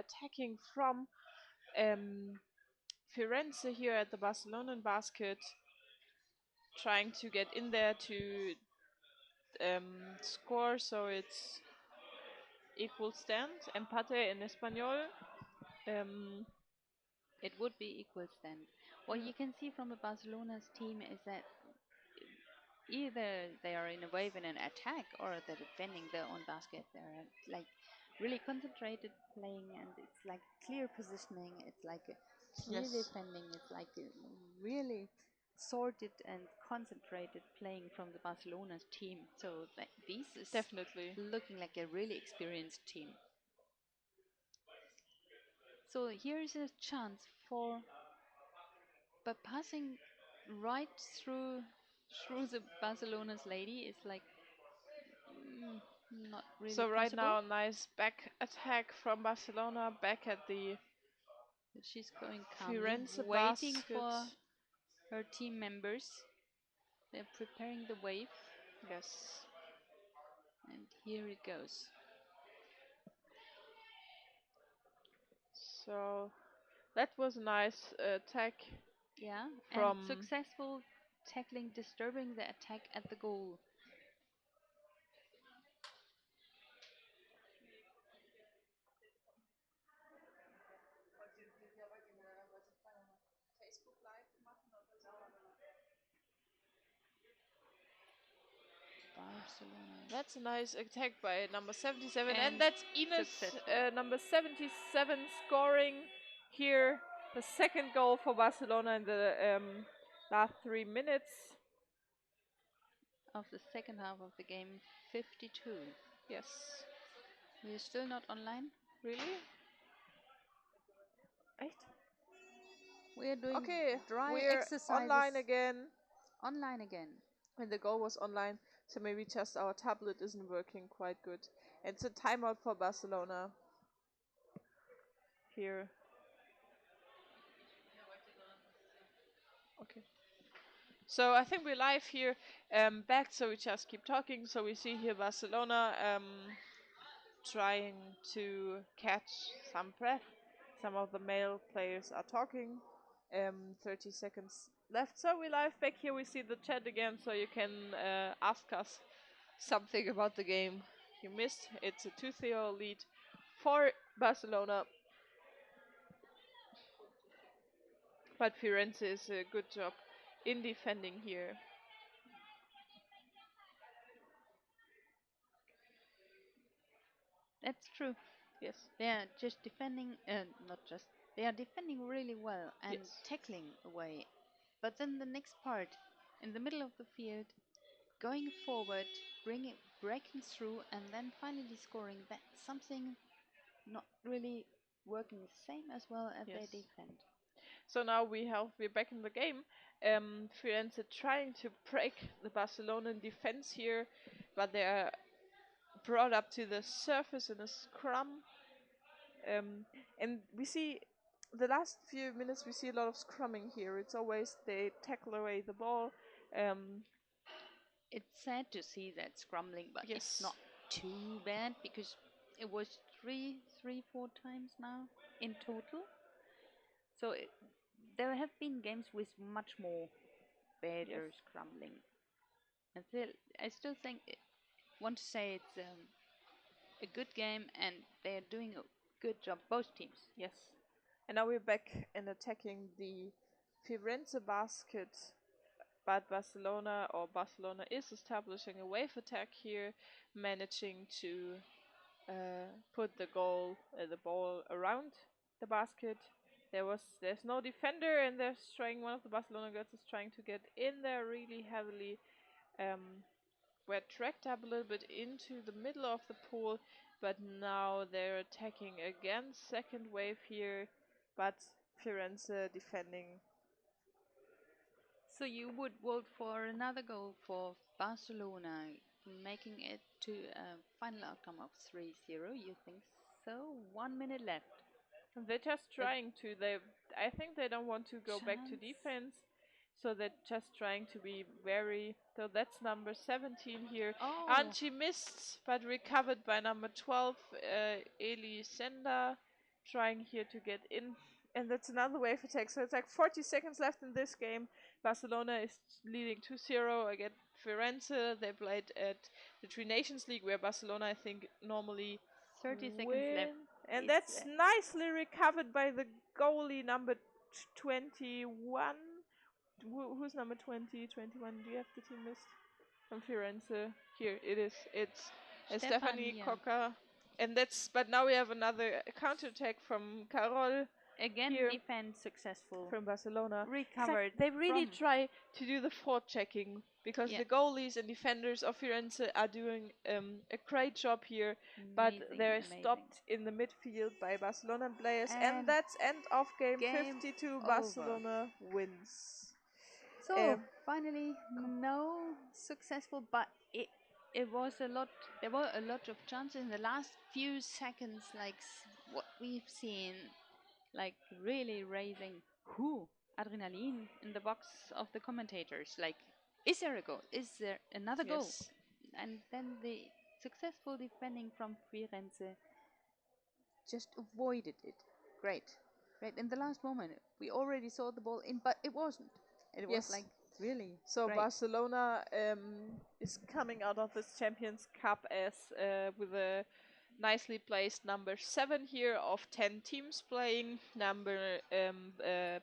attacking from Firenze here at the Barcelonan basket, trying to get in there to score, so it's equal stand, empate in español. It would be equal stand. What you can see from the Barcelona's team is that either they are in a wave in an attack or they're defending their own basket. They're like really concentrated playing, and it's like clear positioning. It's like a clear Yes. defending. It's like a really sorted and concentrated playing from the Barcelona's team. So like, this is Definitely. looking like a really experienced team. So here is a chance for, by passing right through the Barcelona's lady, is like not really So right possible. now, nice back attack from Barcelona, back at the But she's going calmly, Firenze waiting for basket. her team members. They're preparing the wave, Yes. and here it goes. So that was a nice attack Yeah, and from. successful tackling, disturbing the attack at the goal. Barcelona. That's a nice attack by number 77, and And that's Ines, successful. number 77, scoring here the second goal for Barcelona in the last 3 minutes. Of the second half of the game, 52. Yes. We're still not online. Really? Echt? We're doing Okay, dry we're online exercises again. online again. And the goal was online, so maybe just our tablet isn't working quite good. And it's a timeout for Barcelona here. Okay. So I think we're live here, back. So we just keep talking. So we see here Barcelona trying to catch some breath. Some of the male players are talking. 30 seconds left. So we're live back here. We see the chat again, so you can ask us something about the game you missed. It's a 2-0 lead for Barcelona. But Firenze is a good job in defending here. That's true. Yes. They are just defending, not just, they are defending really well and Yes. tackling away. But then the next part, in the middle of the field, going forward, breaking through, and then finally scoring, that's something not really working the same as well as they Yes. defend. So now we're back in the game. Firenze trying to break the Barcelonan defense here, but they are brought up to the surface in a scrum. And we see the last few minutes we see a lot of scrumming here. It's always they tackle away the ball. It's sad to see that scrambling, but it's Yes. not too bad because it was four times now in total. So there have been games with much more better Yes. scrambling. And still, I still think, want to say it's a good game, and they're doing a good job, both teams. Yes. And now we're back and attacking the Firenze basket. But Barcelona is establishing a wave attack here, managing to put the ball around the basket. There's no defender, and one of the Barcelona girls is trying to get in there really heavily. We're tracked up a little bit into the middle of the pool, but now they're attacking again. Second wave here, but Firenze defending. So you would vote for another goal for Barcelona, making it to a final outcome of 3-0. You think so? 1 minute left. They're just A trying to. I think they don't want to go back to chance. defense, so they're just trying to be very. So that's number 17 here, and Oh, she missed, but recovered by number 12, Eli Senda. trying here to get in. And that's another wave attack. So it's like 40 seconds left in this game. Barcelona is leading 2-0 against Firenze. They played at the Three Nations League, where Barcelona, I think, normally 30 seconds win. left. And It's, that's nicely recovered by the goalie number 21. Who's number 20, 21? Do you have the team list? From Firenze. Here it is. It's Stephanie Stefania. Cocker. And that's, but now we have another counterattack from Carol Again, here defense successful. from Barcelona. Recovered. They really from- try to do the forward checking, because Yeah. the goalies and defenders of Firenze are doing a great job here, but Amazing, they're amazing. stopped in the midfield by Barcelona players, and And that's end of game, game 52. over. Barcelona wins. So finally, no successful, but it was a lot. There were a lot of chances in the last few seconds, like what we've seen, like really raising adrenaline in the box of the commentators. Like, is there a goal? Is there another goal? Yes. And then the successful defending from Firenze just avoided it. Great. In the last moment, we already saw the ball in, but it wasn't. It was Yes. like really. So great. Barcelona is coming out of this Champions Cup as with a nicely placed number 7 here of 10 teams playing.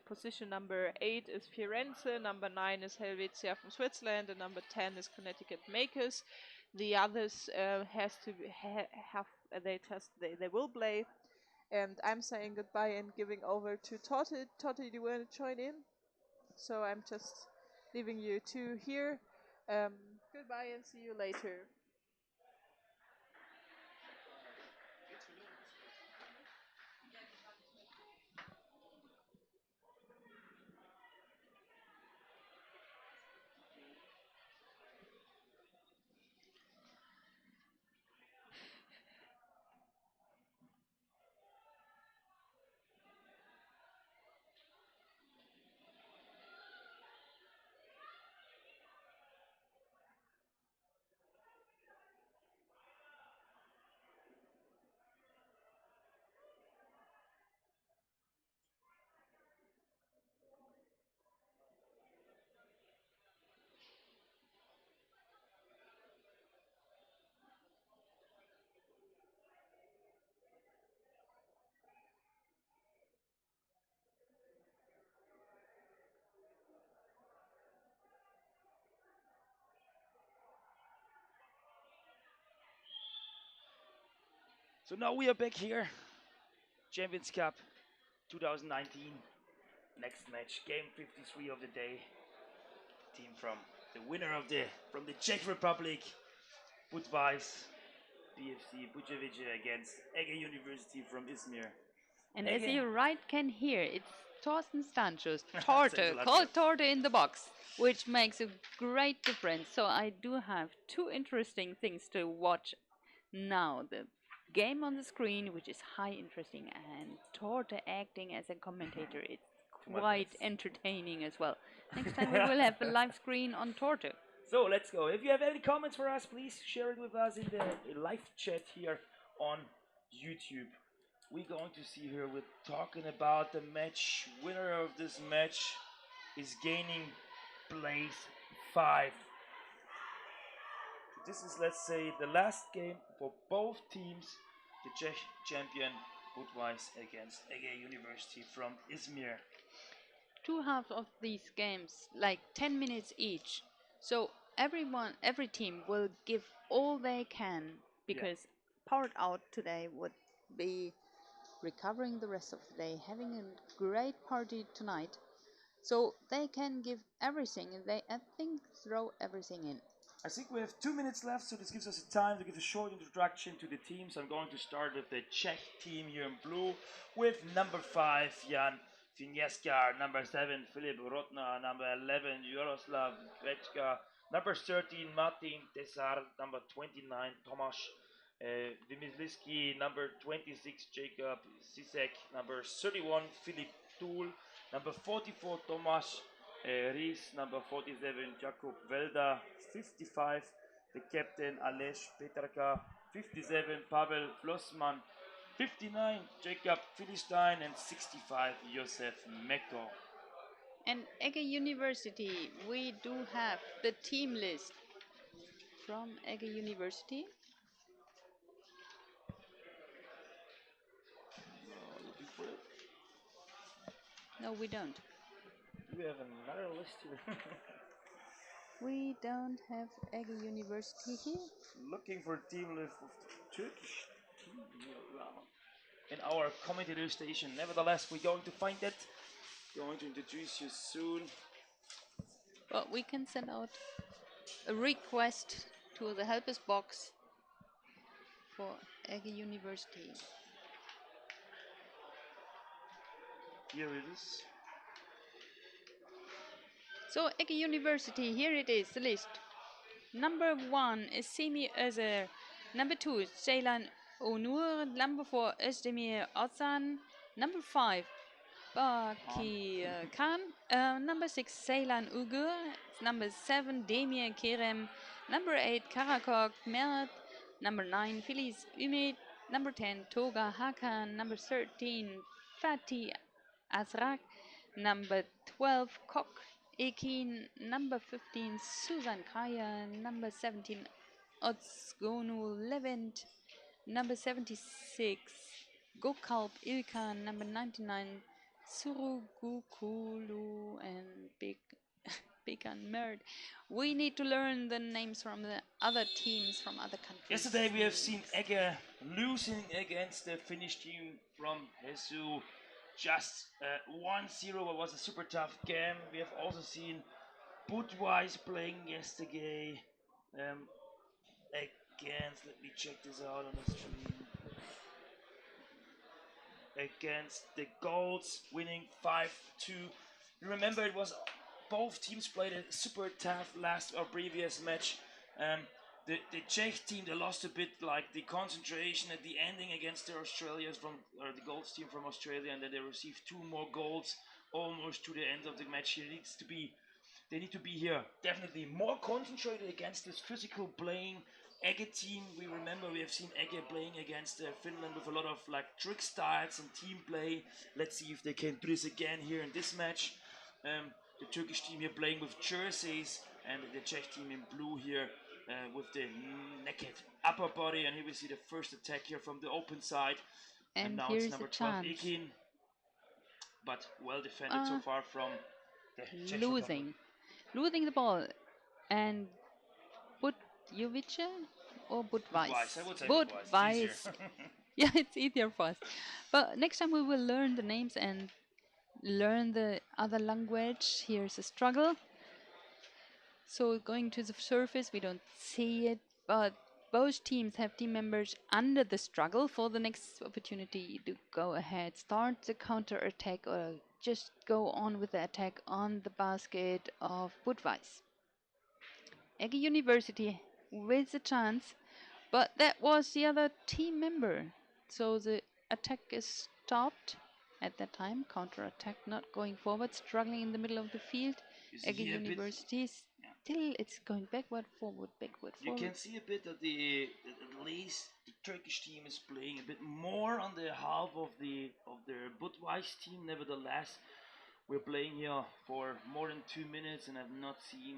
Position number 8 is Firenze, number 9 is Helvetia from Switzerland, and number 10 is Connecticut Makers. The others has to they will play. And I'm saying goodbye and giving over to Totti. Totti, do you want to join in? So I'm just leaving you two here. Goodbye and see you later. So now we are back here. Champions Cup 2019. Next match, game 53 of the day. Team from the winner from the Czech Republic, Budweiser, BFC Budweiser against Ege University from Izmir. And as Ege. you can hear, it's Thorsten Stanchus, Thanks Torte, a lot, called yeah. Torte in the box, which makes a great difference. So I do have two interesting things to watch now. The game on the screen, which is high interesting, and Torte acting as a commentator. It's quite entertaining as well. Next time we will have a live screen on Torte. So let's go. If you have any comments for us, please share it with us in the live chat here on YouTube. We're going to see here, we're talking about the match. Winner of this match is gaining place 5. This is, let's say, the last game for both teams. The Czech champion Budweiser against Ege University from Izmir. Two halves of these games, like 10 minutes each. So every team will give all they can, because powered out today would be recovering the rest of the day, having a great party tonight. So they can give everything, and they, I think, throw everything in. I think we have 2 minutes left, so this gives us time to give a short introduction to the teams. I'm going to start with the Czech team here in blue, with number 5, Jan Finieska, number 7, Filip Rotna, number 11, Jaroslav Grečka, number 13, Martin Tesar, number 29, Tomasz Wymysliski, number 26, Jacob Sisek, number 31, Filip Tuhl, number 44, Tomasz Ries, number 47, Jakub Velda, 55, the captain Aleš Petrka, 57, Pavel Flossman, 59 Jacob Philistine and 65 Josef Meko. And Ege University, we do have the team list from Ege University. Looking for it. No, we don't. We have another list here. We don't have Ege University here. Looking for team list of the Turkish team here around in our commentator station. Nevertheless, we're going to find it. Going to introduce you soon. But we can send out a request to the helpers box for Ege University. Here it is. So Ege University, here it is, the list. Number 1 is Semi Özer. Number 2 is Ceylan Onur. Number 4 Özdemir Ozan. Number 5 Baki Khan. Number 6 Ceylan Ugur. Number 7 Demir Kerem. Number 8 Karakok Mert. Number 9 Filiz Ümit. Number 10 Toga Hakan. Number 13 Fatih Azrak. Number 12 Kok Ekin. Number 15 Susan Kaya. Number 17 Otsgonu Levent. Number 76 Gokalp Ilkan. Number 99 Surugukulu and Bigan Mert. We need to learn the names from the other teams from other countries. Yesterday we have seen Ege losing against the Finnish team from Hesu. Just 1-0. It was a super tough game. We have also seen Budweiser playing yesterday against, let me check this out on the stream, against the Golds, winning 5-2. You remember it was both teams played a super tough last or previous match. The Czech team, they lost a bit like the concentration at the ending against the Australians or the Golds team from Australia, and then they received 2 more goals almost to the end of the match. They need to be here definitely more concentrated against this physical playing Ege team. We remember we have seen Ege playing against Finland with a lot of like trick styles and team play. Let's see if they can do this again here in this match. The Turkish team here playing with jerseys, and the Czech team in blue here with the naked upper body. And here we see the first attack here from the open side. And now here's it's number the 12 chance. Ekin, but well defended so far from the Czech losing the ball. And Budjovice or Budweis? I would say Budweis. Yeah, it's easier for us. But next time we will learn the names and learn the other language. Here's a struggle. So going to the surface, we don't see it, but both teams have team members under the struggle for the next opportunity to go ahead, start the counter attack, or just go on with the attack on the basket of Budweis. Ege University with a chance, but that was the other team member. So the attack is stopped at that time. Counter attack not going forward, struggling in the middle of the field. Ege University still it's going backward, forward, backward, forward. You can see a bit that at least the Turkish team is playing a bit more on the half of the Budweiser team. Nevertheless, we're playing here for more than 2 minutes, and I've not seen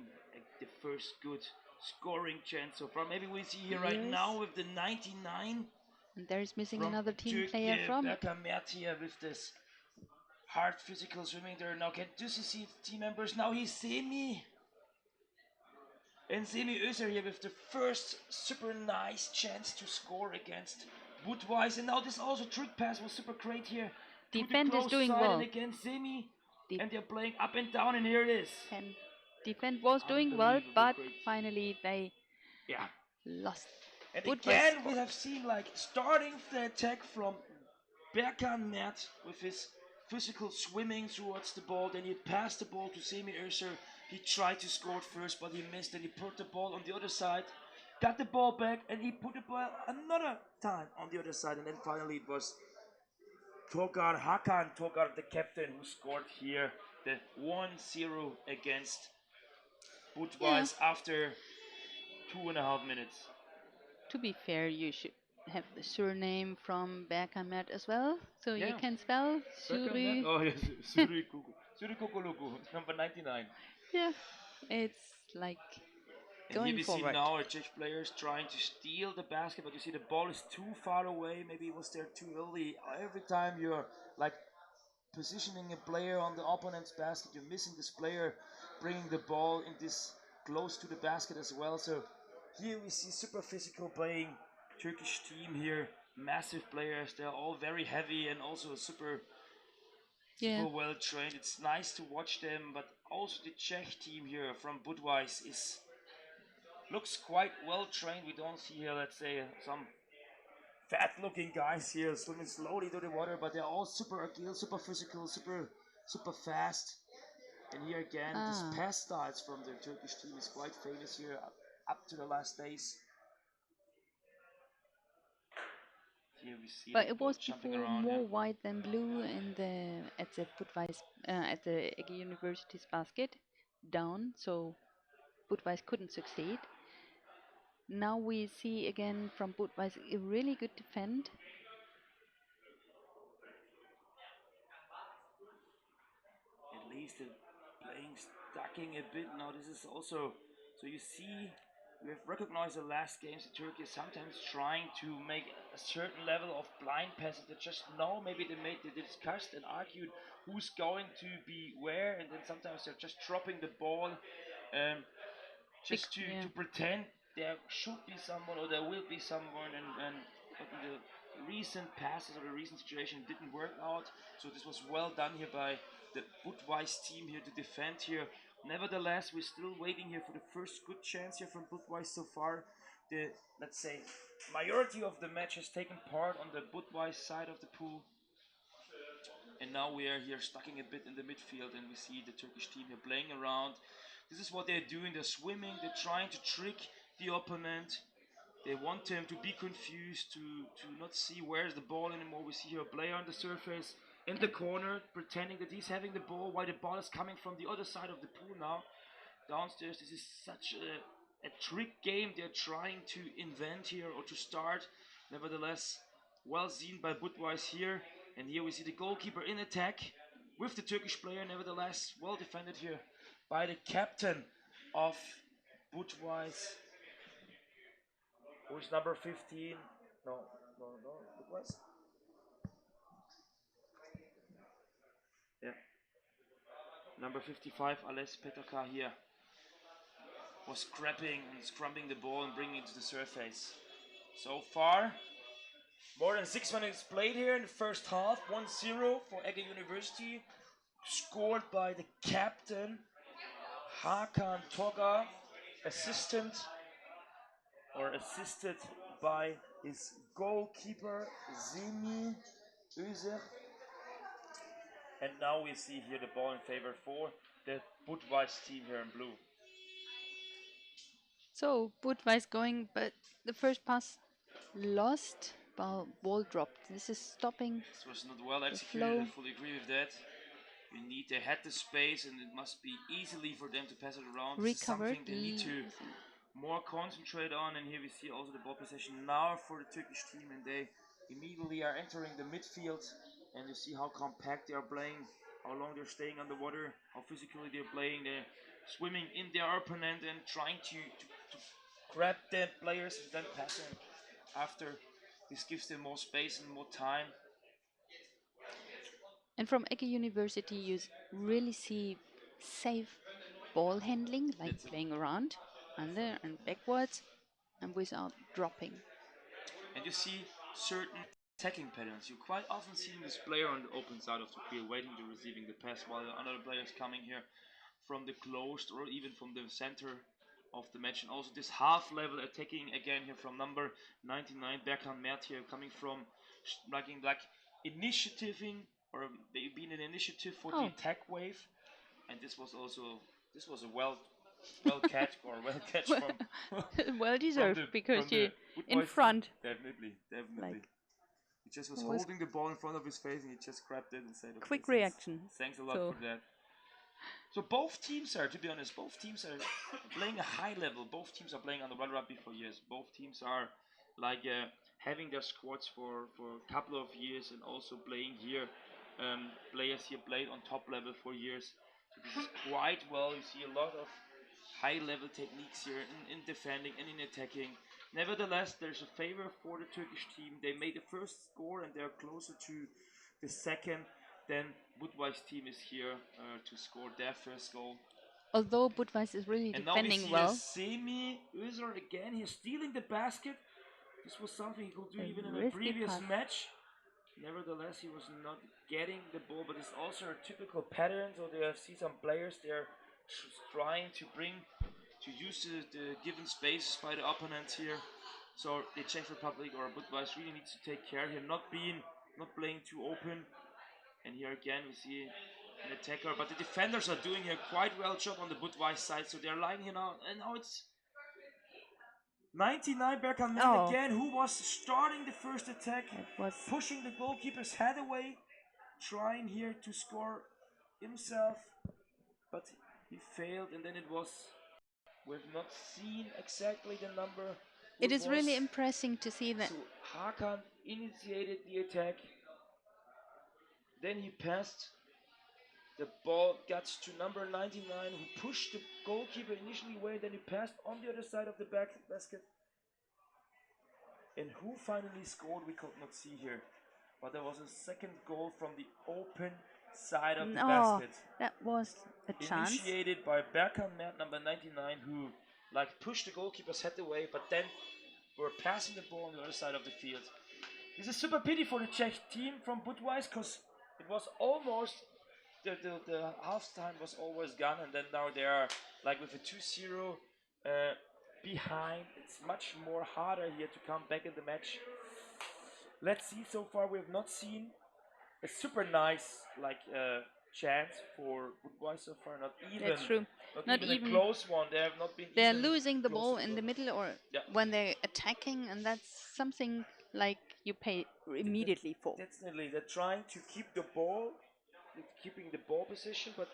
the first good scoring chance so far. Maybe we see here right now with the 99. And there's missing another team player from Mert here with this hard physical swimming there. Now can you see team members? Now he's Semi. And Semi Özer here with the first super nice chance to score against Budweiser. And now this also trick pass was super great here. Defense is doing well. And again Semi. And they're playing up and down, and here it is. And defense was doing well, but finally they lost. And again we have seen like starting the attack from Berkan Mert with his physical swimming towards the ball. Then he passed the ball to Semi Özer. He tried to score it first, but he missed, and he put the ball on the other side, got the ball back, and he put the ball another time on the other side, and then finally it was Togar Hakan, the captain, who scored here the 1-0 against Budweis after 2.5 minutes. To be fair, have the surname from Berkamet as well, so you Yeah, can spell Bergkamp, Suru. oh yes, Surikukuluku, number 99. Yeah, it's like And here going we see forward. now our Czech players trying to steal the basket, but you see the ball is too far away. Maybe it was there too early. Every time you're like positioning a player on the opponent's basket, you're missing this player, bringing the ball in this close to the basket as well. So here we see super physical playing Turkish team here, massive players. They're all very heavy and also super Yeah. well trained. It's nice to watch them, but also the Czech team here from Budweiser is looks quite well trained. We don't see here, let's say, some fat looking guys here swimming slowly through the water, but they're all super agile, super physical, super fast. And here again, this pass styles from the Turkish team is quite famous here up to the last days. Here we see But them it both was jumping before around. more Yeah. white than blue in the at the Budweiser at the Ege University's basket down, so Budweiser couldn't succeed. Now we see again from Budweiser a really good defend. At least the playing stacking a bit now. This is also so you see we have recognized the last games that Turkey is sometimes trying to make a certain level of blind passes that just know maybe they discussed and argued who's going to be where, and then sometimes they're just dropping the ball just to pretend there should be someone or there will be someone, and but in the recent passes or the recent situation it didn't work out. So this was well done here by the Budweiser team here to defend here. Nevertheless, we're still waiting here for the first good chance here from Budweiser so far. The, let's say, majority of the match has taken part on the Budweiser side of the pool. And now we are here stucking a bit in the midfield, and we see the Turkish team here playing around. This is what they're doing. They're swimming. They're trying to trick the opponent. They want him to be confused, to not see where's the ball anymore. We see here a player on the surface in the corner, pretending that he's having the ball, while the ball is coming from the other side of the pool now. Downstairs, this is such a trick game they're trying to invent here or to start. Nevertheless, well seen by Budweiser here. And here we see the goalkeeper in attack with the Turkish player. Nevertheless, well defended here by the captain of Budweiser. Who's number 15? No, Budweiser. Yeah. Number 55, Ales Petaka here was grabbing and scrubbing the ball and bringing it to the surface. So far, more than 6 minutes played here in the first half. 1-0 for Ege University. Scored by the captain, Hakan Toga, assisted by his goalkeeper, Zemi Özer. And now we see here the ball in favor for the Budweiser team here in blue. So Budweiser going, but the first pass lost, ball dropped. This is stopping. This was not well executed. flow. I fully agree with that. They had the space, and it must be easily for them to pass it around. This is Recovered. something they need to more concentrate on. And here we see also the ball possession now for the Turkish team, and they immediately are entering the midfield. And you see how compact they are playing, how long they're staying underwater, how physically they're playing. They're swimming in their opponent and trying to grab the players and then passing after. This gives them more space and more time. And from Ege University, you really see safe ball handling, like playing around, under and backwards, and without dropping. And you see certain attacking patterns. You quite often see this player on the open side of the field waiting to receiving the pass, while another player is coming here from the closed or even from the center of the match. And also this half level attacking again here from number 99, Berkan Mert here, coming from like initiativing or being an initiative for the attack wave. And this was a well catch from well deserved because you in front. Definitely. Like, He just was holding the ball in front of his face and he just grabbed it and said, okay, quick reaction. Thanks a lot for that. So both teams are playing a high level. Both teams are playing on the World Rugby for years. Both teams are like having their squads for a couple of years and also playing here. Players here played on top level for years. So this is quite well. You see a lot of high level techniques here in defending and in attacking. Nevertheless, there's a favor for the Turkish team. They made the first score and they're closer to the second. Then Budweiser team is here to score their first goal. Although Budweiser is really And now we defending see well. Semi Özür again. He's stealing the basket. This was something he could do A even in a risky previous pass. match. Nevertheless, he was not getting the ball, but it's also a typical pattern. So they see some players they're trying to use the given space by the opponents here. So the Czech Republic or Budweiser really needs to take care here, not playing too open. And here again we see an attacker, but the defenders are doing a quite well job on the Budweiser side. So they're lying here now, and now it's 99 Berkan again, who was starting the first attack, pushing the goalkeeper's head away, trying here to score himself, but he failed, and then it was, we've not seen exactly the number. It is really impressive to see that. So Hakan initiated the attack, then he passed. The ball got to number 99, who pushed the goalkeeper initially away, then he passed on the other side of the basket. And who finally scored, we could not see here. But there was a second goal from the open side of the basket. That was a chance. Initiated by Berkan Mert, number 99, who pushed the goalkeeper's head away, but then were passing the ball on the other side of the field. This is super pity for the Czech team from Budweiser, because it was almost the half time was always gone, and then now they are with a 2-0 behind. It's much more harder here to come back in the match. Let's see. So far we have not seen a super nice chance for Budweiser so far. Not even. That's true. Not even a close one. They have not been. They're losing the ball in the middle, or when they're attacking, and that's something you pay immediately for. Definitely, they're trying to keep the ball. Keeping the ball position, but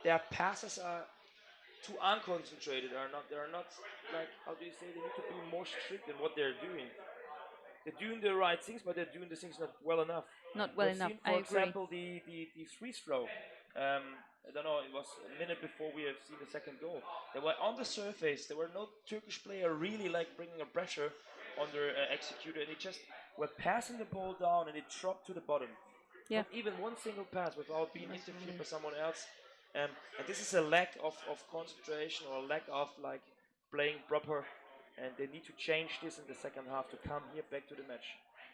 their passes are too unconcentrated. They're not how do you say? They need to be more strict in what they're doing. They're doing the right things, but they're doing the things not well enough. Not well enough. For example, the free throw. I don't know. It was a minute before we have seen the second goal. They were on the surface. There were no Turkish player really bringing a pressure on their executor, and they just were passing the ball down, and it dropped to the bottom. Yeah. Not even one single pass without being interfered by someone else. And this is a lack of concentration, or a lack of playing proper. And they need to change this in the second half to come here back to the match.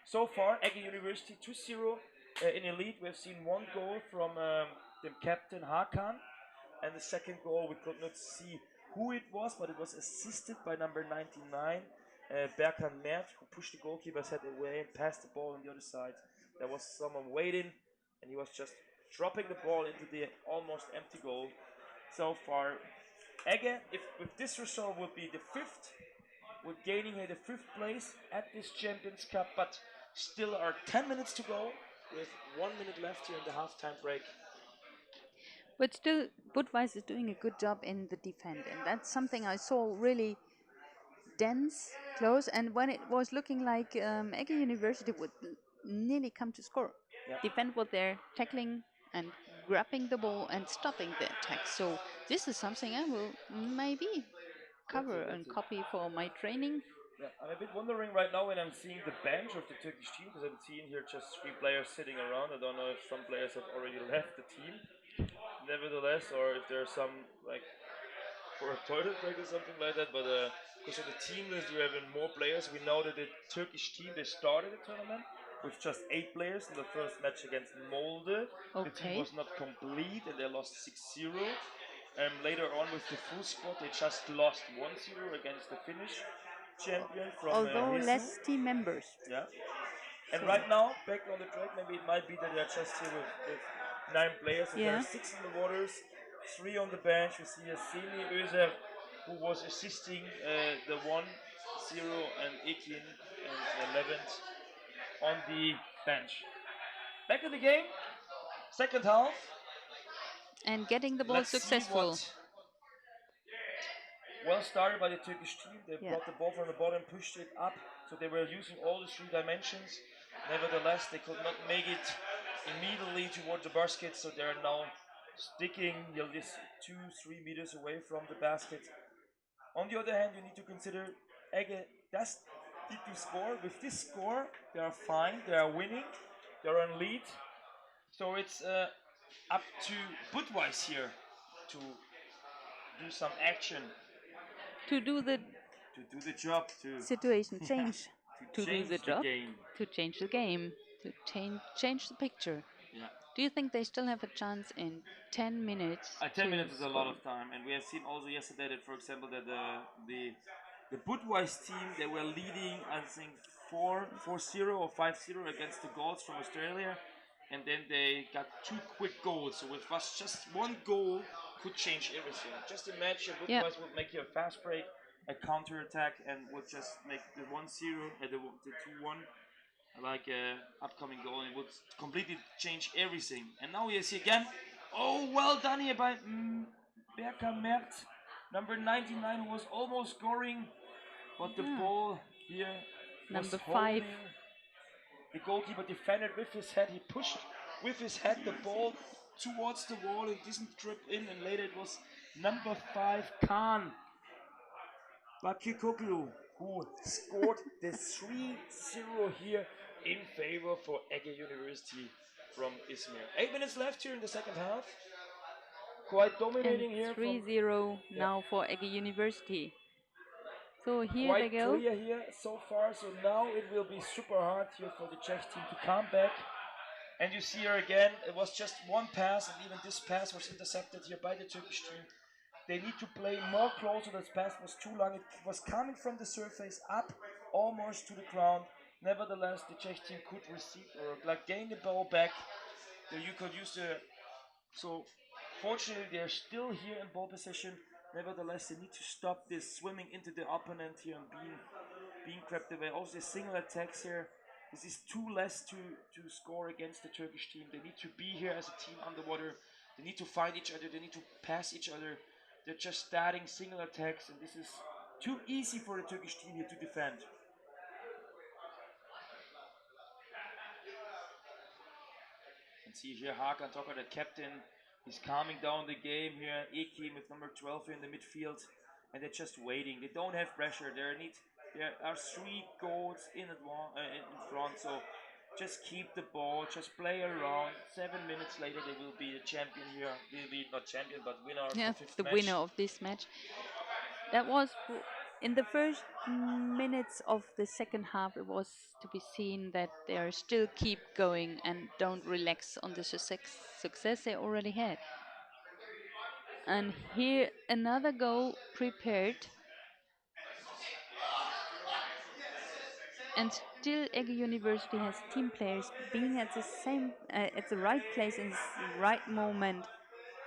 So far, Ege University 2-0 in elite. We have seen one goal from the captain Hakan. And the second goal, we could not see who it was, but it was assisted by number 99, Berkan Mert, who pushed the goalkeeper's head away and passed the ball on the other side. There was someone waiting, and he was just dropping the ball into the almost empty goal. So far, Ege, if with this result, would be the fifth. We're gaining here the fifth place at this Champions Cup, but still are 10 minutes to go with 1 minute left here in the halftime break. But still, Budweiser is doing a good job in the defense, and that's something I saw really dense, close, and when it was looking like Ege University would nearly come to score. Yep. Defend what they're tackling and grabbing the ball and stopping the attack. So this is something I will maybe cover and copy for my training. Yeah, I'm a bit wondering right now when I'm seeing the bench of the Turkish team, because I'm seeing here just 3 players sitting around. I don't know if some players have already left the team, nevertheless, or if there's some for a toilet break or something like that. But because of the team list, we have more players. We know that the Turkish team, they started the tournament with just 8 players in the first match against Molde. The team was not complete and they lost 6-0. Later on with the full squad, they just lost 1-0 against the Finnish champion from although Helsinki. less team members. Yeah. And right now, back on the track, maybe it might be that they're just here with 9 players. So there are 6 in the waters, 3 on the bench. We see a Semi Özür, who was assisting the 1-0, and Ekin and 11th on the bench. Back in the game, second half. And getting the ball successful. well started by the Turkish team. They Yeah. brought the ball from the bottom, pushed it up, so they were using all the three dimensions. Nevertheless, they could not make it immediately towards the basket, so they're now sticking just 2-3 meters away from the basket. On the other hand, you need to consider Ege does need to score. With this score, they are fine. They are winning. They're on lead. So it's up to Budweiser here to do some action, To do the to do the job, to situation change. to To do change the the job. game. To change the game. To change the picture. Yeah. Do you think they still have a chance in 10 minutes? 10 to minutes is a score? lot of time, and we have seen also yesterday that, for example, that the Budweiser team, they were leading, I think 4-0 or 5-0 against the Gauls from Australia, and then they got 2 quick goals. So with just one goal could change everything. Just imagine Yeah. Budweiser would make you a fast break, a counter attack, and would just make the 1-0, the 2-1. Like upcoming goal, and it would completely change everything. And now we see again. Oh, well done here by Berka Mert, number 99, who was almost scoring, but the ball here was Number 5. holding. The goalkeeper defended with his head. He pushed with his head the ball towards the wall. It didn't trip in, and later it was number 5, Khan Bakirkoglu, who scored the 3-0 here in favor for Ege University from Izmir. 8 minutes left here in the second half. Quite dominating And here. 3-0 now for Ege University. So here Quite they go. clear here so far. So now it will be super hard here for the Czech team to come back. And you see here again, it was just one pass, and even this pass was intercepted here by the Turkish team. They need to play more closer. This pass was too long. It was coming from the surface up almost to the ground. Nevertheless, the Czech team could receive or like gain the ball back. So you could use the. So fortunately, they're still here in ball possession. Nevertheless, they need to stop this swimming into the opponent here and being crept away. Also, the single attacks here. This is too less to score against the Turkish team. They need to be here as a team underwater. They need to find each other. They need to pass each other. They're just starting single attacks, and this is too easy for the Turkish team here to defend. And see here Hakan Toka, the captain, he's calming down the game here. Ekim with number 12 here in the midfield, and they're just waiting. They don't have pressure. There are 3 goals in front, so just keep the ball, just play around. 7 minutes later, they will be the champion here. Will be not champion, but winner of the fifth match. Winner of this match. That was in the first minutes of the second half. It was to be seen that they still keep going and don't relax on the success they already had. And here another goal prepared. And still, Ege University has team players being at the right place in the right moment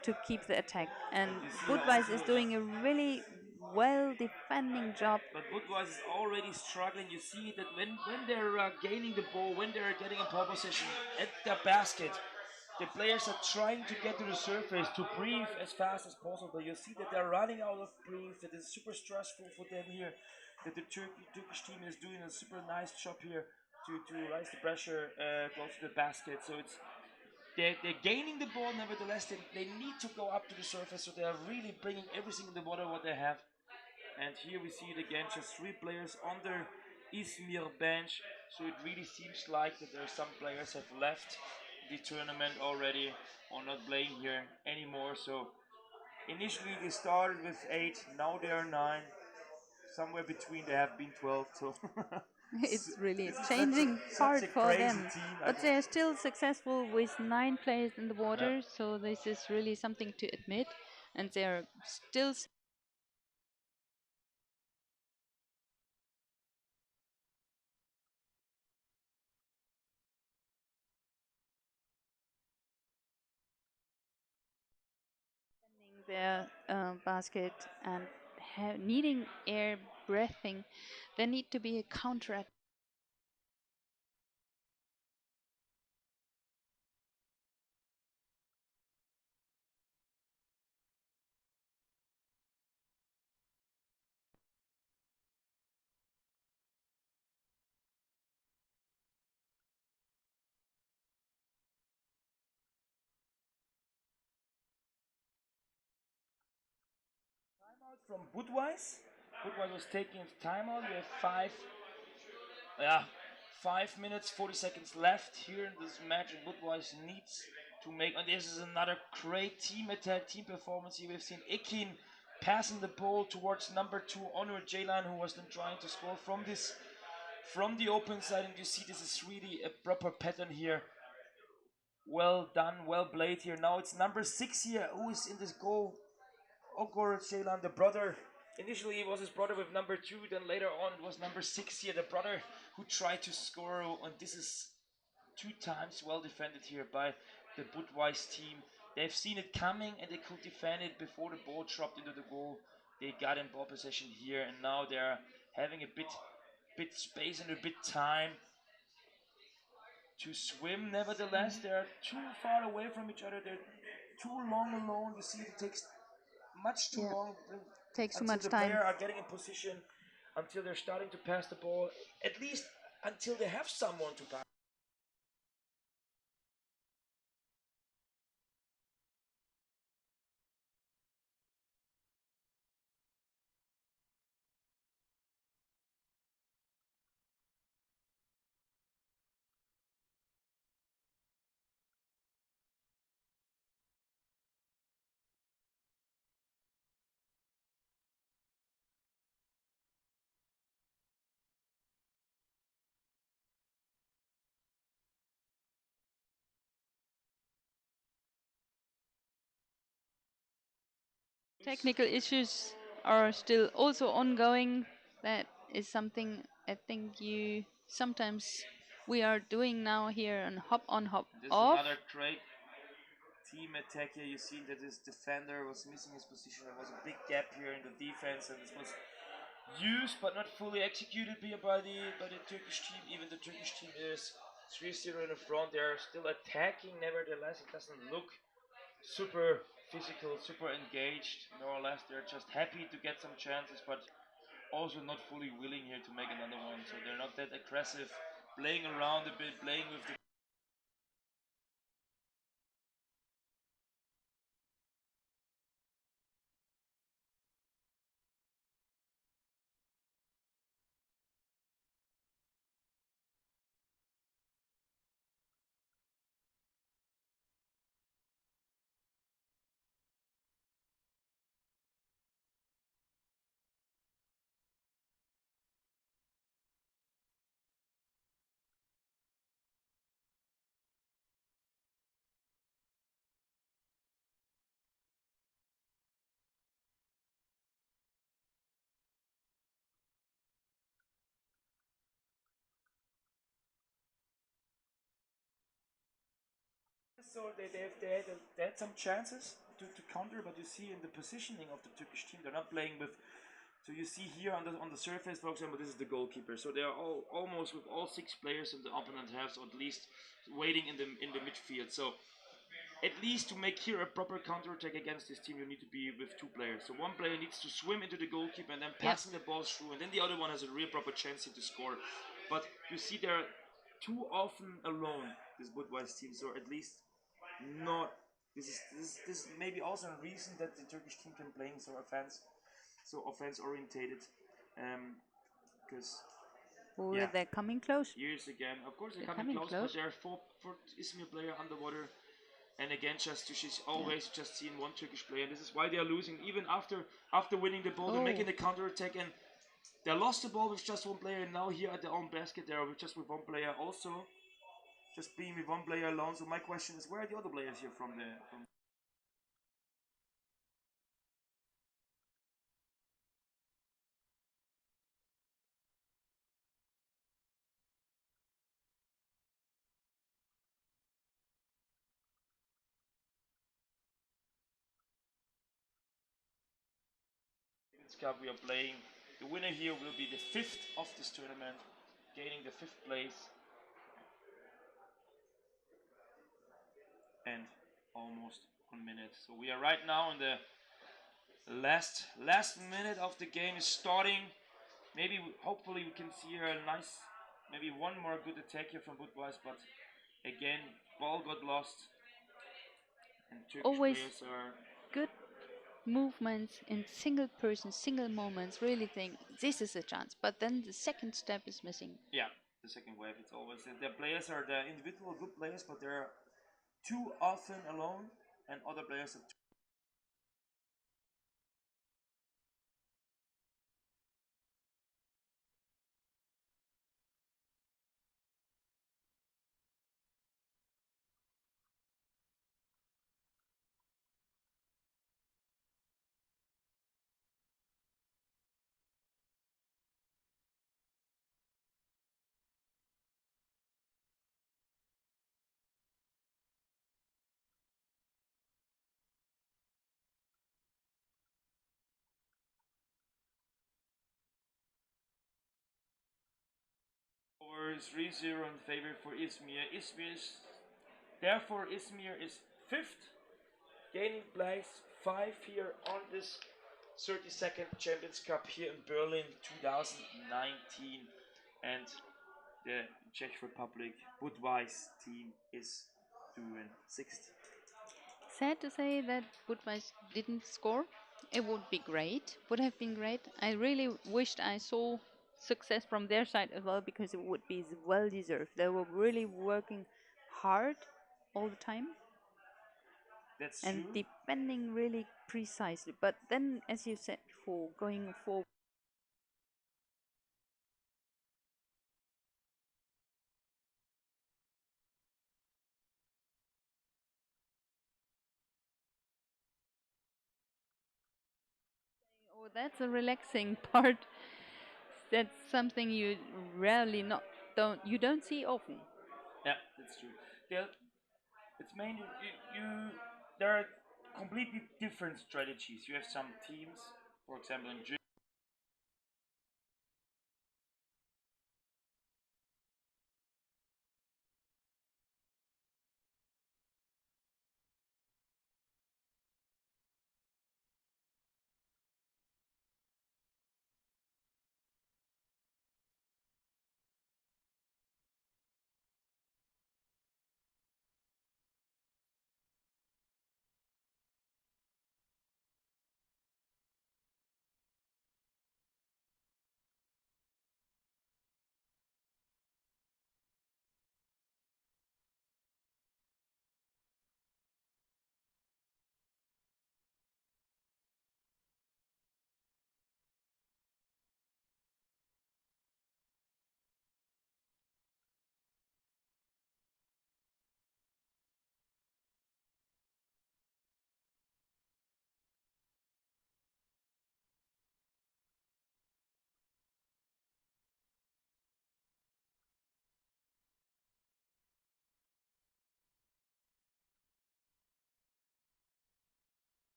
to keep the attack. And Budweiser is doing a really well defending job. But Budweiser is already struggling. You see that when they're gaining the ball, when they're getting a ball position at the basket, the players are trying to get to the surface to breathe as fast as possible. You see that they're running out of breath. That is super stressful for them here. That the Turkish team is doing a super nice job here to rise the pressure close to the basket. So they're gaining the ball. Nevertheless, they need to go up to the surface. So they are really bringing everything in the water what they have. And here we see it again, just 3 players on the Izmir bench. So it really seems like that there are some players have left the tournament already or not playing here anymore. So initially they started with 8, now they are 9. Somewhere between they have been 12. So it's really a changing part for them. But they are still successful with 9 players in the water. Yeah. So this is really something to admit. And they are still their basket and needing air breathing. There need to be a counter from Budweiser. Budweiser was taking its timeout. We have 5 minutes 40 seconds left here in this match, and Budweiser needs to make. And this is another great team attack, team performance here. We've seen Ekin passing the ball towards number 2 Onur Ceylan, who was then trying to score from the open side, and you see this is really a proper pattern here. Well done, well played here. Now it's number 6 here who is in this goal. Onur Ceylan, the brother. Initially it was his brother with number 2, then later on it was number 6 here, the brother who tried to score, and this is 2 times well defended here by the Budweiser team. They've seen it coming and they could defend it before the ball dropped into the goal. They got in ball possession here, and now they're having a bit space and a bit time to swim. Nevertheless, they're too far away from each other. They're too long alone. You see, it takes much too long. Takes too until much the time. player are getting in position, until they're starting to pass the ball. At least until they have someone to pass. Technical issues are still also ongoing. That is something I think you sometimes we are doing now here on hop This is off. another great team attack here. You see that this defender was missing his position. There was a big gap here in the defense, and this was used but not fully executed here by the Turkish team. Even the Turkish team is 3-0 in the front. They are still attacking. Nevertheless, it doesn't look super physical, super engaged. More or less, they're just happy to get some chances, but also not fully willing here to make another one. So they're not that aggressive, playing around a bit, playing with the so they had some chances to counter, but you see in the positioning of the Turkish team, they're not playing with. So you see here on the surface, for example, this is the goalkeeper. So they are all almost with all 6 players in the opponent half, or at least waiting in the midfield. So at least to make here a proper counter attack against this team, you need to be with 2 players. So one player needs to swim into the goalkeeper and then passing the ball through, and then the other one has a real proper chance here to score. But you see they're too often alone, this Budweiser team. So at least not. This may be also a reason that the Turkish team can play so offense orientated, because They're coming close. years again. Of course they're They're coming coming close, but close. there are four Izmir player underwater, and again she's always just seen one Turkish player. And this is why they are losing even after winning the ball. They're making the counter attack, and they lost the ball with just one player. And now here at their own basket, they are just with one player also. Just being with one player alone. So my question is, where are the other players here from? Cup we are playing. The winner here will be the 5th of this tournament, gaining the 5th place. And almost 1 minute. So we are right now in the last minute of the game is starting. Hopefully we can see here a nice, maybe one more good attack here from Budweiser, but again, ball got lost. And Turkish Always players are good movements in single person, single moments, really think this is a chance. But then the second step is missing. Yeah, the second wave. It's always the players are the individual good players, but they're too often alone, and other players are. Or 3-0 in favor for Izmir. Therefore, Izmir is fifth, gaining place 5 here on this 32nd Champions Cup here in Berlin 2019. And the Czech Republic Budweiser team is doing sixth. Sad to say that Budweiser didn't score. It would be great, would have been great. I really wished I saw success from their side as well because it would be well deserved. They were really working hard all the time That's and true. defending really precisely. But then, as you said before, going forward. Oh, that's a relaxing part. That's something you rarely not don't see often. Yeah, that's true. There, it's mainly there are completely different strategies. You have some teams, for example, in Germany.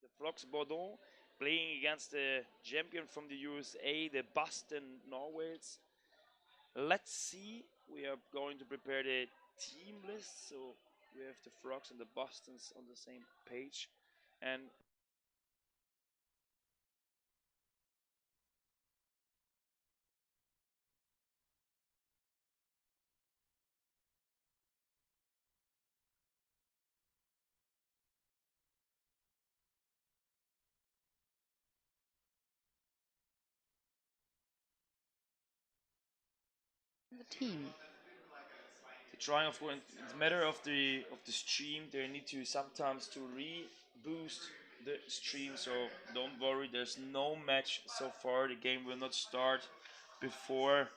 The Flux Bordeaux playing against the champion from the USA, the Boston Norwales. Let's see. We are going to prepare the team list, so we have the Frogs and the Bostons on the same page. And the team. They're trying, of course, it's a matter of the stream. They need to sometimes to reboost the stream. So don't worry, there's no match so far. The game will not start before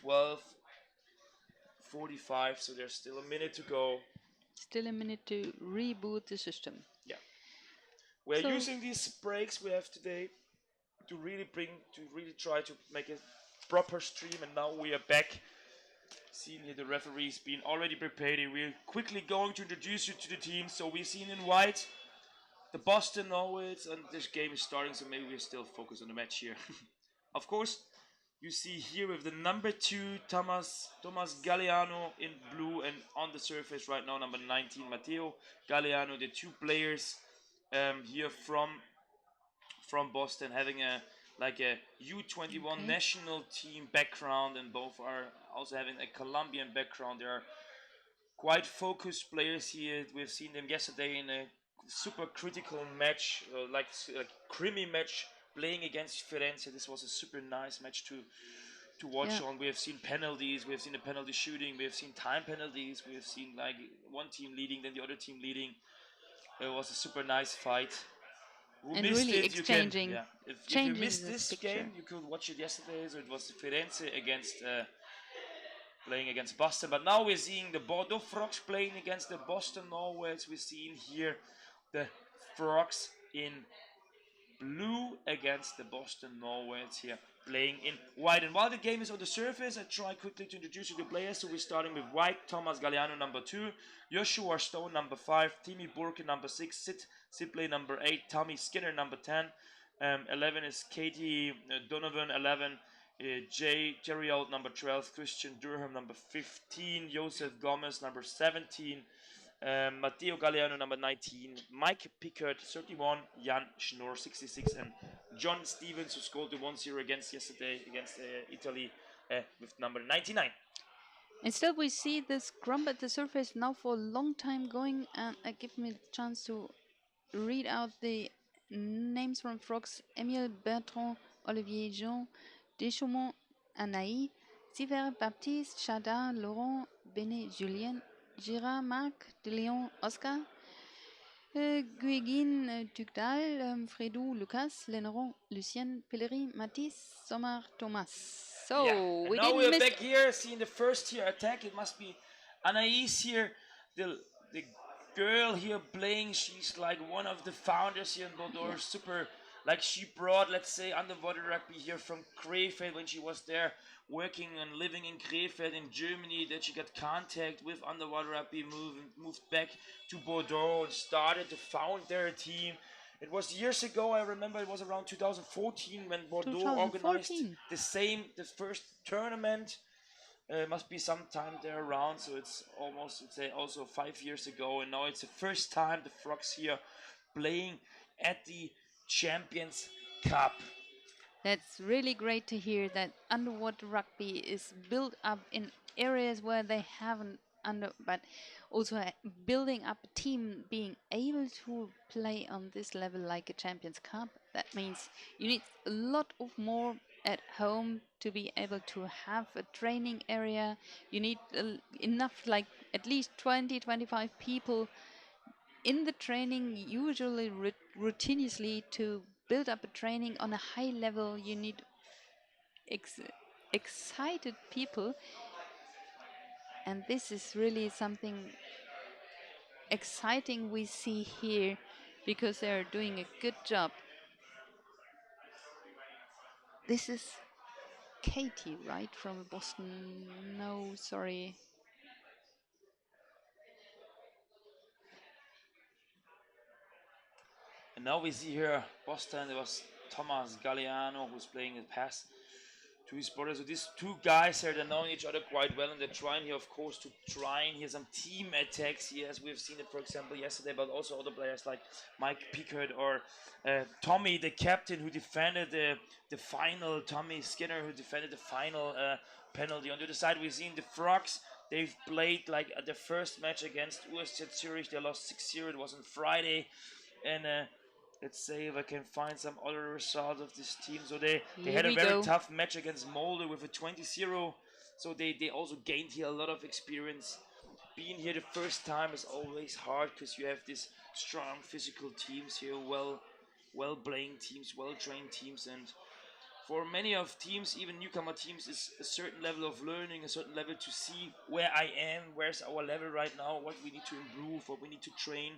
12:45. So there's still a minute to go. Still a minute to reboot the system. Yeah, we're So- using these breaks we have today to really try to make a proper stream. And now we are back. Seeing here the referees being already prepared. We're quickly going to introduce you to the team. So we've seen in white the Boston Norwich, and this game is starting. So maybe we're still focused on the match here. Of course, you see here with the number 2 Thomas Galliano in blue, and on the surface right now number 19 Matteo Galliano. The two players here from Boston, having a U21 national team background, and both are also having a Colombian background. They are quite focused players here. We've seen them yesterday in a super critical match, like creamy match, playing against Firenze. This was a super nice match to watch on. We have seen penalties, we have seen the penalty shooting, we have seen time penalties, we have seen like one team leading, then the other team leading. It was a super nice fight. Who And missed really it, exchanging, you can, if you changing missed this this picture. game, you could watch it yesterday. So it was Firenze against playing against Boston. But now we're seeing the Bordeaux Frogs playing against the Boston Norwich. We're seeing here the Frogs in blue against the Boston Norwich here playing in white. And while the game is on the surface, I try quickly to introduce you to the players. So we're starting with white, Thomas Galliano number 2, Joshua Stone number 5, Timmy Burke number 6, Sid Sipley number 8, Tommy Skinner number 10, 11 is Katie Donovan, 11 Jerry Old number 12, Christian Durham number 15, Joseph Gomez number 17, Matteo Galliano number 19, Mike Pickard 31, Jan Schnorr 66, and John Stevens, who scored the 1-0 against Italy with number 99. And still we see the scrum at the surface now for a long time going, and give me the chance to read out the names from Frogs: Emile Bertrand, Olivier Jean, Deschamont, Anaï, Siver Baptiste, Chada, Laurent, Benet, Julien, Girard, Marc, De Leon, Oscar, Guégin, Tugdal, Fredou, Lucas, Leneron, Lucien, Pellerin, Matisse, Sommer, Thomas. So And we now didn't we're miss. back here, seeing the first here attack. It must be Anaïs here, the girl here playing. She's like one of the founders here in Bordeaux. Yeah. Super, like she brought, let's say, underwater rugby here from Krefeld when she was there working and living in Krefeld in Germany. That she got contact with underwater rugby, moved back to Bordeaux and started to found their team. It was years ago. I remember it was around 2014 when Bordeaux organized 2014. the first tournament. Must be sometime there around, so it's almost, let's say, also 5 years ago, and now it's the first time the Frogs here playing at the Champions Cup. That's really great to hear that underwater rugby is built up in areas where they haven't but also building up a team being able to play on this level like a Champions Cup. That means you need a lot of more at home to be able to have a training area. You need enough, like at least 20-25 people in the training, usually routinely, to build up a training on a high level. You need excited people, and this is really something exciting we see here, because they are doing a good job. This is Katie, right, from Boston? No, sorry. And now we see here Boston. There was Thomas Galliano who's playing the pass to his brother. So these two guys here, they're knowing each other quite well, and they're trying here, of course, to try and hear some team attacks here, as we've seen it, for example, yesterday, but also other players like Mike Pickard or Tommy, the captain, who defended the final, Tommy Skinner, who defended the final penalty. On the other side, we've seen the Frogs. They've played like at their first match against USZ Zurich. They lost 6-0. It was on Friday, and Let's say if I can find some other results of this team. So they Here had a we very go. tough match against Molde with a 20-0. So they also gained here a lot of experience. Being here the first time is always hard because you have these strong physical teams here, well playing teams, well trained teams, and for many of teams, even newcomer teams, is a certain level of learning, a certain level to see where I am, where's our level right now, what we need to improve, what we need to train.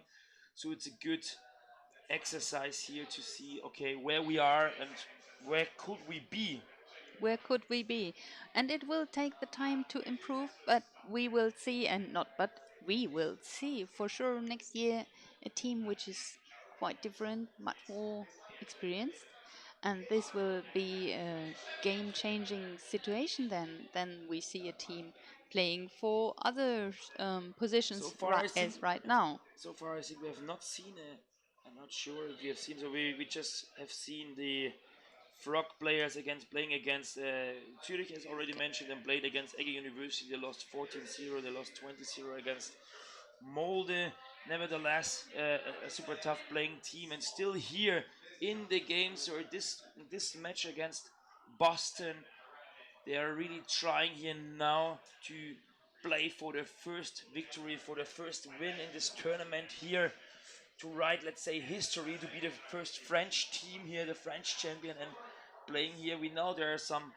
So it's a good exercise here to see, okay, where we are and where could we be. Where could we be? And it will take the time to improve, but we will see, and not but we will see for sure next year a team which is quite different, much more experienced, and this will be a game-changing situation. Then we see a team playing for other So positions far, I think, as right now. we have not seen a. I'm not sure if we have seen. So we just have seen the Frog players against playing against Zurich, as already mentioned, and played against Ege University. They lost 14-0. They lost 20-0 against Molde. Nevertheless, a super tough playing team, and still here in the games or this match against Boston, they are really trying here now to play for their first victory, for their first win in this tournament here, to write, let's say, history, to be the first French team here, the French champion, and playing here. We know there are some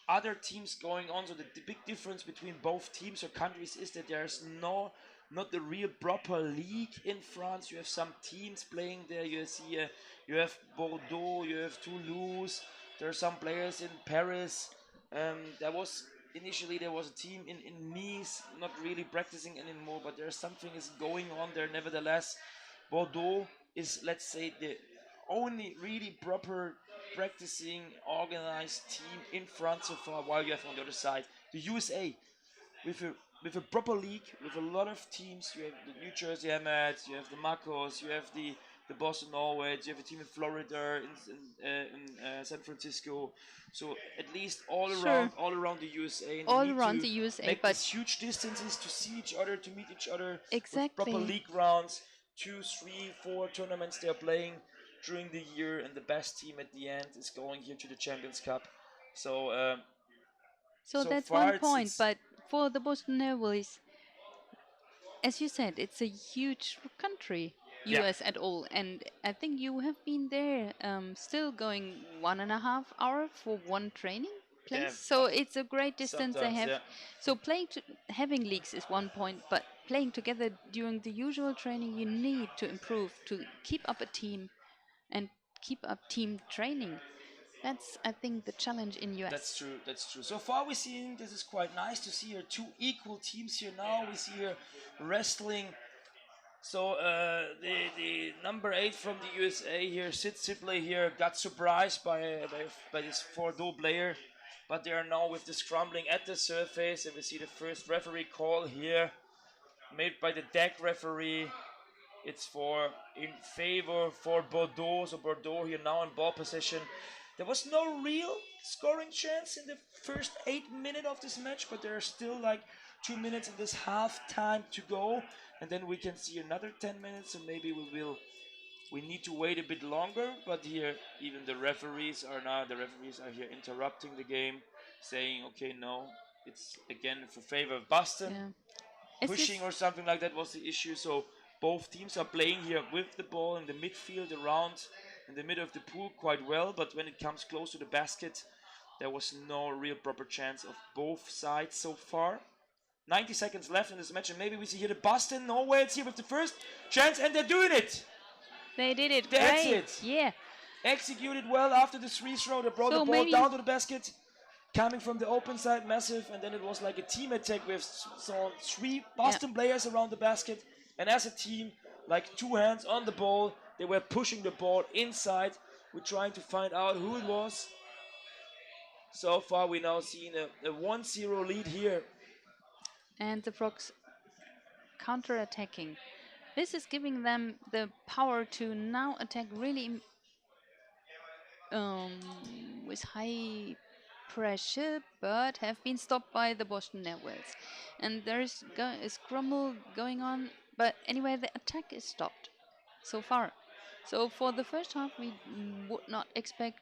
other teams going on. So the big difference between both teams or countries is that there's not the real proper league in France. You have some teams playing there. You see, you have Bordeaux, you have Toulouse. There are some players in Paris. Initially there was a team in Nice, not really practicing anymore, but there's something is going on there. Nevertheless, Bordeaux is, let's say, the only really proper practicing organized team in France so far, while you have on the other side the USA with a proper league with a lot of teams. You have the New Jersey Mets, you have the Macos, you have the Boston Norwich, you have a team in Florida, in San Francisco. So at least Sure, all around the USA, and they all need around to the USA, make but these huge distances to see each other, to meet each other with proper exactly. league rounds. 2, 3, 4 tournaments they are playing during the year, and the best team at the end is going here to the Champions Cup. So So so that's far one point, but for the Boston Airways, as you said, it's a huge country, yeah, US at all, and I think you have been there, still going 1.5 hour for one training yeah, place. So it's a great distance they sometimes, have. yeah. So having leagues is one point, but playing together during the usual training, you need to improve to keep up a team and keep up team training. That's, I think, the challenge in That's US. true. That's true. So far, we see this is quite nice to see here two equal teams here now. We see here wrestling. So the number 8 from the USA here, Sid Sibley here, got surprised by this Bordeaux player, but they are now with the scrambling at the surface, and we see the first referee call here, made by the deck referee. It's for in favor for Bordeaux. So Bordeaux here now in ball possession. There was no real scoring chance in the first 8 minutes of this match, but there are still like 2 minutes in this half time to go, and then we can see another 10 minutes, and maybe we need to wait a bit longer. But here even the referees are here interrupting the game, saying, okay, no, it's again for favor of Boston. Yeah. It's Pushing just or something like that was the issue. So both teams are playing here with the ball in the midfield, around in the middle of the pool quite well, but when it comes close to the basket, there was no real proper chance of both sides so far. 90 seconds left in this match, and maybe we see here the Boston Norway here with the first chance, and they're doing it. they did it That's great. it. Yeah. Executed well after the free throw. They brought So the ball maybe down to the basket, coming from the open side, massive, and then it was like a team attack with so 3 yeah. Boston players around the basket, and as a team, like 2 hands on the ball, they were pushing the ball inside. We're trying to find out who it was. So far, we now seen a 1-0 lead here. And the Frogs counter-attacking. This is giving them the power to now attack really with high pressure, but have been stopped by the Boston Netwells. And there is a scramble going on, but anyway, the attack is stopped so far. So for the first half, we would not expect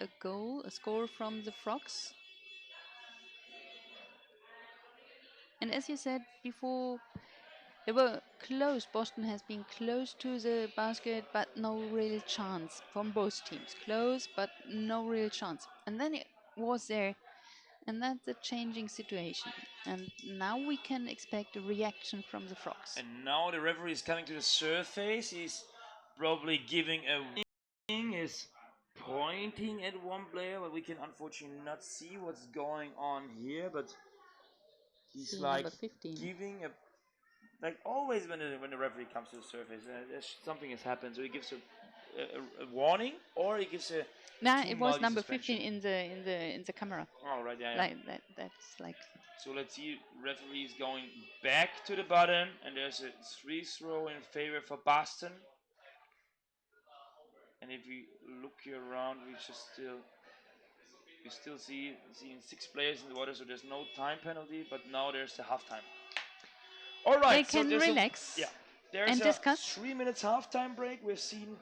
a score from the Frogs. And as you said before, they were close. Boston has been close to the basket, but no real chance from both teams. Close, but no real chance. And then it was there, and that's a changing situation. And now we can expect a reaction from the Frogs. And now the referee is coming to the surface. He's probably giving a warning. Is pointing at one player, but we can unfortunately not see what's going on here. But he's See, like number 15. giving a, like always when the referee comes to the surface, something has happened. So he gives a warning, or he gives a Nah, two it was multi number suspension. 15 in the camera. Oh right, yeah. Like that's like. So let's see, referee is going back to the button, and there's a free throw in favor for Boston. And if we look here around, we still seeing 6 players in the water, so there's no time penalty. But now there's the halftime. All right, They can relax. There's and a discuss. 3 minutes halftime break. We've seen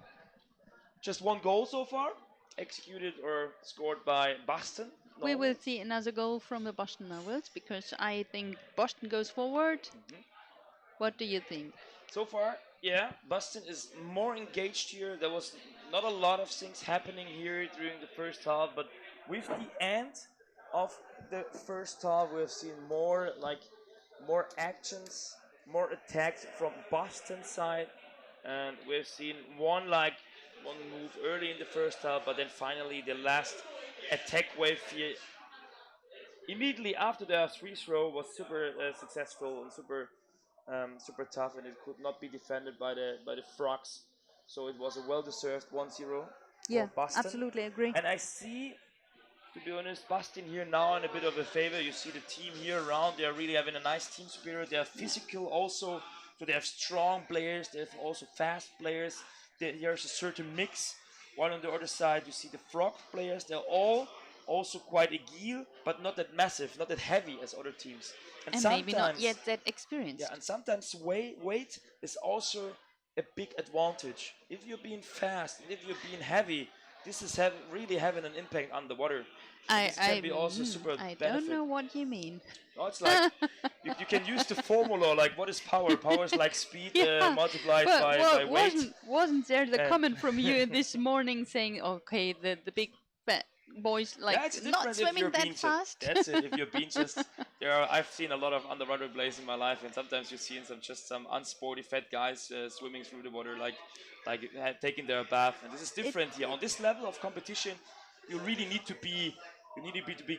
just 1 goal so far, executed or scored by Boston. We will see another goal from the Boston Owls because I think Boston goes forward. What do you think? So far, yeah, Boston is more engaged here. There was not a lot of things happening here during the first half, but with the end of the first half, we've seen more actions, more attacks from Boston side, and we've seen one move early in the first half, but then finally the last attack wave here immediately after the free throw was super successful and super tough, and it could not be defended by the Frogs. So it was a well-deserved 1-0 for Boston. Absolutely agree. And I see, to be honest, Boston here now in a bit of a favor. You see the team here around, they are really having a nice team spirit. They are physical also, so they have strong players, they have also fast players. There's a certain mix. While on the other side, you see the Frog players, they're all also quite agile, but not that massive, not that heavy as other teams. And maybe not yet that experienced. Yeah, and sometimes weight is also a big advantage. If you're being fast, if you're being heavy, this is really having an impact on the water. I don't know what you mean. No, it's like you can use the formula, like what is power? Power is like speed multiplied by weight. Wasn't there the comment from you this morning saying, okay, the big fat boys not swimming that fast? That's it. If you're being just I've seen a lot of underwater plays in my life, and sometimes you see some unsporty fat guys swimming through the water like taking their bath. And this is different here. On this level of competition, you really need to be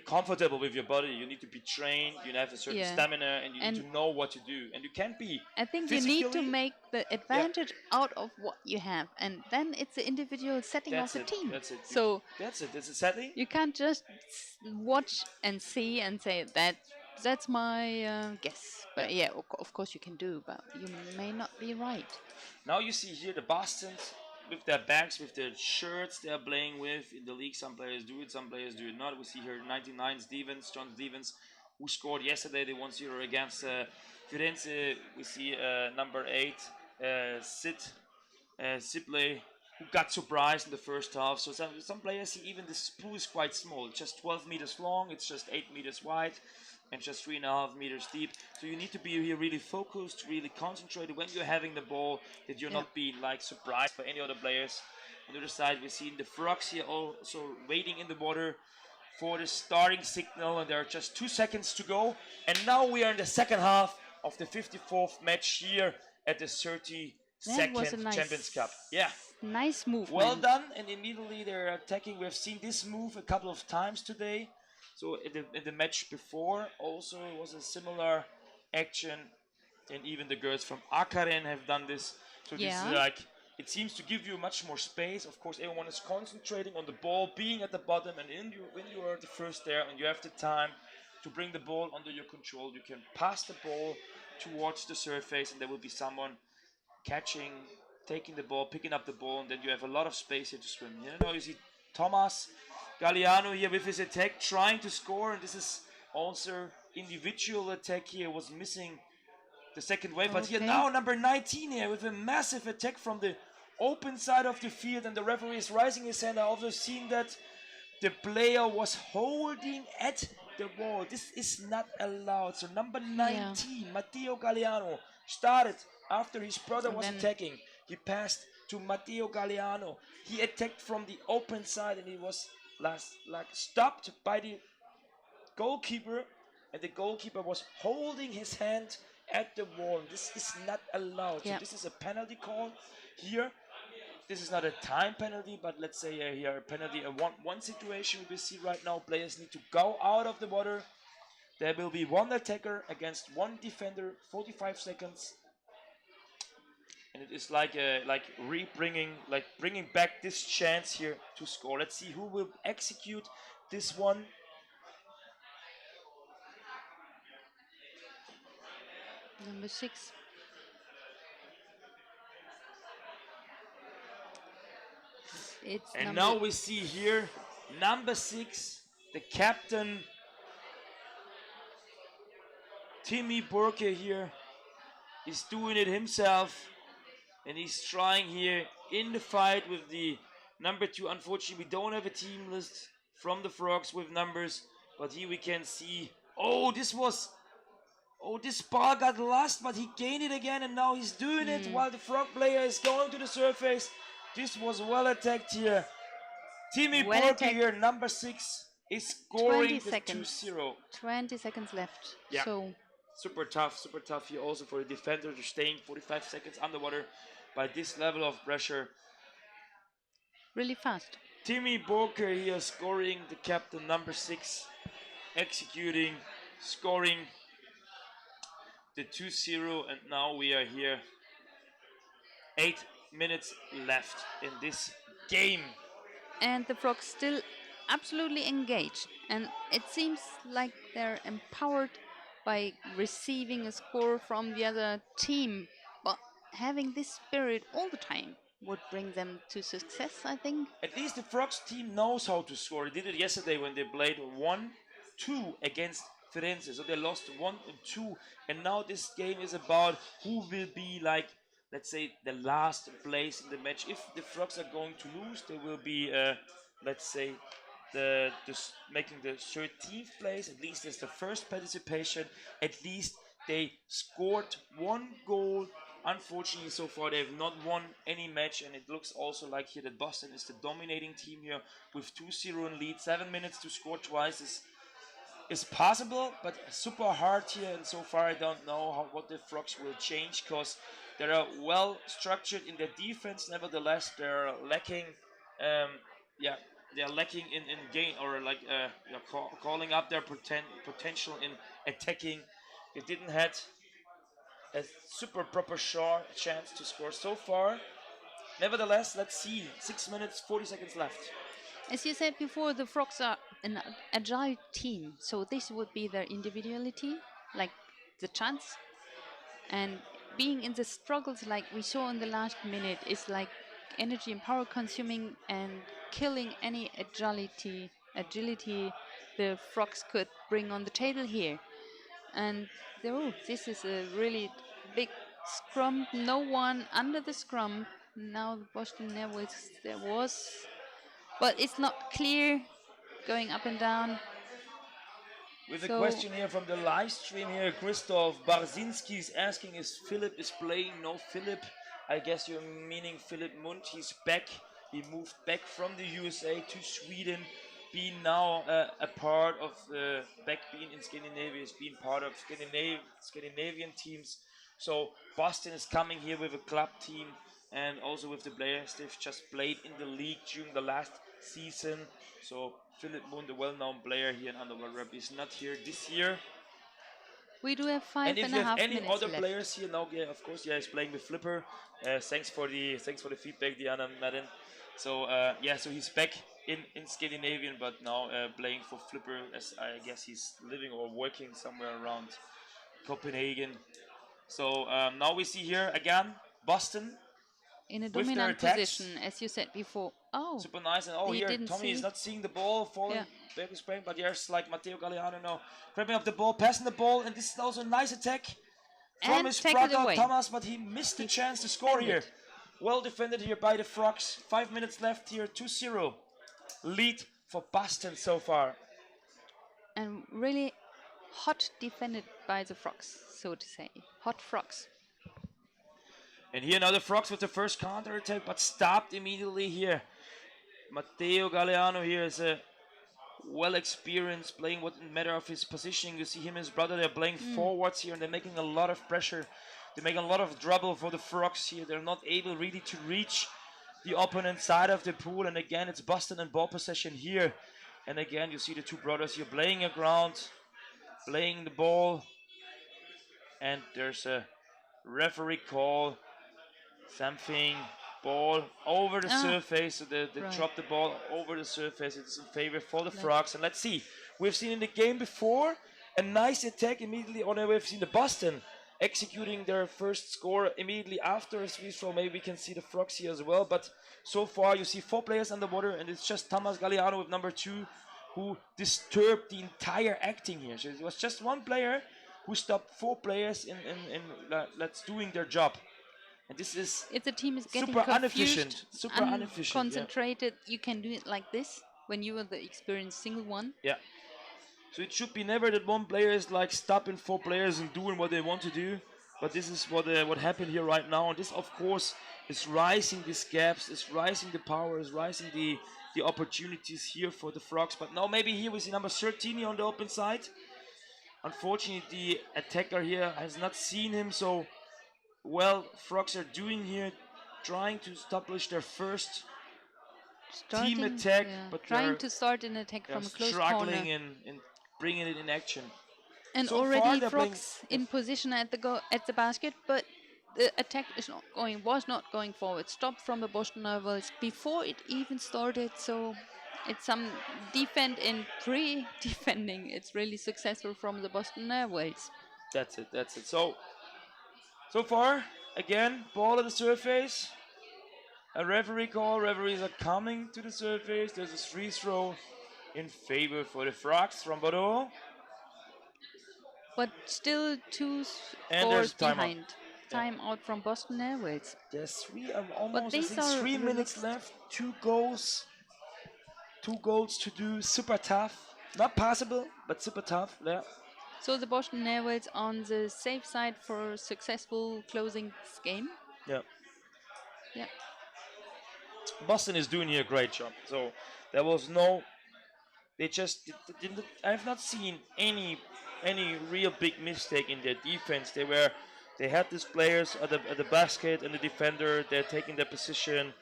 comfortable with your body. You need to be trained. You have a certain stamina, and you need to know what to do. And you can't be. I think you need to make the advantage out of what you have, and then it's the individual setting of the team. That's it. So that's it. It's a setting. You can't just watch and see and say that's my guess. But yeah, of course you can do, but you may not be right. Now you see here the Bostons with their bags, with their shirts they are playing with in the league. Some players do it, some players do it not. We see here 99 John Stevens, who scored yesterday the 1-0 against Firenze. We see number 8, Sibley, who got surprised in the first half. So some players see even this pool is quite small. It's just 12 meters long, it's just 8 meters wide, and just 3.5 meters deep. So you need to be here really focused, really concentrated when you're having the ball, that you're not being surprised by any other players. On the other side, we're seeing the Frogs here also waiting in the water for the starting signal, and there are just 2 seconds to go. And now we are in the second half of the 54th match here at the 32nd Champions Cup. Yeah. Nice move. Well done, and immediately they're attacking. We have seen this move a couple of times today. So in the match before also was a similar action, and even the girls from Akaren have done this. So this is it seems to give you much more space. Of course, everyone is concentrating on the ball, being at the bottom, and when you are the first there and you have the time to bring the ball under your control, you can pass the ball towards the surface, and there will be someone catching, taking the ball, picking up the ball, and then you have a lot of space here to swim. You see Thomas Galliano here with his attack, trying to score, and this is also individual attack here, was missing the second wave. But here now number 19 here with a massive attack from the open side of the field, and the referee is raising his hand. I also seen that the player was holding at the wall. This is not allowed. So number 19, Matteo Galliano, started after his brother was attacking. He passed to Matteo Galliano. He attacked from the open side, and he was stopped by the goalkeeper, and the goalkeeper was holding his hand at the wall. This is not allowed. So this is a penalty call here. This is not a time penalty, but let's say here a penalty, a one situation we see right now. Players need to go out of the water. There will be one attacker against one defender, 45 seconds. And it is like bringing back this chance here to score. Let's see who will execute this one. Number 6. And now we see here number 6, the captain, Timmy Burke here, is doing it himself, and he's trying here in the fight with the number 2. Unfortunately, we don't have a team list from the Frogs with numbers, but here we can see, this ball got lost, but he gained it again, and now he's doing it while the Frog player is going to the surface. This was well attacked here. Timmy Burke here, number 6, is scoring the 2-0. 20 seconds left. Yeah. So super tough here also for the defender to staying 45 seconds underwater by this level of pressure. Really fast. Timmy Burke here scoring, the captain, number 6, executing, scoring the 2-0, and now we are here. 8 minutes left in this game. And the Frogs still absolutely engaged. And it seems like they're empowered by receiving a score from the other team. But having this spirit all the time would bring them to success, I think. At least the Frogs team knows how to score. They did it yesterday when they played 1-2 against Firenze. So they lost 1-2. And now this game is about who will be let's say the last place in the match. If the Frogs are going to lose, they will be, let's say, making the 13th place. At least it's the first participation. At least they scored 1 goal. Unfortunately, so far they have not won any match, and it looks also like here that Boston is the dominating team here with 2-0 in lead. 7 minutes to score twice is possible, but super hard here, and so far I don't know what the Frogs will change, because they are well structured in their defense. Nevertheless, they're lacking, they're lacking in gain, or calling up their potential in attacking. They didn't have a super proper chance to score so far. Nevertheless, let's see. 6 minutes, 40 seconds left. As you said before, the Frogs are an agile team, so this would be their individuality, like the chance. And being in the struggles like we saw in the last minute is like energy and power consuming and killing any agility the Frogs could bring on the table here. And this is a really big scrum. No one under the scrum. Now the Boston there was, but it's not clear, going up and down. With a question here from the live stream here, Christoph Barzinski is asking, is Philip is playing? No, Philip, I guess you're meaning Philip Mund. He's back. He moved back from the USA to Sweden, being now a part of being in Scandinavia, is being part of Scandinavian teams. So Boston is coming here with a club team, and also with the players they've just played in the league during the last season. So Philip Mund, the well-known player here in Underworld Rugby, is not here this year. We do have 5.5 minutes left. And if you have any other players here now, of course, he's playing with Flipper. Thanks for the feedback, Diana Madden. So so he's back in Scandinavian, but now playing for Flipper, as I guess he's living or working somewhere around Copenhagen. So now we see here again Boston in a dominant position, as you said before. Oh, super nice. And here Tommy is not seeing the ball falling back is playing, but here's like Matteo Galliano now grabbing up the ball, passing the ball, and this is also a nice attack from his brother Thomas, but he missed the chance to score here. Well defended here by the Frogs. 5 minutes left here. 2-0 lead for Boston so far. And really hot defended by the Frogs, so to say. Hot Frogs. And here now the Frogs with the first counter attack, but stopped immediately here. Matteo Galeano here is a well experienced, playing what matter of his positioning. You see him and his brother, they're playing forwards here, and they're making a lot of pressure. They're making a lot of trouble for the Frogs here. They're not able really to reach the opponent side of the pool. And again, it's Boston and ball possession here. And again, you see the two brothers here playing a ground, playing the ball. And there's a referee call. Something, ball over the surface. So they drop the ball over the surface. It's in favor for the Frogs. And let's see. We've seen in the game before a nice attack immediately. Or we've seen the Boston executing their first score immediately after a free throw. Maybe we can see the Frogs here as well. But so far, you see 4 players underwater, and it's just Thomas Galeano with number 2 who disturbed the entire acting here. So it was just one player who stopped 4 players in let's doing their job. And this is if the team is getting super confused, inefficient. Super inefficient. Concentrated, you can do it like this when you are the experienced single one. Yeah. So it should be never that one player is like stopping 4 players and doing what they want to do. But this is what happened here right now. And this, of course, is rising these gaps, is rising the power, is rising the opportunities here for the Frogs. But now maybe here we see number 13 here on the open side. Unfortunately, the attacker here has not seen him. So, well, Frogs are doing here, trying to establish their first team attack. But trying to start an attack from a close struggling corner. and bringing it in action. And So already far Frogs in position at the basket, but the attack was not going forward. Stopped from the Boston Navals before it even started. So it's some defend and pre-defending. It's really successful from the Boston Airways. That's it. So far, again, ball at the surface. A referee call. Referees are coming to the surface. There's a free throw in favor for the Frogs from Bordeaux. But still 2 And there's scores timeout. behind. Time out from Boston Airways. There's almost these I think are 3 minutes relaxed. left. 2 goals. 2 goals to do. Super tough. Not possible, but super tough. Yeah. So the Boston Airways on the safe side for successful closing this game. Yeah. Yeah. Boston is doing here a great job. So there was no. They just didn't. I have not seen any real big mistake in their defense. They had these players at the basket and the defender. They're taking their position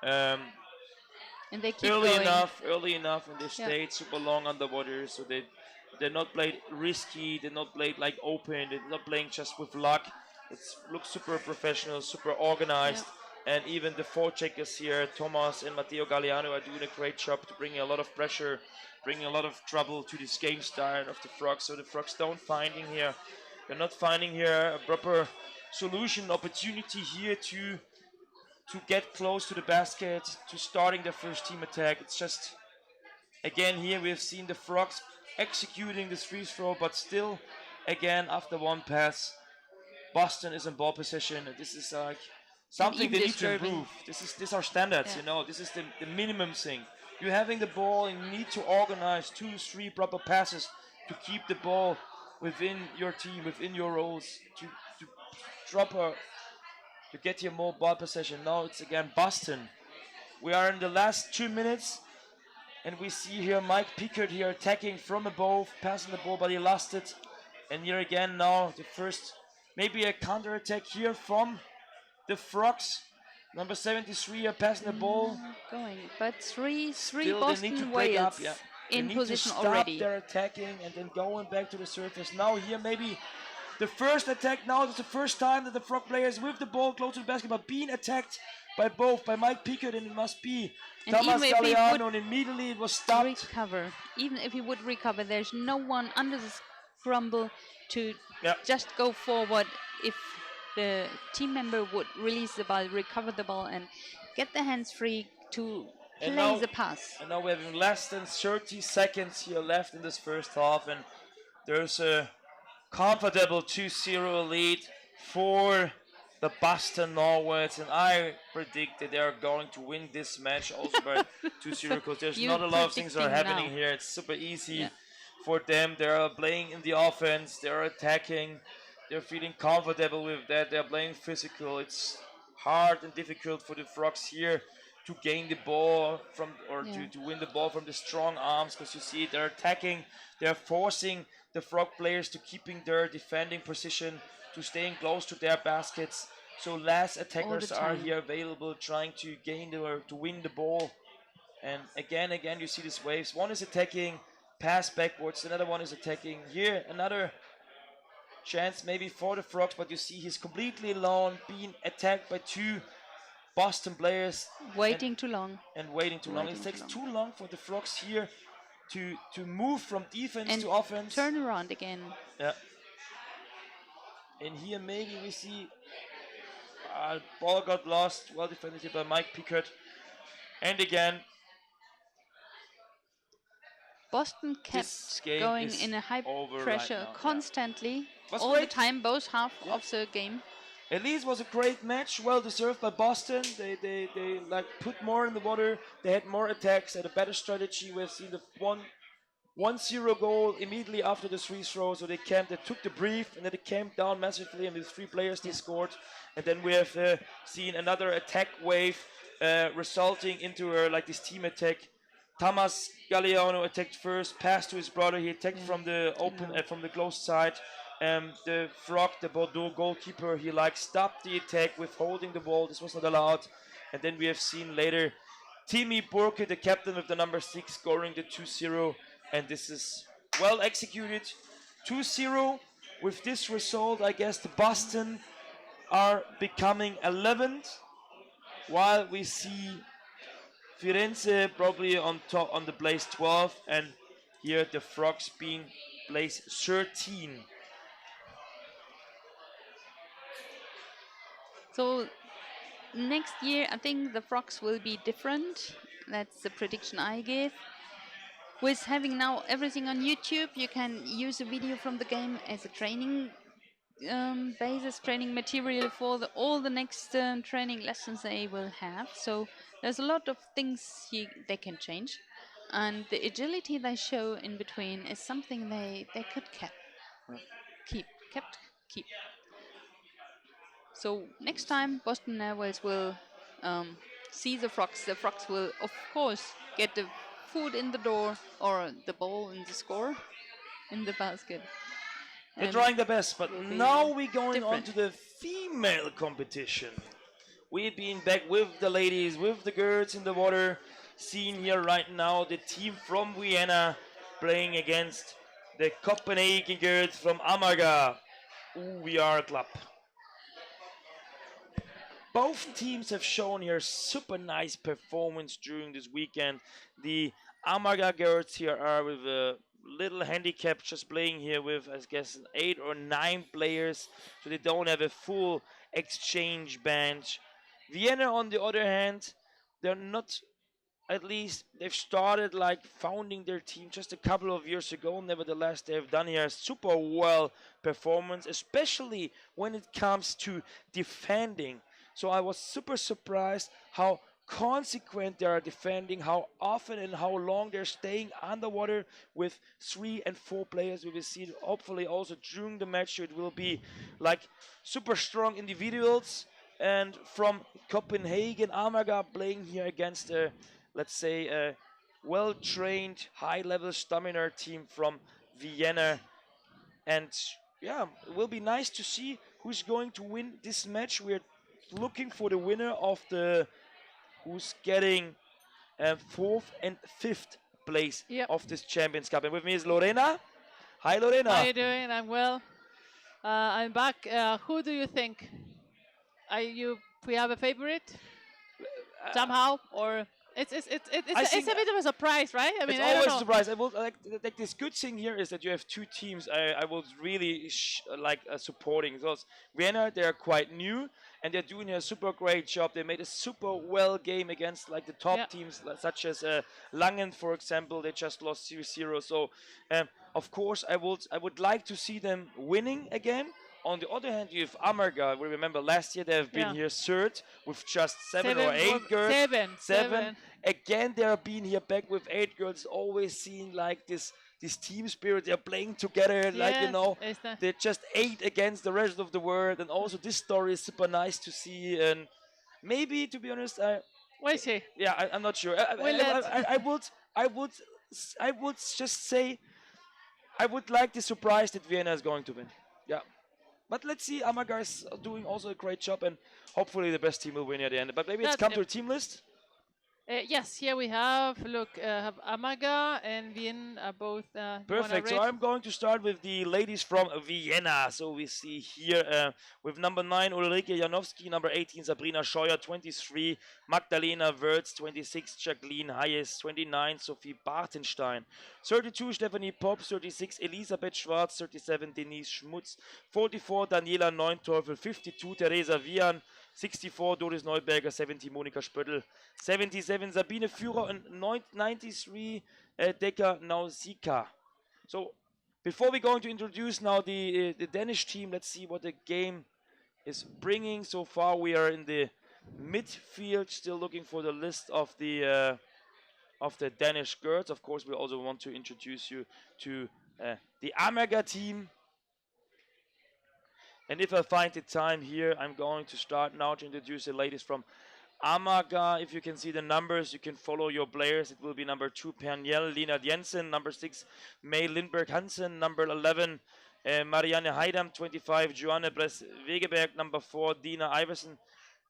And they keep early going. enough, and they stayed super long underwater. So they're not played risky. They're not played like open. They're not playing just with luck. It looks super professional, super organized. And even the forecheckers here, Thomas and Matteo Galeano, are doing a great job to bring a lot of pressure, bringing a lot of trouble to this game style of the Frogs. So the Frogs they're not finding here a proper solution, opportunity here to get close to the basket, to starting their first team attack. It's just, again, here we've seen the Frogs executing this free throw, but still, again, after one pass, Boston is in ball possession. And this is like something they need to improve. These are standards, This is the minimum thing. You're having the ball and you need to organize 2-3 proper passes to keep the ball within your team, within your roles, to get here more ball possession. Now it's again Boston. We are in the last 2 minutes, and we see here Mike Pickard here attacking from above, passing the ball, but he lost it. And here again now the first, maybe a counter attack here from the Frogs. Number 73 are passing the ball. Going, but three Still, Boston they need to break Whales up, in they need position to stop already. their attacking and then going back to the surface. Now here maybe the first attack now. It's the first time that the Frog players with the ball close to the basket but being attacked by Mike Pickard, and it must be And Thomas even if he Galeano, would and immediately it was stopped. Even if he would recover, there's no one under the scramble to Yeah. just go forward if the team member would release the ball, recover the ball, and get the hands free to And play now- the pass. And now we have less than 30 seconds here left in this first half, and there's a comfortable 2-0 lead for the Boston Norwards, and I predict that they are going to win this match also by 2-0 because there's You not a lot of things that are predicting happening now. here. It's super easy Yeah. for them. They are playing in the offense, they are attacking, they're feeling comfortable with that, they're playing physical. It's hard and difficult for the Frogs here to gain the ball from or Yeah. to win the ball from the strong arms because you see they're attacking, they're forcing the Frog players to keeping their defending position, to staying close to their baskets. So less All the attackers are time. here available trying to gain the or to win the ball. And again you see these waves. One is attacking, pass backwards, another one is attacking. Here another chance maybe for the Frogs, but you see he's completely alone, being attacked by two Boston players and, Waiting too long. and waiting too long. It Waiting too takes long. too long for the Frogs here to move from defense And to offense. turn around again. Yeah. And here maybe we see ball got lost, well defended here by Mike Pickett. And again, Boston this kept game going is in a high over right pressure now. constantly Was all the great. time, both half Yeah. of the game. At least was a great match, well deserved by Boston. They like put more in the water. They had more attacks, had a better strategy. We've seen the 1-0 goal immediately after the free throw. So they took the brief and then they came down massively, and with three players they Yeah. scored. And then we have seen another attack wave resulting into like this team attack. Thomas Galliano attacked first, passed to his brother. He attacked Yeah. from the open, Genau. from the closed side. The Frog, the Bordeaux goalkeeper, he like stopped the attack with holding the ball. This was not allowed. And then we have seen later Timmy Burke, the captain of the number 6, scoring the 2-0. And this is well executed. 2-0. With this result, I guess the Boston are becoming 11th, while we see Firenze probably on top on the place 12, and here the Frogs being place 13. So next year, I think the Frogs will be different. That's the prediction I give. With having now everything on YouTube, you can use a video from the game as a training basis, training material for all the next training lessons they will have. So there's a lot of things they can change. And the agility they show in between is something they could keep. So next time Boston Airways will see the Frogs will of course get the food in the door or the ball in the score in the basket. They're And trying their best, but will be now we're going on different. to the female competition. We've been back with the ladies, with the girls in the water. Seen here right now the team from Vienna playing against the Copenhagen girls from Amager UVR club. Both teams have shown here super nice performance during this weekend. The Amager girls here are with a little handicap, just playing here with, I guess, 8 or 9 players, so they don't have a full exchange bench. Vienna, on the other hand, they're not, at least they've started like founding their team just a couple of years ago. Nevertheless, they've done here a super well performance, especially when it comes to defending. So I was super surprised how consequent they are defending, how often and how long they're staying underwater with 3 and 4 players. We will see hopefully also during the match it will be like super strong individuals. And from Copenhagen, Amager playing here against let's say a well-trained, high-level stamina team from Vienna. And yeah, it will be nice to see who's going to win this match. We're looking for the winner of the who's getting 4th and 5th place Yep. of this Champions Cup. And with me is Lorena. Hi, Lorena. How are you doing? I'm well. I'm back. Who do you think? We have a favorite somehow, or it's a bit of a surprise, right? I mean, It's I don't always know. a surprise. I will like this good thing here is that you have two teams. I was really supporting those. Vienna, they are quite new and they're doing a super great job. They made a super well game against like the top Yeah. teams such as Langen, for example. They just lost 0-0. So of course I would like to see them winning again. On the other hand, you have Amarga. We remember last year they have been Yeah. here third with just seven or Seven, eight girls. seven. Again, they are being here back with 8 girls. Always seeing like this team spirit. They're playing together, like Yes, it's the, they're just 8 against the rest of the world. And also this story is super nice to see. And maybe, to be honest, we'll see. yeah, I'm not sure. I, We'll I, let- I, I would, I would, I would just say I would like the surprise that Vienna is going to win. Yeah. But let's see, Amaga is doing also a great job, and hopefully the best team will win at the end. But maybe let's That's come it. to a team list. Yes, here we have, look, have Amaga and Wien both. You wanna Perfect. So rate? I'm going to start with the ladies from Vienna. So we see here with number 9 Ulrike Janowski, number 18 Sabrina Scheuer, 23 Magdalena Wirtz, 26 Jacqueline Hayes, 29 Sophie Bartenstein, 32 Stephanie Popp, 36 Elisabeth Schwarz, 37 Denise Schmutz, 44 Daniela Neunteufel, 52 Theresa Vian, 64 Doris Neuberger, 70 Monika Spöttl, 77 Sabine Führer, and 93 Decker Nausicaa. So before we're going to introduce now the Danish team, let's see what the game is bringing. So far we are in the midfield, still looking for the list of the Danish girls. Of course, we also want to introduce you to the Amaga team. And if I find the time here, I'm going to start now to introduce the ladies from Amaga. If you can see the numbers, you can follow your players. It will be number 2, Pernille Lina Jensen, number 6, May Lindberg Hansen, number 11, Marianne Heidam, 25, Joanne Bress Wegeberg, number 4, Dina Iversen,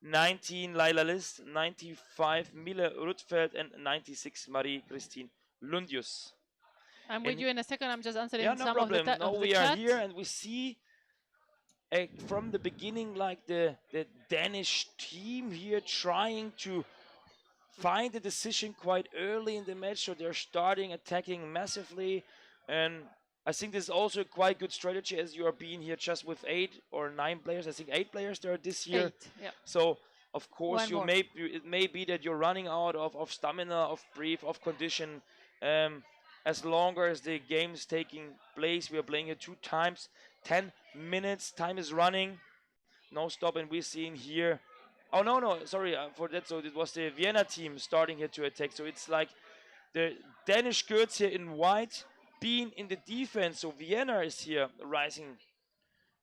19, Laila List, 95, Mille Rutfeld, and 96, Marie-Christine Lundius. I'm with and- you in a second. I'm just answering Yeah, no some problem. of the, Now of the we are chat. here and we see from the beginning like the Danish team here trying to find a decision quite early in the match, so they're starting attacking massively, and I think this is also a quite good strategy as you are being here just with 8 or 9 players. I think 8 players there this year. 8. Yeah. So of course One more. it may be that you're running out of stamina, of brief, of condition. As longer as the game is taking place, we are playing here 2 times, 10 minutes. Time is running, no stop, and we're seeing here. Oh no, sorry for that. So it was the Vienna team starting here to attack. So it's like the Danish girls here in white being in the defense. So Vienna is here rising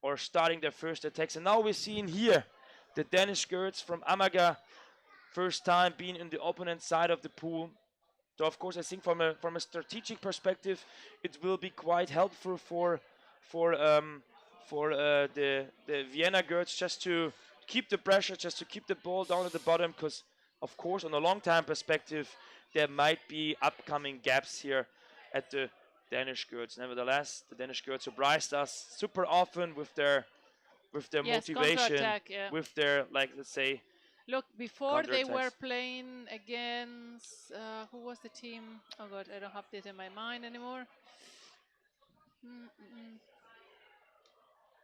or starting their first attacks. And now we're seeing here the Danish girls from Amaga first time being in the opponent side of the pool. So of course I think from a strategic perspective it will be quite helpful for the Vienna girls just to keep the pressure, just to keep the ball down at the bottom, because of course on a long time perspective there might be upcoming gaps here at the Danish girls. Nevertheless, the Danish girls surprised us super often with their Yes, motivation, counter-attack, yeah. with their, like, let's say, Look, before they were counterattacks. playing against who was the team? Oh god, I don't have this in my mind anymore.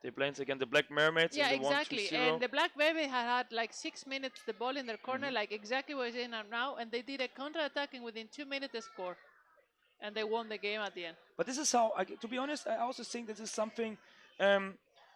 they played against the Black Mermaids Yeah, in the exactly. 1-2-0. And the Black Baby had like 6 minutes the ball in their corner, like exactly what is in and now, and they did a counter-attack, and within 2 minutes they score, and they won the game at the end. But this is how, to be honest, I also think this is something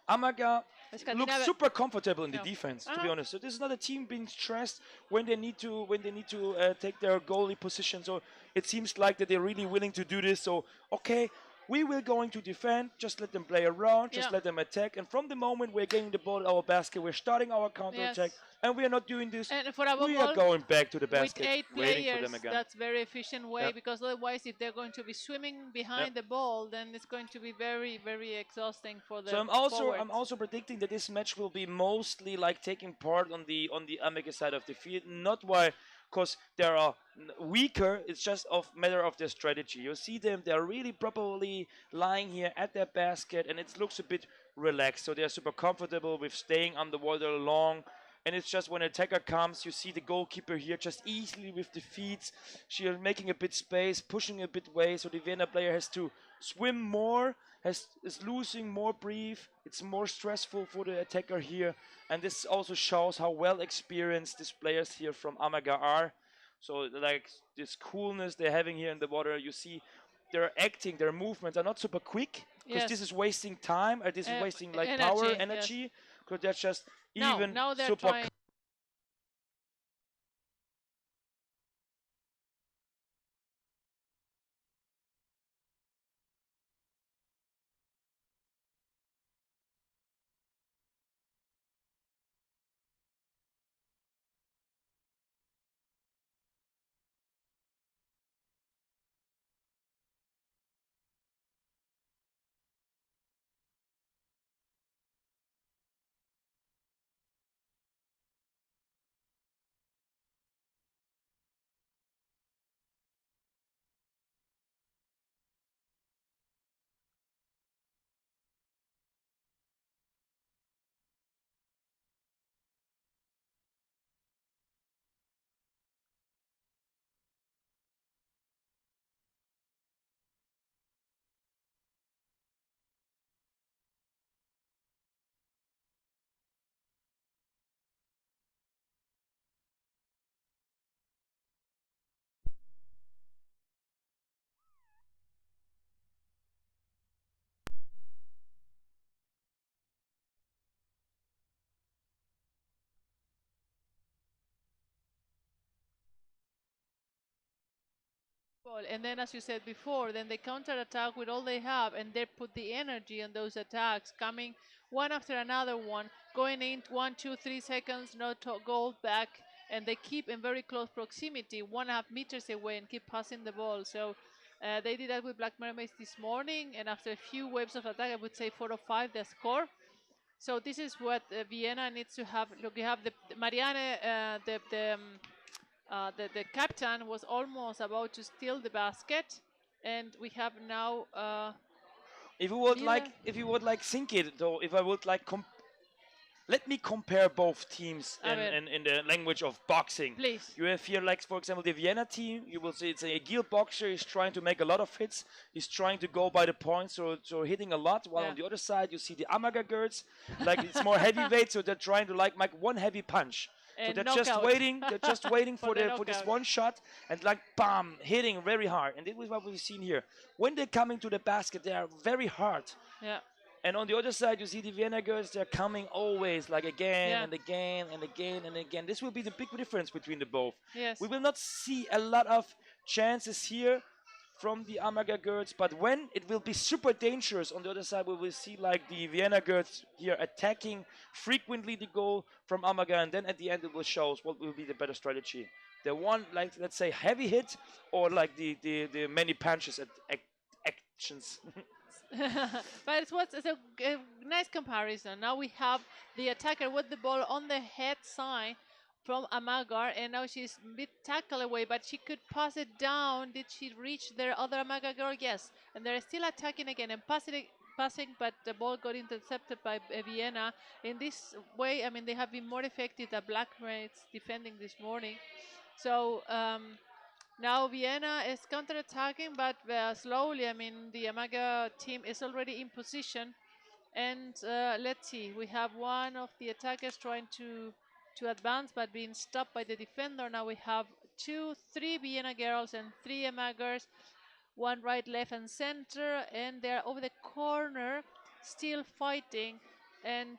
Amaga looks Scandinavia- super comfortable in the Yeah. defense. To Uh-huh. be honest, so this is not a team being stressed when they need to take their goalie position. So it seems like that they're really willing to do this. So okay, we will going to defend. Just let them play around. Just Yeah. let them attack. And from the moment we're getting the ball at our basket, we're starting our counter attack, Yes. and we are not doing this. And for our We are goal, going back to the with basket, 8 waiting for players, them again. that's very efficient way, Yep. because otherwise if they're going to be swimming behind the ball, then it's going to be very, very exhausting for the So I'm forwards. also predicting that this match will be mostly like taking part on the Amiga side of the field, not why because they are weaker. It's just a matter of their strategy. You see them; they are really properly lying here at their basket, and it looks a bit relaxed. So they are super comfortable with staying underwater long. And it's just when an attacker comes, you see the goalkeeper here just easily with the feet. She is making a bit space, pushing a bit away. So the Vienna player has to swim more, is losing more breath. It's more stressful for the attacker here. And this also shows how well experienced these players here from Amaga are. So like this coolness they're having here in the water, you see they're acting, their movements are not super quick, because this Yes. is wasting time, or this is wasting like power, Energy. Yes. energy, because they're just Now, even now they're super trying. Well, and then, as you said before, then they counter-attack with all they have, and they put the energy on those attacks, coming one after another one, going in 1, 2, 3 seconds, no goal back, and they keep in very close proximity, 1.5 meters away, and keep passing the ball. So they did that with Black Mermaids this morning, and after a few waves of attack, I would say 4 or 5, they score. So this is what Vienna needs to have. Look, you have the Marianne, the captain was almost about to steal the basket, and we have now Lila. if you would like think it though, if I would like let me compare both teams A ver, in the language of boxing. please. You have here, like, for example, the Vienna team. You will see it's a Gil boxer. He's trying to make a lot of hits. He's trying to go by the points, so hitting a lot. While Yeah. on the other side, you see the Amaga girls. Like, it's more heavyweight, so they're trying to like make one heavy punch. So And they're just knockout. waiting. They're just waiting For for the for this knockout. one shot and like bam, hitting very hard. And this is what we've seen here. When they're coming to the basket, they are very hard. Yeah. And on the other side, you see the Vienna girls. They're coming always, like again Yeah. and again and again and again. This will be the big difference between the both. Yes. We will not see a lot of chances here from the Amaga girls, but when it will be super dangerous on the other side, we will see like the Vienna girls here attacking frequently the goal from Amaga, and then at the end it will show what will be the better strategy. The one, like, let's say, heavy hit, or like the many punches at actions. But it's a nice comparison. Now we have the attacker with the ball on the head side from Amagar, and now she's a bit tackle away, but she could pass it down. Did she reach their other Amaga girl? Yes. And they're still attacking again and passing, but the ball got intercepted by Vienna. In this way, I mean, they have been more effective than Black Knights defending this morning. So now Vienna is counter-attacking, but slowly. I mean, the Amaga team is already in position. And let's see, we have one of the attackers trying to advance, but being stopped by the defender. Now we have 3 Vienna girls and 3 Amagers, one right, left, and center, and they're over the corner, still fighting. And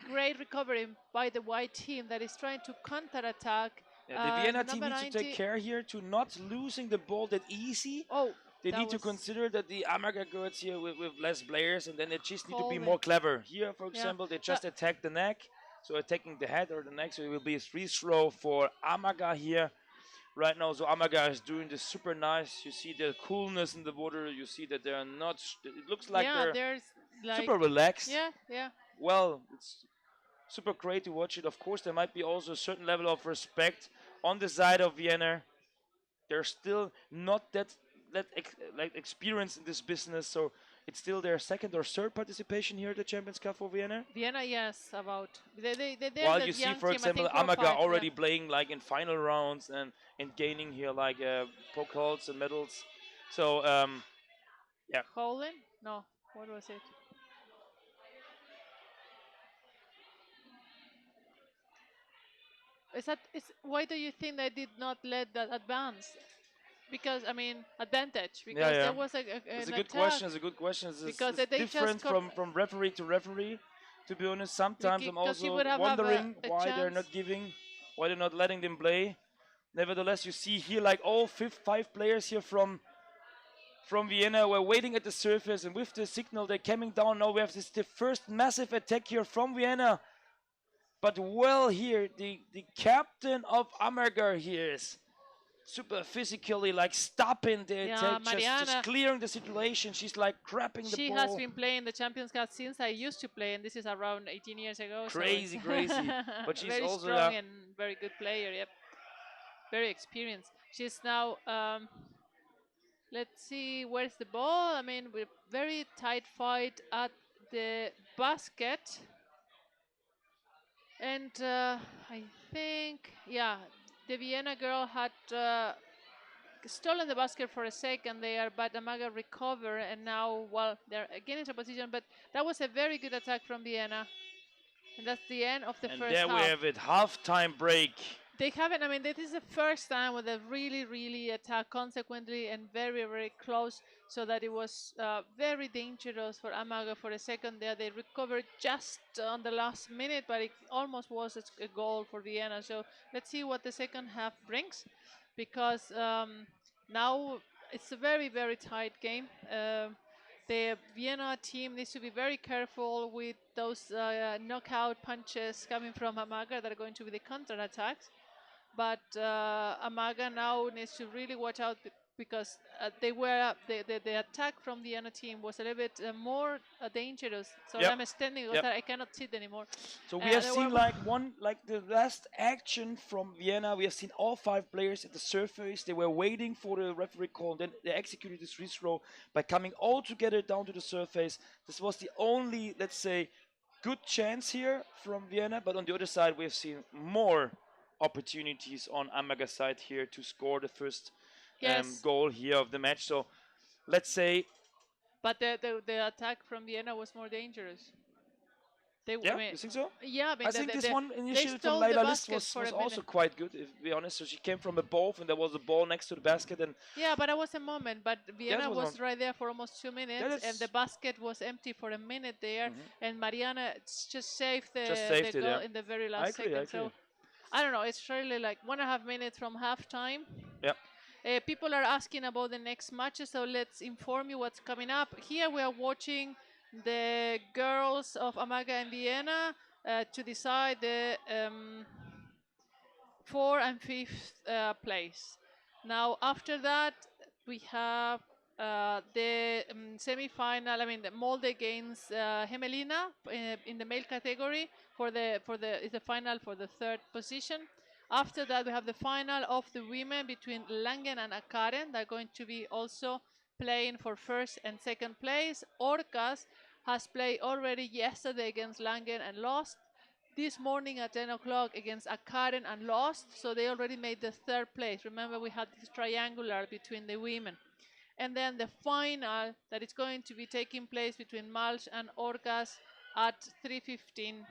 great recovery by the white team that is trying to counter-attack. Yeah, the Vienna team number needs to take 90 care here to not losing the ball that easy. Oh, They that need to was consider that the Amaga girls here with less players, and then they just need to be Holding. more clever. Here, for Yeah. example, they just attack the neck, so attacking the head or the neck, so it will be a free throw for Amaga here right now. So Amaga is doing this super nice. You see the coolness in the water. You see that they're not. It looks like yeah, they're there's like super relaxed. yeah. Well, it's super great to watch it. Of course, there might be also a certain level of respect on the side of Vienna. They're still not like experienced in this business, so it's still their second or third participation here at the Champions Cup for Vienna. Vienna, yes, about they're While the you see, young for team, I example, think 4 or Amaga 5, already yeah. playing like in final rounds and gaining here like pokals and medals. So Holland? No, what was it? Why do you think they did not let that advance? because I mean advantage Yeah, because yeah. there was It's a an good attack question. It's a good question. because It's they just different from referee to referee. To be honest, sometimes I'm because he also would have wondering a why they're chance. not giving, why they're not letting them play. Nevertheless, you see here like all five players here from Vienna were waiting at the surface, and with the signal they're coming down. Now we have this the first massive attack here from Vienna. But well here, the captain of Amargar here is super physically like stopping the Yeah, attack, just Mariana, clearing the situation. She's like grabbing the she has ball. been playing the Champions Cup since I used to play, and this is around 18 years ago. So it's Crazy, crazy. But she's very also strong and very good player. Yep, very experienced. She's now. Let's see, where's the ball? I mean, we're very tight fight at the basket, and I think, yeah, the Vienna girl had stolen the basket for a second there, but Amaga recovered, and now, well, they're again in a position, but that was a very good attack from Vienna, and that's the end of the and first there we half. have it, halftime break. They haven't, I mean, this is the first time where they really, really attacked consequently and very, very close, so that it was very dangerous for Amaga for a second there. They recovered just on the last minute, but it almost was a goal for Vienna. So let's see what the second half brings, because now it's a very, very tight game. The Vienna team needs to be very careful with those knockout punches coming from Amaga that are going to be the counter attacks. But Amaga now needs to really watch out because they were the attack from the Vienna team was a little bit more dangerous. So Yep. I'm standing because Yep. I cannot sit anymore. So we have there seen were- like the last action from Vienna. We have seen all five players at the surface. They were waiting for the referee call. Then they executed this free throw by coming all together down to the surface. This was the only, let's say, good chance here from Vienna. But on the other side, we have seen more opportunities on Amaga's side here to score the first Yes, goal here of the match. So let's say, but the attack from Vienna was more dangerous. I yeah, mean, you think so? yeah, I mean, I think this one they initiative from stole the Leila List basket for was a also minute. quite good, if to be honest. So she came from above, and there was a ball next to the basket, and Yeah, but that was a moment. But Vienna was a was moment. right there for almost 2 minutes, and that's the basket was empty for a minute there. Mhm. And Mariana just saved Just the saved it, goal yeah. in the very I last agree, I second. agree. So I don't know. It's really like 1.5 minutes from halftime. Yeah. People are asking about the next matches, so let's inform you what's coming up. Here we are watching the girls of Amaga and Vienna to decide the 4th and 5th place. Now, after that, we have the semi-final. I mean, the Molde against Gemelina in the male category is the final for the 3rd position. After that, we have the final of the women between Langen and Akaren. They're going to be also playing for 1st and 2nd place. Orcas has played already yesterday against Langen and lost. This morning at 10 o'clock against Akaren and lost, so they already made the 3rd place. Remember, we had this triangular between the women. And then the final that is going to be taking place between Malch and Orcas at 3:15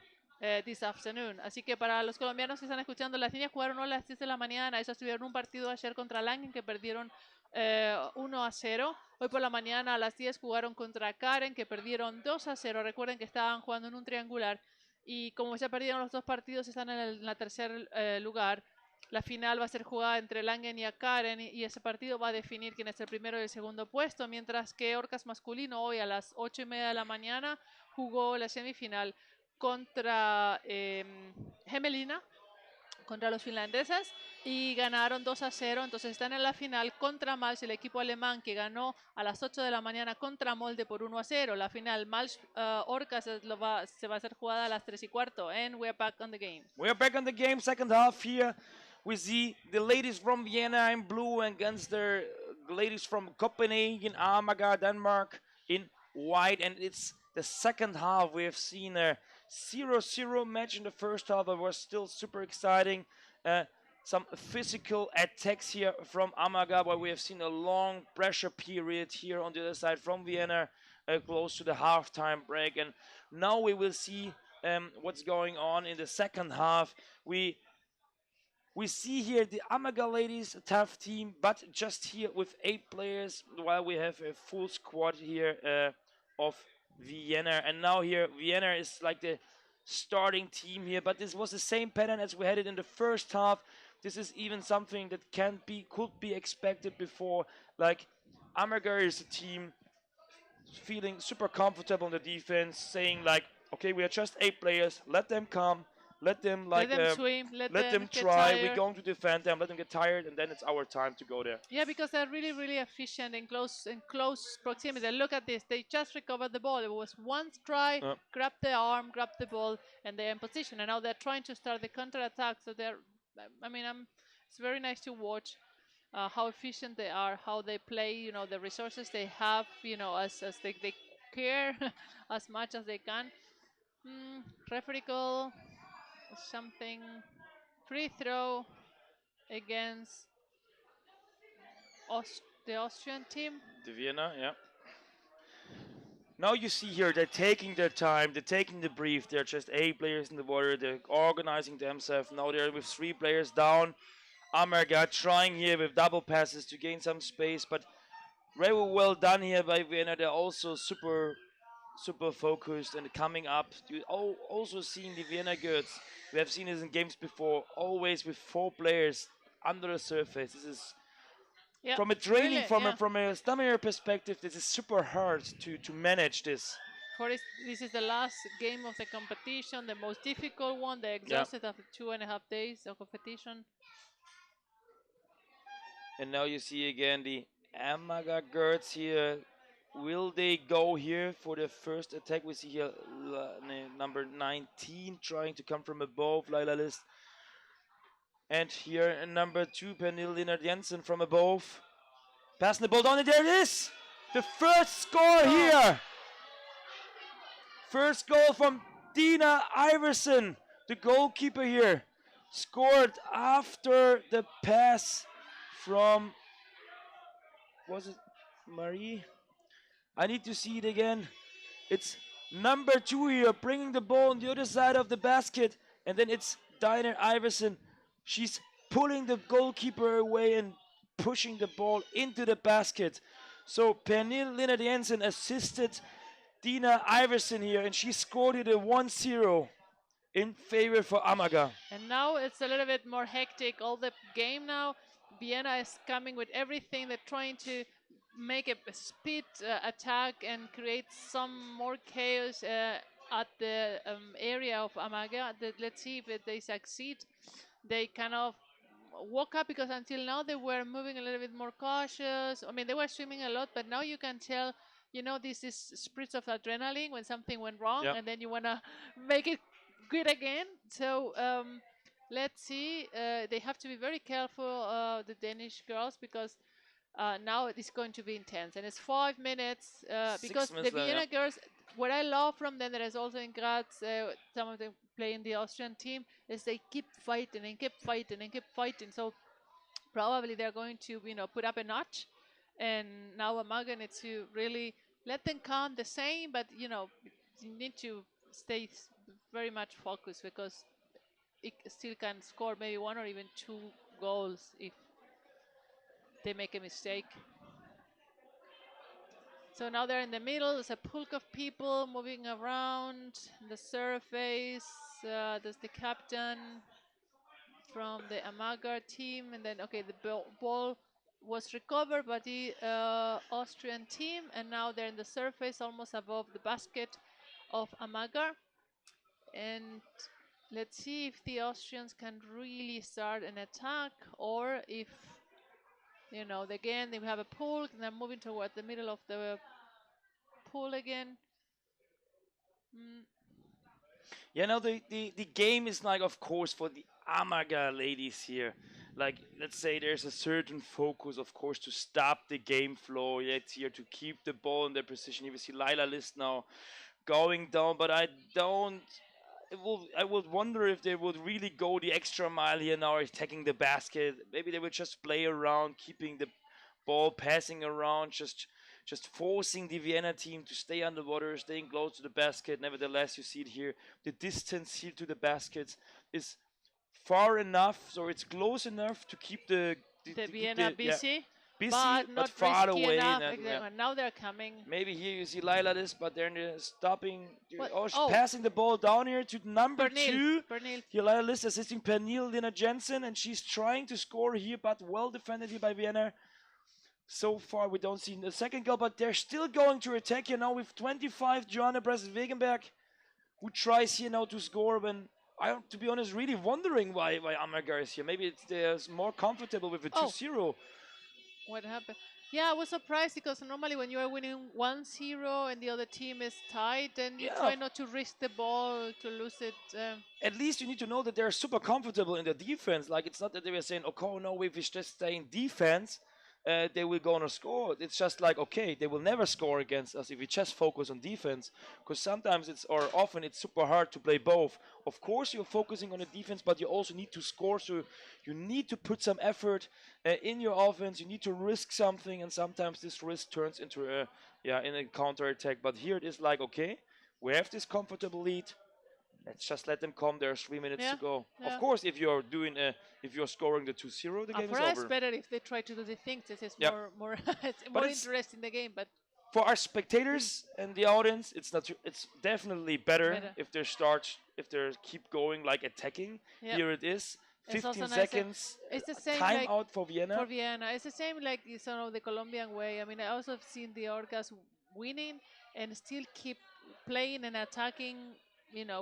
this afternoon. Así que para los colombianos que están escuchando, las niñas jugaron hoy a las 10 de la mañana. Ellas tuvieron un partido ayer contra Langen que perdieron 1-0. Hoy por la mañana a las 10 jugaron contra Karen que perdieron 2-0. Recuerden que estaban jugando en un triangular. Y como ya perdieron los dos partidos, están en la tercer lugar. La final va a ser jugada entre Langen y Akaren y ese partido va a definir quién es el primero y el segundo puesto, mientras que Orcas masculino hoy a las 8:30 de la mañana jugó la semifinal contra Gemelina, contra los finlandeses, y ganaron 2-0, entonces están en la final contra Malch, el equipo alemán que ganó a las 8 de la mañana contra Molde por 1-0. La final Malch Orcas se va a hacer jugada a las 3:15, and we are back on the game. We are back on the game, second half here. We see the ladies from Vienna in blue against the ladies from Copenhagen, Amager, Denmark in white. And it's the second half. We have seen a 0-0 match in the first half. It was still super exciting. Some physical attacks here from Amager, but we have seen a long pressure period here on the other side from Vienna, close to the halftime break. And now we will see what's going on in the second half. We We see here the Amaga ladies, a tough team, but just here with 8 players, while we have a full squad here of Vienna. And now here, Vienna is like the starting team here, but this was the same pattern as we had it in the first half. This is even something that could be expected before. Like, Amaga is a team feeling super comfortable on the defense, saying like, okay, we are just 8 players, let them come, let them Let them swim. Let them get try. We're tired. going to defend them. Let them get tired, and then it's our time to go there. Yeah, because they're really, really efficient in close proximity. Look at this. They just recovered the ball. It was one try, grab the arm, grab the ball, and they're in position. And now they're trying to start the counter attack. So they're, I mean, it's very nice to watch how efficient they are, how they play. You know, the resources they have. You know, as they care as much as they can. Referee goal, something, free throw against the Austrian team. The Vienna, yeah. Now you see here, they're taking their time, they're taking the brief. They're just 8 players in the water. They're organizing themselves. Now they're with 3 players down. Amarga trying here with double passes to gain some space, but very well done here by Vienna. They're also super focused and coming up. You also seeing the Vienna girls. We have seen this in games before, always with 4 players under the surface. This is from a training, from a stamina perspective, this is super hard to manage this. This is the last game of the competition, the most difficult one. They're exhausted after 2.5 days of competition. And now you see again the Amaga girls here. Will they go here for the first attack? We see here number 19 trying to come from above, Laila List. And here number 2, Pernille Linnert Jensen from above. Passing the ball down, and there it is! The first score here! First goal from Dina Iversen, the goalkeeper here. Scored after the pass from, was it Marie? I need to see it again. It's number 2 here, bringing the ball on the other side of the basket. And then it's Dina Iversen. She's pulling the goalkeeper away and pushing the ball into the basket. So Pernille Linnert Jensen assisted Dina Iversen here, and she scored it a 1-0 in favor for Amaga. And now it's a little bit more hectic all the game now. Vienna is coming with everything. They're trying to make a speed attack and create some more chaos at the area of Amaga. Let's see if they succeed. They kind of woke up, because until now they were moving a little bit more cautious. I mean, they were swimming a lot, but now you can tell, you know, this is spurts of adrenaline when something went wrong, and then you want to make it good again. So let's see. They have to be very careful, the Danish girls, because now it's going to be intense. And it's 5 minutes, because the Vienna girls, what I love from them, that is also in Graz, some of them play in the Austrian team, is they keep fighting and keep fighting and keep fighting. So probably they're going to, you know, put up a notch. And now Amaga needs to really let them come the same, but, you know, you need to stay very much focused, because it still can score maybe 1 or even 2 goals if they make a mistake. So now they're in the middle. There's a pulk of people moving around the surface. There's the captain from the Amaga team, and then the ball was recovered by the Austrian team, and now they're in the surface, almost above the basket of Amaga. And let's see if the Austrians can really start an attack, or if, you know, again they have a pool and they're moving toward the middle of the pool again. Yeah, no, the game is like, of course, for the Amaga ladies here. Like, let's say there's a certain focus, of course, to stop the game flow. Yeah, it's here to keep the ball in their position. You will see Laila List now going down, but I would wonder if they would really go the extra mile here now, attacking the basket. Maybe they would just play around, keeping the ball passing around, just forcing the Vienna team to stay underwater, staying close to the basket. Nevertheless, you see it here. The distance here to the baskets is far enough, so it's close enough to keep The Vienna busy, busy, but not far risky away. enough. Not- Exactly. yeah. Now they're coming. Maybe here you see Laila this, but they're stopping. What? Oh, she's Oh. passing the ball down here to number Pernil. 2. Pernil. Here Laila List assisting Pernil, Lina Jensen, and she's trying to score here, but well defended here by Vienna. So far we don't see the second goal, but they're still going to attack here now with 25, Johanna Brest-Wegenberg, who tries here now to score when, to be honest, really wondering why Amargar is here. Maybe they're more comfortable with a 2-0. What happened? Yeah, I was surprised because normally when you are winning 1-0 and the other team is tied, then you try not to risk the ball to lose it. At least you need to know that they're super comfortable in the defense. Like, it's not that they were saying, okay, no, if we just stay in defense, they will go on score. It's just like, okay, they will never score against us if we just focus on defense. Because sometimes often it's super hard to play both. Of course, you're focusing on the defense, but you also need to score. So you need to put some effort in your offense. You need to risk something, and sometimes this risk turns into in a counter attack. But here it is like, okay, we have this comfortable lead. Let's just let them come. There's 3 minutes to go. Yeah. Of course, if you're scoring the 2-0, the game For is us, over. better if they try to do the things. This is more it's But more it's- interest in the game. But For our spectators and the audience, it's definitely better if they keep going like attacking. Yeah. Here it is, It's also 15 nice seconds. it's the same Time like out for Vienna. for Vienna. It's the same like the Colombian way. I mean, I also have seen the Orcas winning and still keep playing and attacking,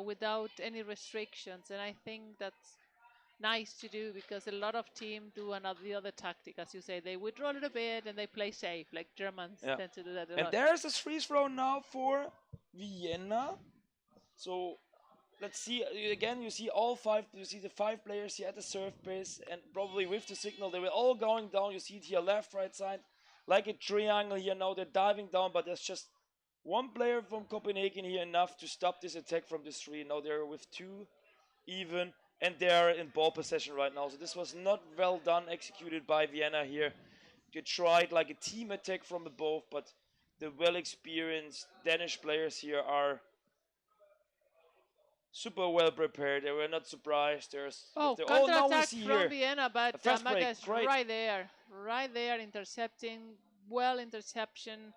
without any restrictions. And I think that's nice to do because a lot of teams do the other tactic, as you say. They withdraw a little bit and they play safe, like Germans tend to do that a And lot. there's a free throw now for Vienna. So let's see again. You see the 5 players here at the serve base, and probably with the signal they were all going down. You see it here, left, right side, like a triangle here. Now they're diving down, but there's just one player from Copenhagen here enough to stop this attack from the 3. Now they're with 2 even, and they're in ball possession right now. So this was not well done, executed by Vienna here. They tried like a team attack from above, but the well-experienced Danish players here are super well prepared. They were not surprised. Now we Counter-attack see from here Vienna, but fast Maga break, is great. right there, intercepting, well interception.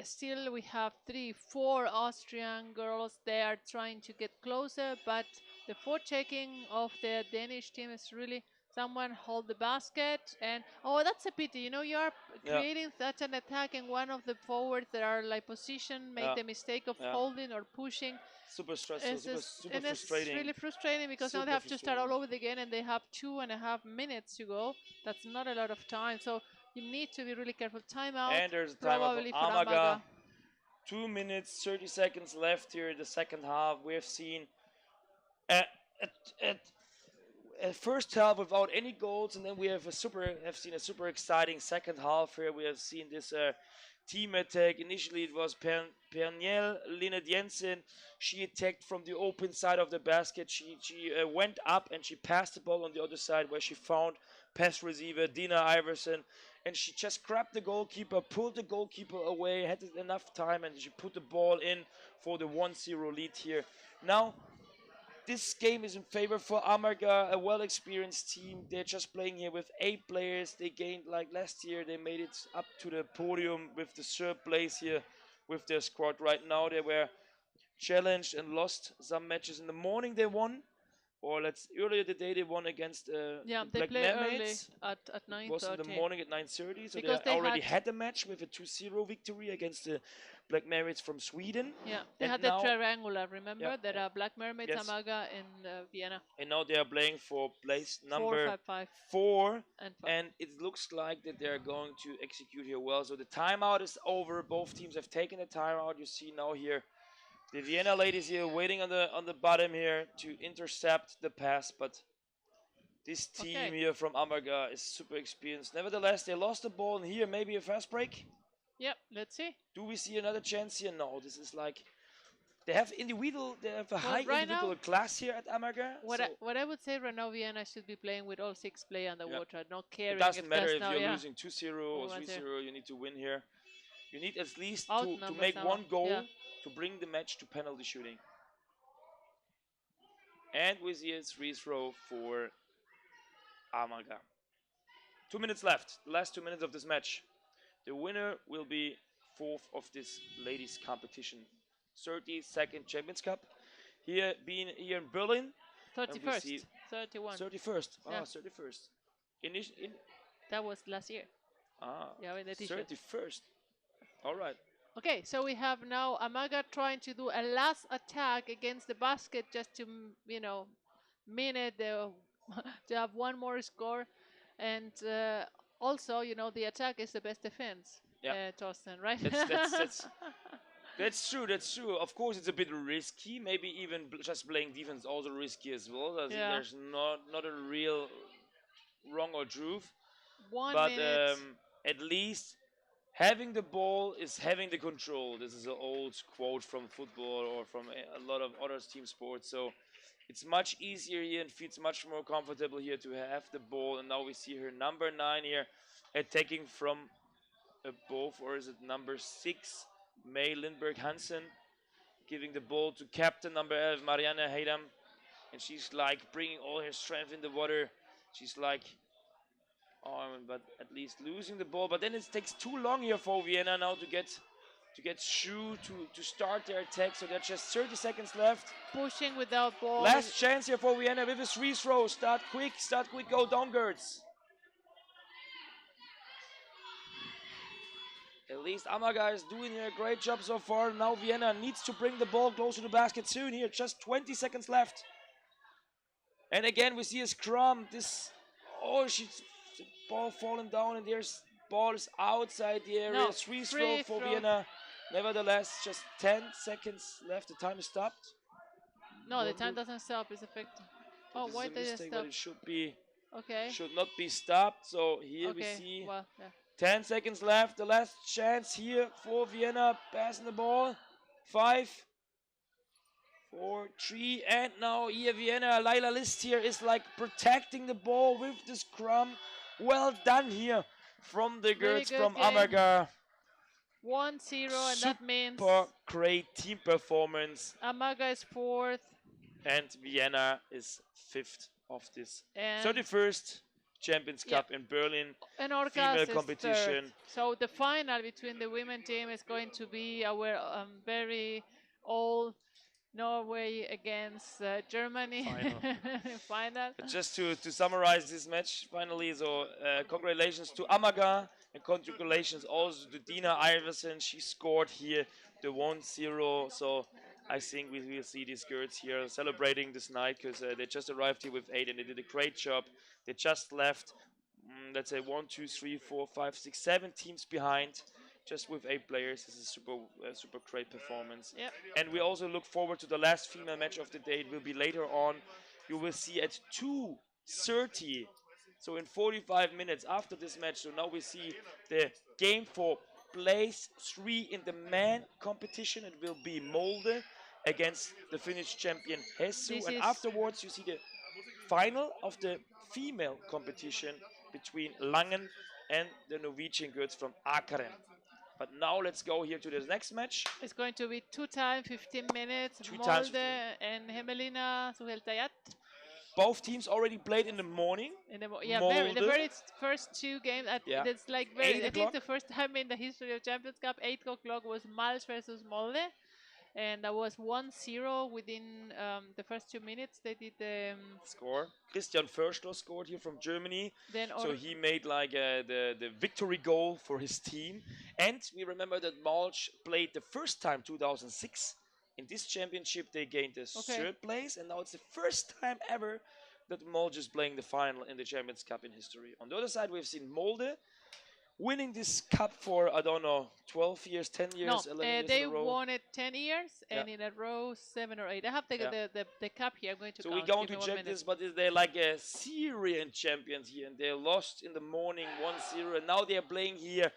Still, we have 3-4 Austrian girls there trying to get closer, but the forechecking of the Danish team is really someone hold the basket, and that's a pity. You are creating such an attack, and one of the forwards that are like positioned make the mistake of holding or pushing. Super stressful, super And frustrating. it's really frustrating because now they have to start all over again, and they have 2.5 minutes to go. That's not a lot of time, so you need to be really careful. Timeout. And there's a timeout probably for for Amaga. 2 minutes, 30 seconds left here in the second half. We have seen a first half without any goals, and then we have seen a super exciting second half here. We have seen this team attack. Initially, it was Pernil, Lina Jensen. She attacked from the open side of the basket. She went up and she passed the ball on the other side where she found pass receiver Dina Iverson, and she just grabbed the goalkeeper, pulled the goalkeeper away, had enough time, and she put the ball in for the 1-0 lead here. Now, this game is in favor for Amarga, a well-experienced team. They're just playing here with 8 players. They gained, like last year, they made it up to the podium with the third place here with their squad. Right now, they were challenged and lost some matches. In the morning, they won. Or earlier today, they won against they Black play Mermaids. early at 9:30. It was in the morning at 9:30. So Because they they already had a match with a 2-0 victory against the Black Mermaids from Sweden. Yeah, they And had now- the triangular, remember? Yeah. There are Black Mermaids, Yes. Amaga, and Vienna. And now they are playing for place 4, number 5, 5, 4. and 5. And it looks like that they're going to execute here well. So the timeout is over. Both teams have taken the timeout. You see now here the Vienna ladies here waiting on the bottom here to intercept the pass, but this team here from Amarga is super experienced. Nevertheless, they lost the ball, and here maybe a fast break. Yep, let's see. Do we see another chance here? No, this is like they have a high right individual now- class here at Amarga. What I would say right now, Vienna should be playing with all 6 players underwater, not It caring doesn't if matter that's if now, you're losing 2-0 or Or 3-0. You need to win here. You need at least to Outnumber make someone, one goal yeah. to bring the match to penalty shooting. And we see a free throw for Amaga. 2 minutes left. The last 2 minutes of this match. The winner will be fourth of this ladies competition. 32nd Champions Cup. Here being here in Berlin. And we 31st, see 31. 31st. Yeah. 31st. That was last year. Ah, Yeah, with the t-shirt. 31st. All right. Okay, so we have now Amaga trying to do a last attack against the basket just to, minute the to have one more score, and also, the attack is the best defense. Yeah. Torsten, right? That's true. That's true. Of course, it's a bit risky. Maybe even just playing defense also risky as well. I think Yeah. there's not a real wrong or truth. 1 But minute. at least having the ball is having the control. This is an old quote from football or from a lot of other team sports. So it's much easier here and feels much more comfortable here to have the ball. And now we see her number 9 here attacking from above, or is it number 6, May Lindberg Hansen, giving the ball to captain number 11, Marianne Heidam. And she's like bringing all her strength in the water. She's like, but at least losing the ball. But then it takes too long here for Vienna now to get through to start their attack. So there's just 30 seconds left. Pushing without ball. Last chance here for Vienna with a free throw. Start quick, go down, Gertz. At least Amaga is doing a great job so far. Now Vienna needs to bring the ball close to the basket soon here. Just 20 seconds left. And again we see a scrum. She's the ball falling down, and there's ball is outside the area. No, free throw for Vienna. Nevertheless, just 10 seconds left. The time is stopped. No, the time doesn't stop. It's effective. Oh, why did it stop? But it should be. Okay. Should not be stopped. So here we see 10 seconds left. The last chance here for Vienna. Passing the ball. 5, 4, 3, and now here Vienna. Laila List here is like protecting the ball with the scrum. Well done here from the girls from Amaga. 1-0, and that means super great team performance. Amaga is 4th. And Vienna is 5th of this 31st Champions Cup in Berlin. And Orcas female is competition. 3rd. So the final between the women team is going to be our very old Norway against Germany final. Just to summarize this match finally, so congratulations to Amaga and congratulations also to Dina Iversen. She scored here the 1-0. So I think we will see these girls here celebrating this night because they just arrived here with 8 and they did a great job. They just left, let's say 1, 2, 3, 4, 5, 6, 7 teams behind. Just with 8 players. This is super great performance. Yep. And we also look forward to the last female match of the day. It will be later on. You will see at 2:30, so in 45 minutes after this match. So now we see the game for place 3 in the man competition. It will be Molde against the Finnish champion Hessu. And afterwards you see the final of the female competition between Langen and the Norwegian girls from Akeren. But now let's go here to the next match. It's going to be 2 times 15 minutes. Two times Molde and Hemelina Suheltajat. Both teams already played in the morning. The Molde. very first 2 games. It's like I think the first time in the history of Champions Cup, 8 o'clock was Malz versus Molde. And that was 1-0 within the first 2 minutes. They did the score. Christian Förstler scored here from Germany. So he made like the victory goal for his team. And we remember that Malch played the first time 2006. In this championship they gained the 3rd place. And now it's the first time ever that Malch is playing the final in the Champions Cup in history. On the other side we've seen Molde winning this cup for, I don't know, 12 years, 10 years, 11 years they in a row. won it 10 years and in a row 7 or 8. I have the cup here. I'm going to so count. we're going to check this, but they're like a Syrian champions here, and they lost in the morning 1-0, and now they're playing here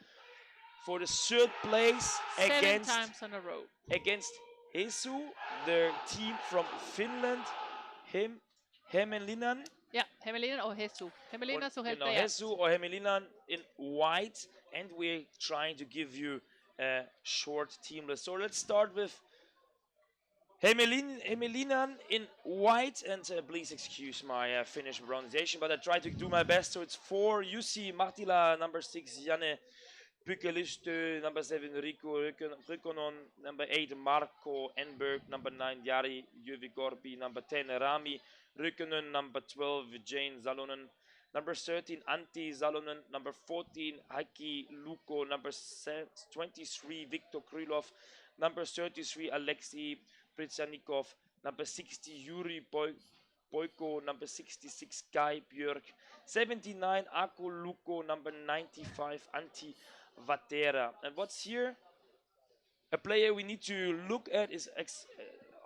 for the 3rd place 7 times in a row against Hessu, the team from Finland, Hämeenlinnan. Yeah, Hämeenlinnan or Hessu. Hämeenlinnan Suheltajat. Hessu or Hämeenlinnan in white, and we're trying to give you a short team list. So let's start with Hemelinan in white, and please excuse my Finnish pronunciation, but I try to do my best. So it's 4, Jussi Martila, number 6, Janne Pykelistö, number 7, Rico Rikonon, number 8, Marco Enberg, number 9, Jari Jyvikorpi, number 10, Rami Rikonen, number 12, Jane Salonen, number 13, Antti Salonen, number 14, Heikki Luko, number 23, Viktor Krylov, number 33, Alexei Pritsanikov, number 60, Yuri Boyko, number 66, Kai Björk, 79, Aku Luko, number 95, Antti Vatera. And what's here? A player we need to look at is,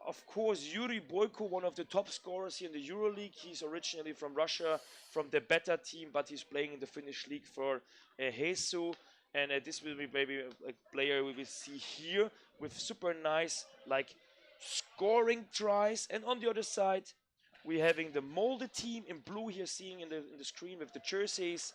of course, Yuri Boyko, one of the top scorers here in the EuroLeague. He's originally from Russia, from the Beta team, but he's playing in the Finnish league for Hesu. And this will be maybe a player we will see here with super nice, like, scoring tries. And on the other side, we're having the Molde team in blue here, seeing in the screen with the jerseys.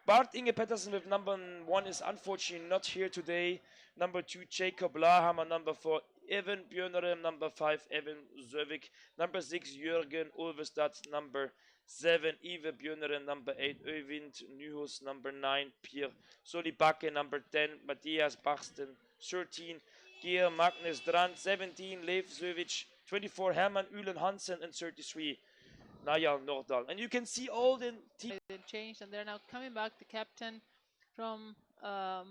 Bart Inge Pettersen with number 1 is unfortunately not here today. Number 2, Jacob Lahammer. Number 4, Evan Björnerem. Number 5, Evan Zövik. Number 6, Jürgen Ulvestad. Number 7, Ive Björnerem. Number 8, Øyvind Nyhus. Number 9, Pierre Solibake. Number 10, Matthias Bachsten. 13, Geir Magnus Drand. 17, Leif Zövic. 24, Herman Ulen Hansen. And 33, Najal Nordahl. And you can see all the teams. They changed, and they're now coming back. The captain from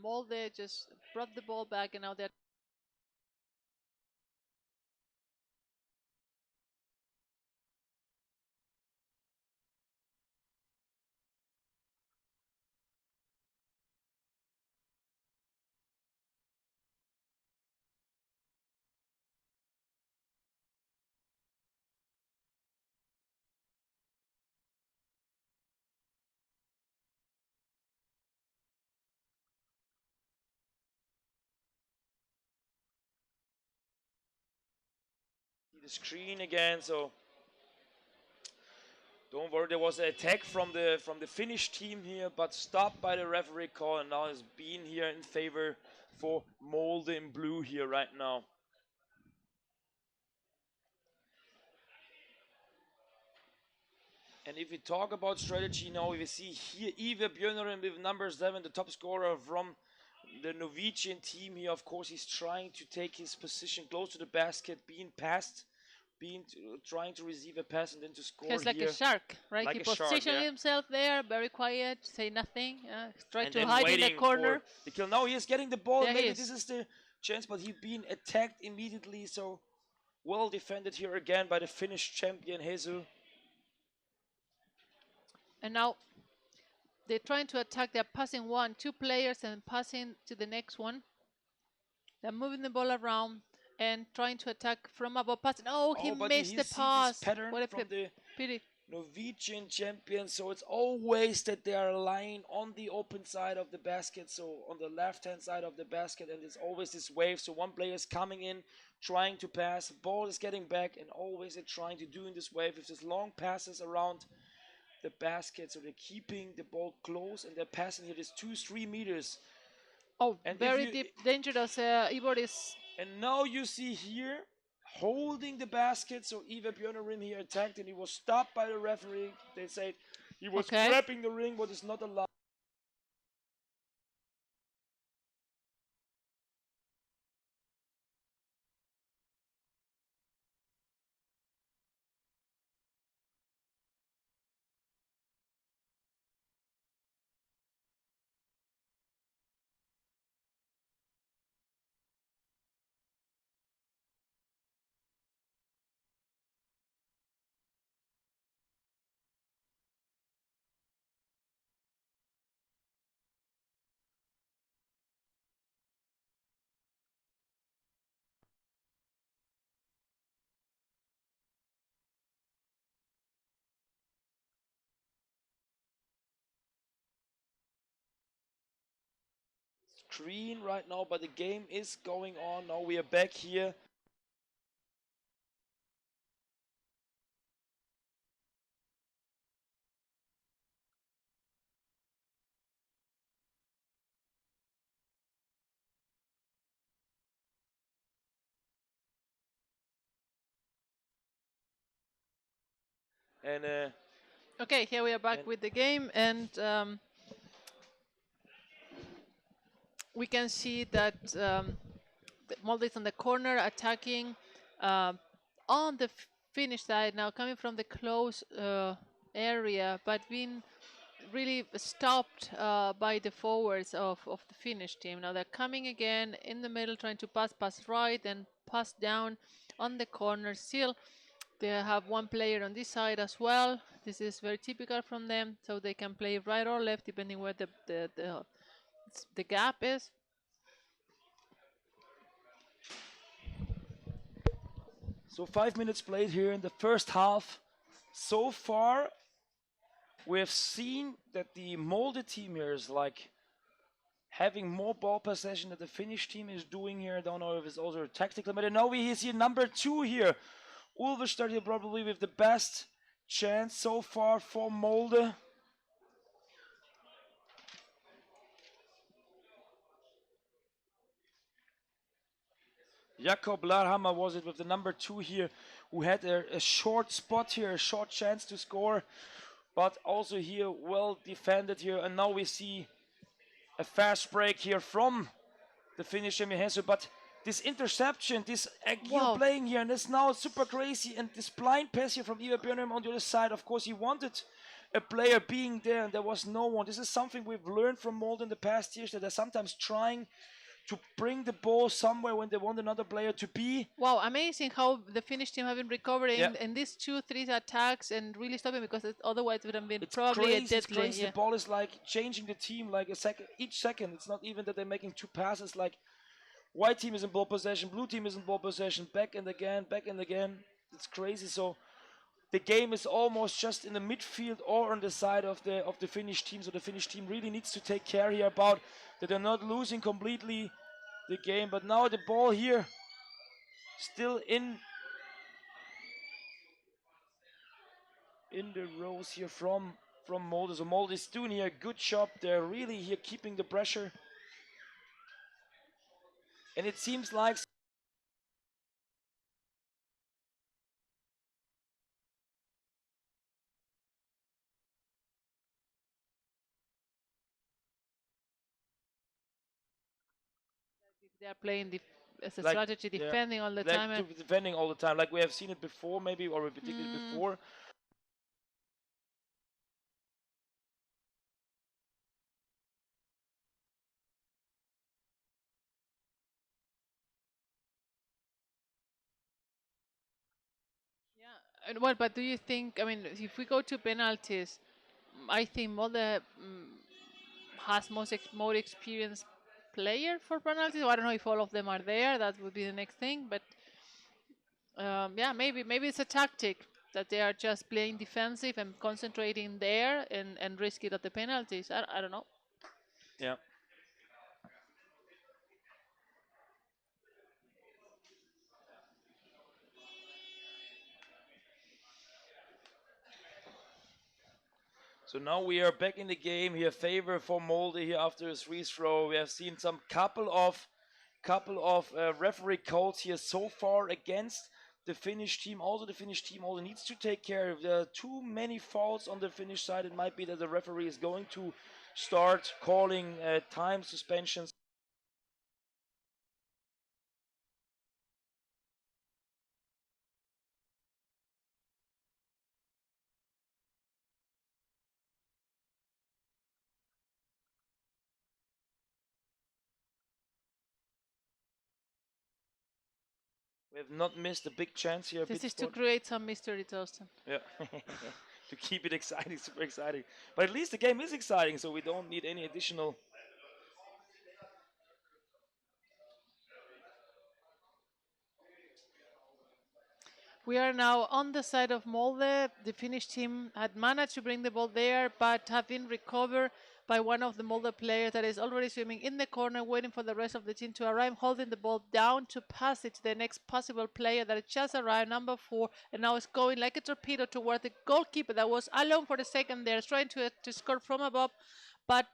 Molde just brought the ball back, and now they're the screen again, so don't worry. There was an attack from the Finnish team here, but stopped by the referee call, and now is being here in favor for Molde in blue here right now. And if we talk about strategy now, we see here Ive Björneren with number 7, the top scorer from the Norwegian team here. Of course, he's trying to take his position close to the basket, being passed, trying to receive a pass and then to score. he's like here. a shark, right? Like He a shark, positioned yeah. himself there, very quiet, say nothing, try And to then hide in the waiting corner. for the kill. Now he is getting the ball. There he Maybe is. this is the chance, but he's being attacked immediately. So well defended here again by the Finnish champion Hesu. And now they're trying to attack. They're passing 2 players and passing to the next one. They're moving the ball around and trying to attack from above. Passing. Oh, he but missed you the see pass. this pattern What a from the pity. Norwegian champion. So it's always that they are lying on the open side of the basket, so on the left-hand side of the basket, and it's always this wave. So one player is coming in, trying to pass. The ball is getting back, and always they're trying to do in this wave with these long passes around the basket. So they're keeping the ball close, and they're passing here this 2-3 meters. Oh, And very if you- deep, dangerous. Ivor is. And now you see here, holding the basket, so Ive Björnerim here attacked, and he was stopped by the referee. They said he was Okay. grabbing the ring, what is not allowed. Screen right now, but the game is going on. Now we are back here. And Okay, here we are back And- with the game, and we can see that Molde is on the corner attacking on the Finnish side now, coming from the close area, but being really stopped by the forwards of the Finnish team. Now they're coming again in the middle, trying to pass right and pass down on the corner. Still, they have one player on this side as well. This is very typical from them, so they can play right or left depending where the gap is. so 5 minutes played here in the first half. So far, we have seen that the Molde team here is like having more ball possession that the Finnish team is doing here. I don't know if it's also a tactical matter. Now we see number 2 here. Ulverstad here probably with the best chance so far for Molde. Jakob Larhammer was it with the number 2 here, who had a short spot here, a short chance to score, but also here well defended here. And now we see a fast break here from the Finnish Emil Hesse, but this interception, this Wow. playing here, and it's now super crazy, and this blind pass here from Ivar Björnheim on the other side. Of course, he wanted a player being there, and there was no one. This is something we've learned from Molde in the past years, that they're sometimes trying to bring the ball somewhere when they want another player to be. Wow, amazing how the Finnish team have been recovering Yeah. in these 2-3 attacks and really stopping, because otherwise it would have been It's probably crazy, a it's deadly. crazy. Yeah. The ball is like changing the team like a second, each second. It's not even that they're making 2 passes. Like white team is in ball possession, blue team is in ball possession, back and again, back and again. It's crazy. So the game is almost just in the midfield or on the side of the Finnish team. So the Finnish team really needs to take care here about that they're not losing completely the game. But now the ball here still in the rows here from Molde. So Molde is doing here a good job. They're really here keeping the pressure. And it seems like They are playing as a like, strategy, yeah, defending all the like time. defending all the time, like we have seen it before, maybe, or we predicted it before. Yeah, and well, but do you think? I mean, if we go to penalties, I think Molde has more experienced player for penalties. So I don't know if all of them are there. That would be the next thing. But yeah, maybe it's a tactic that they are just playing defensive and concentrating there and risk it at the penalties. I don't know. Yeah. So now we are back in the game here. Favor for Molde here after his free throw. We have seen some couple of referee calls here so far against the Finnish team. Also, the Finnish team also needs to take care. If there are too many fouls on the Finnish side, it might be that the referee is going to start calling time suspensions. We have not missed a big chance here. This big is to spot. create some mystery, Torsten. Yeah. To keep it exciting, super exciting. But at least the game is exciting, so we don't need any additional. We are now on the side of Molde. The Finnish team had managed to bring the ball there, but have been recovered by one of the Molde players that is already swimming in the corner, waiting for the rest of the team to arrive, holding the ball down to pass it to the next possible player that just arrived, number 4, and now is going like a torpedo toward the goalkeeper that was alone for the second there, trying to score from above, but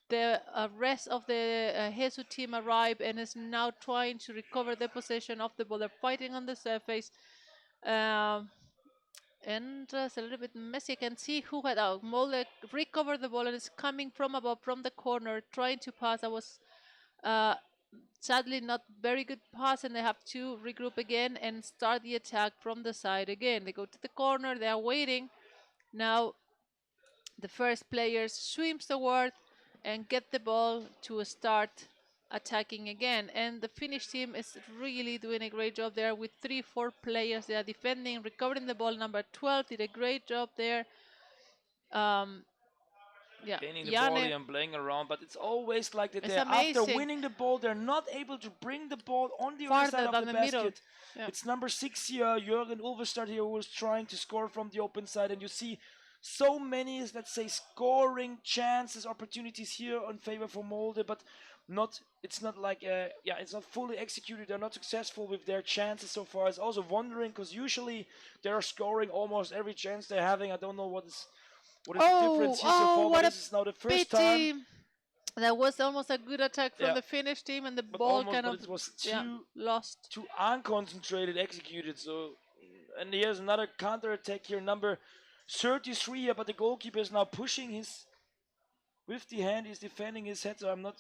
the rest of the Jesu team arrived and is now trying to recover the possession of the ball. They're fighting on the surface. and it's a little bit messy. You can see who had out. Molde recovered the ball and is coming from above, from the corner, trying to pass. That was uh, sadly not very good pass, and they have to regroup again and start the attack from the side again. They go to the corner. They are waiting. Now the first player swims toward and get the ball to start attacking again, and the Finnish team is really doing a great job there with 3-4 players. They are defending, recovering the ball. Number 12 did a great job there. Yeah, Gaining the ball Janne and playing around, but it's always like that. is After amazing. winning the ball, they're not able to bring the ball on the other Farther side of than the the middle. basket. Yeah. It's number 6 here, Jürgen Ulverstad here, who was trying to score from the open side, and you see so many, let's say, scoring chances, opportunities here in favor for Molde, but it's not like it's not fully executed. They're not successful with their chances so far. I was also wondering, because usually they're scoring almost every chance they're having. I don't know what is the difference here so far, what but a this is now the first pity. time. That was almost a good attack from Yeah. the Finnish team, and the But ball almost, kind but of it was lost. too unconcentrated executed. So, and here's another counter attack here, number 33 here, but the goalkeeper is now pushing his with the hand. He's defending his head, so I'm not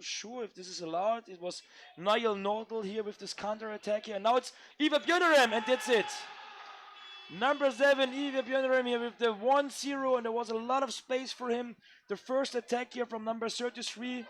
sure if this is allowed. It was Niall Nordal here with this counter attack here, and now it's Ivar Björnerem, and that's it. Number 7, Ivar Björnerem here with the 1-0, and there was a lot of space for him. The first attack here from number 33.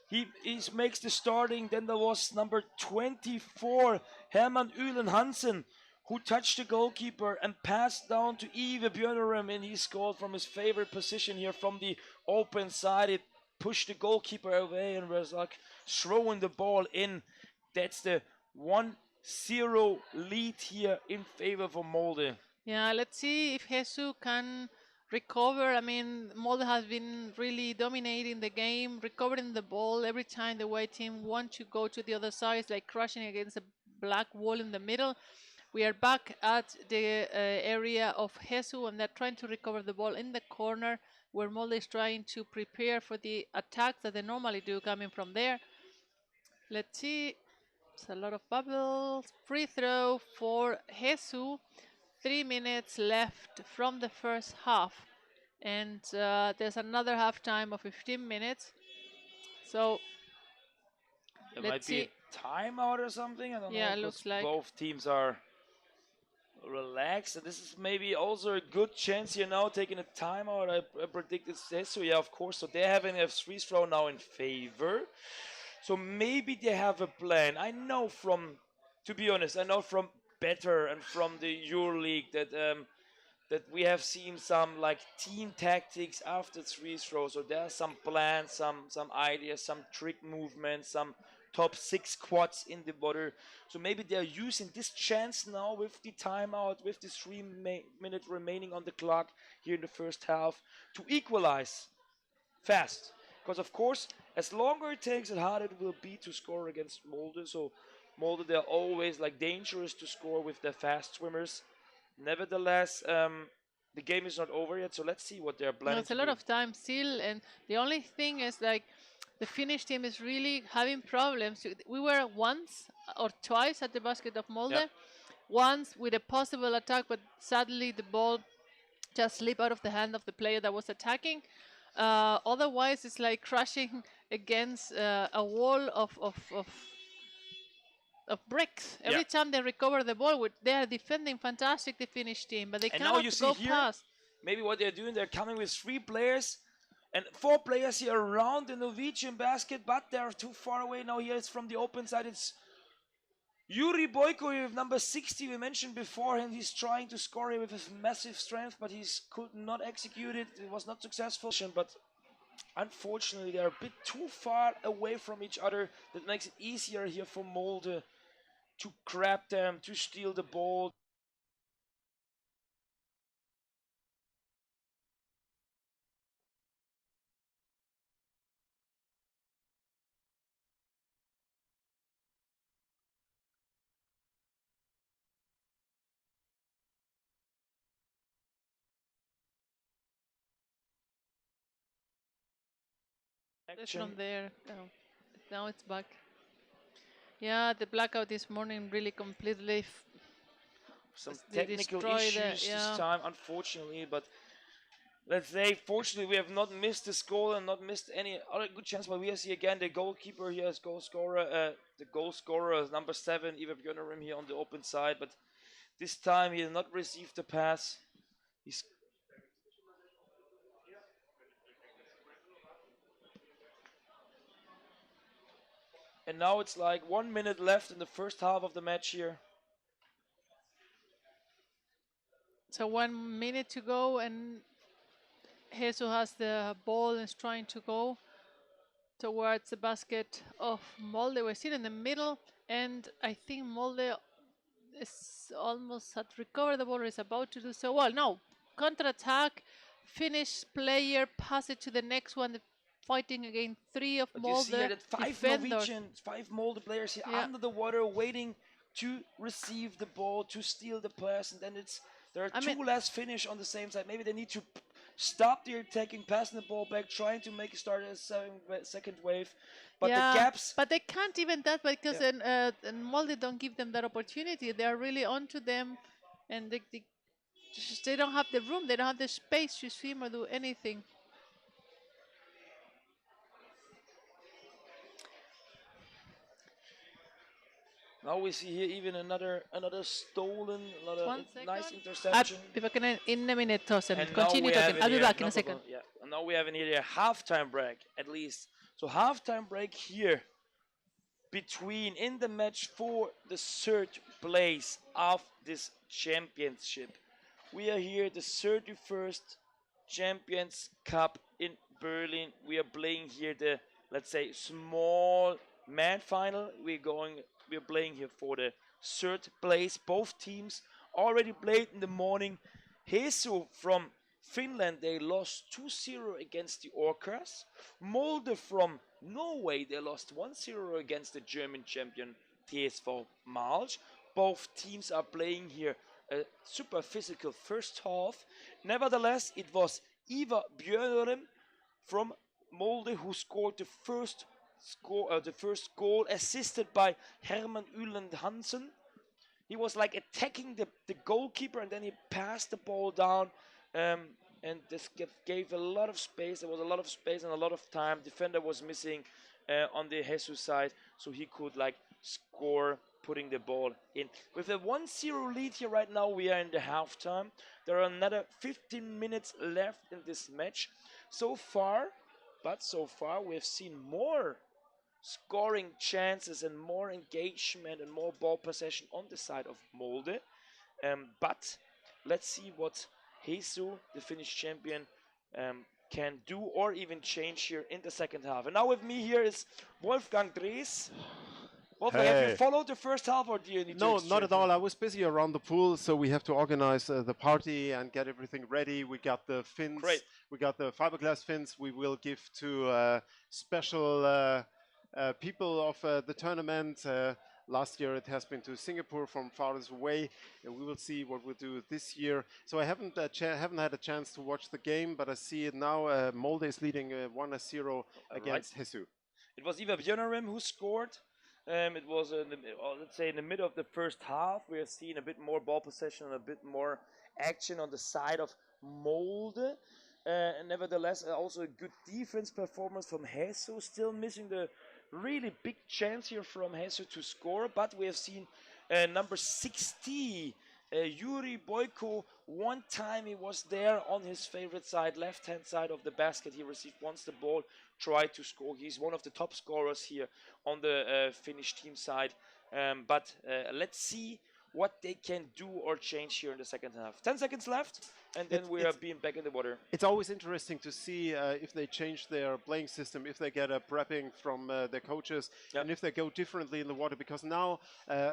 He makes the starting. Then there was number 24, Herman Ulen Hansen, who touched the goalkeeper and passed down to Ivar Björnerem, and he scored from his favorite position here from the open side. It pushed the goalkeeper away and was like throwing the ball in. That's the 1-0 lead here in favor for Molde. Yeah, let's see if Jesus can recover. I mean, Molde has been really dominating the game, recovering the ball every time the white team want to go to the other side. It's like crashing against a black wall in the middle. We are back at the area of Jesus, and they're trying to recover the ball in the corner, where Molde is trying to prepare for the attacks that they normally do coming from there. Let's see. It's a lot of bubbles. Free throw for Jesus. 3 minutes left from the first half, and there's another half time of 15 minutes. So There let's might see. be a timeout or something. I don't know. Yeah, it because looks like. both teams are relaxed, and this is maybe also a good chance here now, taking a timeout. I predict it's so. Yeah, of course. So they're having a free throw now in favor. So maybe they have a plan. To be honest, I know from better and from the EuroLeague that we have seen some like team tactics after free throws. So there are some plans, some ideas, some trick movements, some top 6 quads in the border. So maybe they're using this chance now with the timeout, with this 3 minutes remaining on the clock here in the first half, to equalize fast. Because of course, as longer it takes, the harder it will be to score against Molde. So Molde, they're always like dangerous to score with their fast swimmers. Nevertheless, the game is not over yet, so let's see what they're planning. It's a lot of time still, and the only thing is like the Finnish team is really having problems. We were once or twice at the basket of Molde, Yep. once with a possible attack, but sadly the ball just slipped out of the hand of the player that was attacking. Otherwise, it's like crashing against a wall of bricks. Every time they recover the ball, they are defending fantastic, the Finnish team, but they And now cannot you see go here, past. maybe what they're doing, they're coming with 3 players and 4 players here around the Norwegian basket, but they're too far away. Now here it's from the open side. It's Yuri Boyko with number 60, we mentioned before, and he's trying to score here with his massive strength, but he could not execute it. It was not successful, but unfortunately they're a bit too far away from each other. That makes it easier here for Molde to grab them, to steal the ball. It's from there. Oh, now it's back. Yeah, the blackout this morning really completely some They technical destroy issues this yeah. time, unfortunately. But let's say, fortunately, we have not missed this goal and not missed any other good chance. But we see again the goalkeeper here as goal scorer. The goal scorer is number 7, Ivar Björnerim here on the open side. But this time he did not receive the pass. He's and now it's like 1 minute left in the first half of the match here. So 1 minute to go, and Jesus has the ball and is trying to go towards the basket of Molde. We're still in the middle, and I think Molde is almost had recovered the ball, is about to do so. Well, no, counter-attack, finish player, pass it to the next one, fighting against 3 of But you Molde see here that 5 defenders. Norwegian, 5 Molde players here Yeah. under the water waiting to receive the ball, to steal the pass, and then there are two less finish on the same side. Maybe they need to stop the attacking, passing the ball back, trying to make a start a second wave. But the gaps. But they can't even that because and Molde don't give them that opportunity. They are really onto them, and they don't have the room. They don't have the space to swim or do anything. Now we see here even another stolen, another nice interception. I'll be back in a minute, Tosen. And Continue talking. I'll be back in a second. Yeah, and now we have in here a halftime break, at least. So halftime break here in the match for the third place of this championship. We are here, the 31st Champions Cup in Berlin. We are playing here the, let's say, small man final. We're playing here for the third place. Both teams already played in the morning. Hesu from Finland, they lost 2-0 against the Orcas. Molde from Norway, they lost 1-0 against the German champion TSV Malch. Both teams are playing here a super physical first half. Nevertheless, it was Ivar Björnerim from Molde who scored the first goal, assisted by Herman Uland Hansen. He was like attacking the goalkeeper, and then he passed the ball down, and this gave a lot of space. There was a lot of space and a lot of time. Defender was missing on the Jesus side, so he could like score, putting the ball in. With a 1-0 lead here right now, we are in the halftime. There are another 15 minutes left in this match. So far we have seen more scoring chances and more engagement and more ball possession on the side of Molde. But let's see what Jesus, the Finnish champion, can do or even change here in the second half. And now with me here is Wolfgang Drees. Wolfgang, have you followed the first half, or do you need to? No, not at all. I was busy around the pool, so we have to organize the party and get everything ready. We got the fins. Great. We got the fiberglass fins we will give to special people of the tournament. Last year it has been to Singapore from farthest away, and we will see what we'll do this year. So I haven't had a chance to watch the game, but I see it now. Molde is leading 1-0 against Jesus. It was Ivar Björnerim who scored. It was, let's say, in the middle of the first half. We have seen a bit more ball possession and a bit more action on the side of Molde. And nevertheless, also a good defense performance from Jesus. Still missing the really big chance here from Jesus to score. But we have seen number 60, Yuri Boyko. One time he was there on his favorite side, left-hand side of the basket. He received once the ball, tried to score. He's one of the top scorers here on the Finnish team side. But let's see what they can do or change here in the second half. 10 seconds left, and then we are being back in the water. It's always interesting to see if they change their playing system, if they get a prepping from their coaches, and if they go differently in the water, because now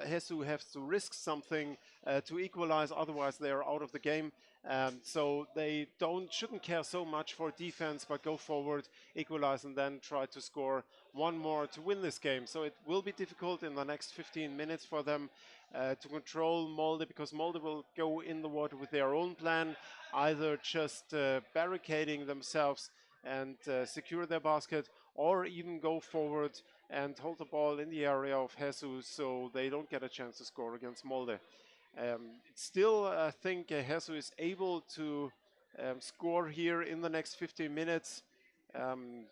Jesus has to risk something to equalize, otherwise they are out of the game. So they shouldn't care so much for defense, but go forward, equalize, and then try to score one more to win this game. So it will be difficult in the next 15 minutes for them to control Molde, because Molde will go in the water with their own plan, either just barricading themselves and secure their basket, or even go forward and hold the ball in the area of Jesus so they don't get a chance to score against Molde. Still, I think Hesu is able to score here in the next 15 minutes, um,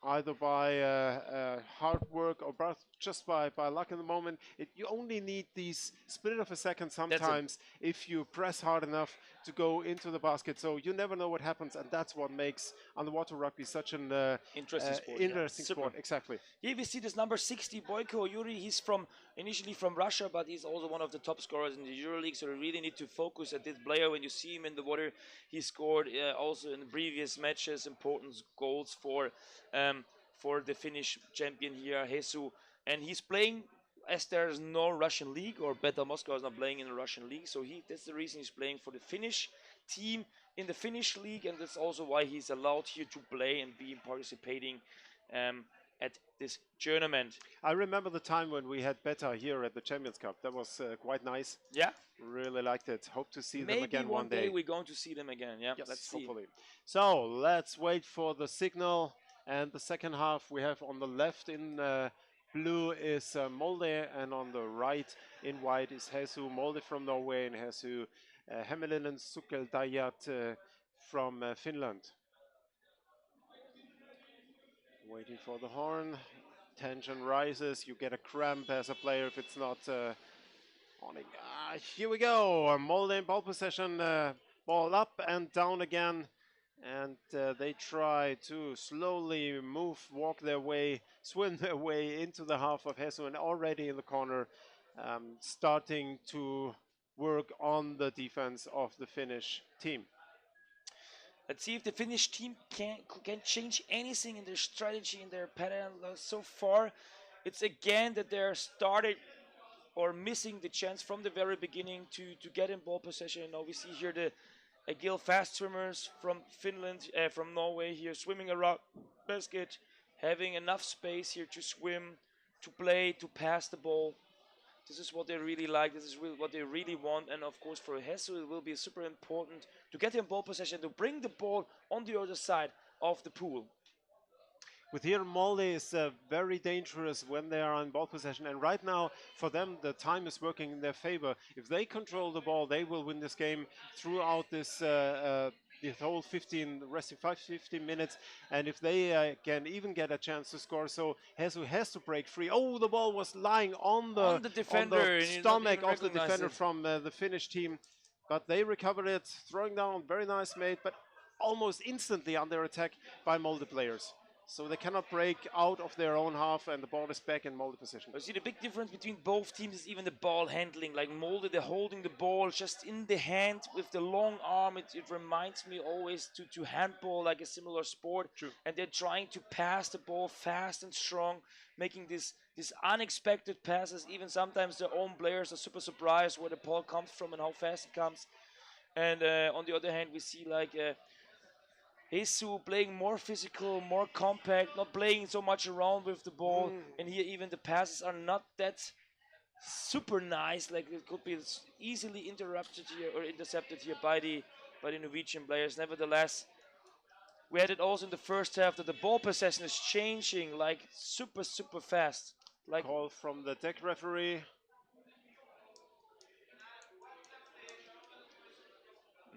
either by hard work or just by luck in the moment. You only need these split of a second sometimes if you press hard enough to go into the basket. So you never know what happens, and that's what makes underwater rugby such an Interesting sport. interesting Super. sport. Exactly. Here we see this number 60, Boyko Yuri. He's initially from Russia, but he's also one of the top scorers in the EuroLeague. So you really need to focus at this player when you see him in the water. He scored also in the previous matches important goals for the Finnish champion here, Hesu. And he's playing as there's no Russian league, or Beta Moscow is not playing in the Russian league. So that's the reason he's playing for the Finnish team in the Finnish league, and that's also why he's allowed here to play and be participating at this tournament. I remember the time when we had Beta here at the Champions Cup. That was quite nice. Yeah. Really liked it. Hope to see them Maybe again one day. we're going to see them again. Yeah, yes, let's see. hopefully. So let's wait for the signal. And the second half we have on the left in blue is Molde, and on the right in white is Hesu. Molde from Norway and Hesu Hämeenlinnan Sukeltajat from Finland. Waiting for the horn. Tension rises. You get a cramp as a player if it's not on. Here we go. Molde in ball possession. Ball up and down again. And they try to slowly walk their way, swim their way into the half of Hesu, and already in the corner, starting to work on the defense of the Finnish team. Let's see if the Finnish team can change anything in their strategy, in their pattern. So far, it's again that they're started or missing the chance from the very beginning to get in ball possession. Now we see here the agile fast swimmers from Finland, from Norway here swimming around basket, having enough space here to swim, to play, to pass the ball. This is what they really like. This is really what they really want. And of course, for Hesu, it will be super important to get in ball possession, to bring the ball on the other side of the pool. With here, Molde is very dangerous when they are in ball possession. And right now, for them, the time is working in their favor. If they control the ball, they will win this game throughout this the whole 15 minutes. And if they can even get a chance to score, so Hesu has to break free. Oh, the ball was lying on the defender, on the stomach of the defender from the Finnish team. But they recovered it, throwing down, very nice mate, but almost instantly under attack by Molde players. So they cannot break out of their own half, and the ball is back in Molde position. You see, the big difference between both teams is even the ball handling. Like Molde, they're holding the ball just in the hand with the long arm. It reminds me always to handball, like a similar sport. True. And they're trying to pass the ball fast and strong, making these unexpected passes. Even sometimes their own players are super surprised where the ball comes from and how fast it comes. And on the other hand, we see like Hesu playing more physical, more compact, not playing so much around with the ball. And here even the passes are not that super nice. Like it could be easily intercepted here by the Norwegian players. Nevertheless, we had it also in the first half that the ball possession is changing like super fast. Like call from the deck referee.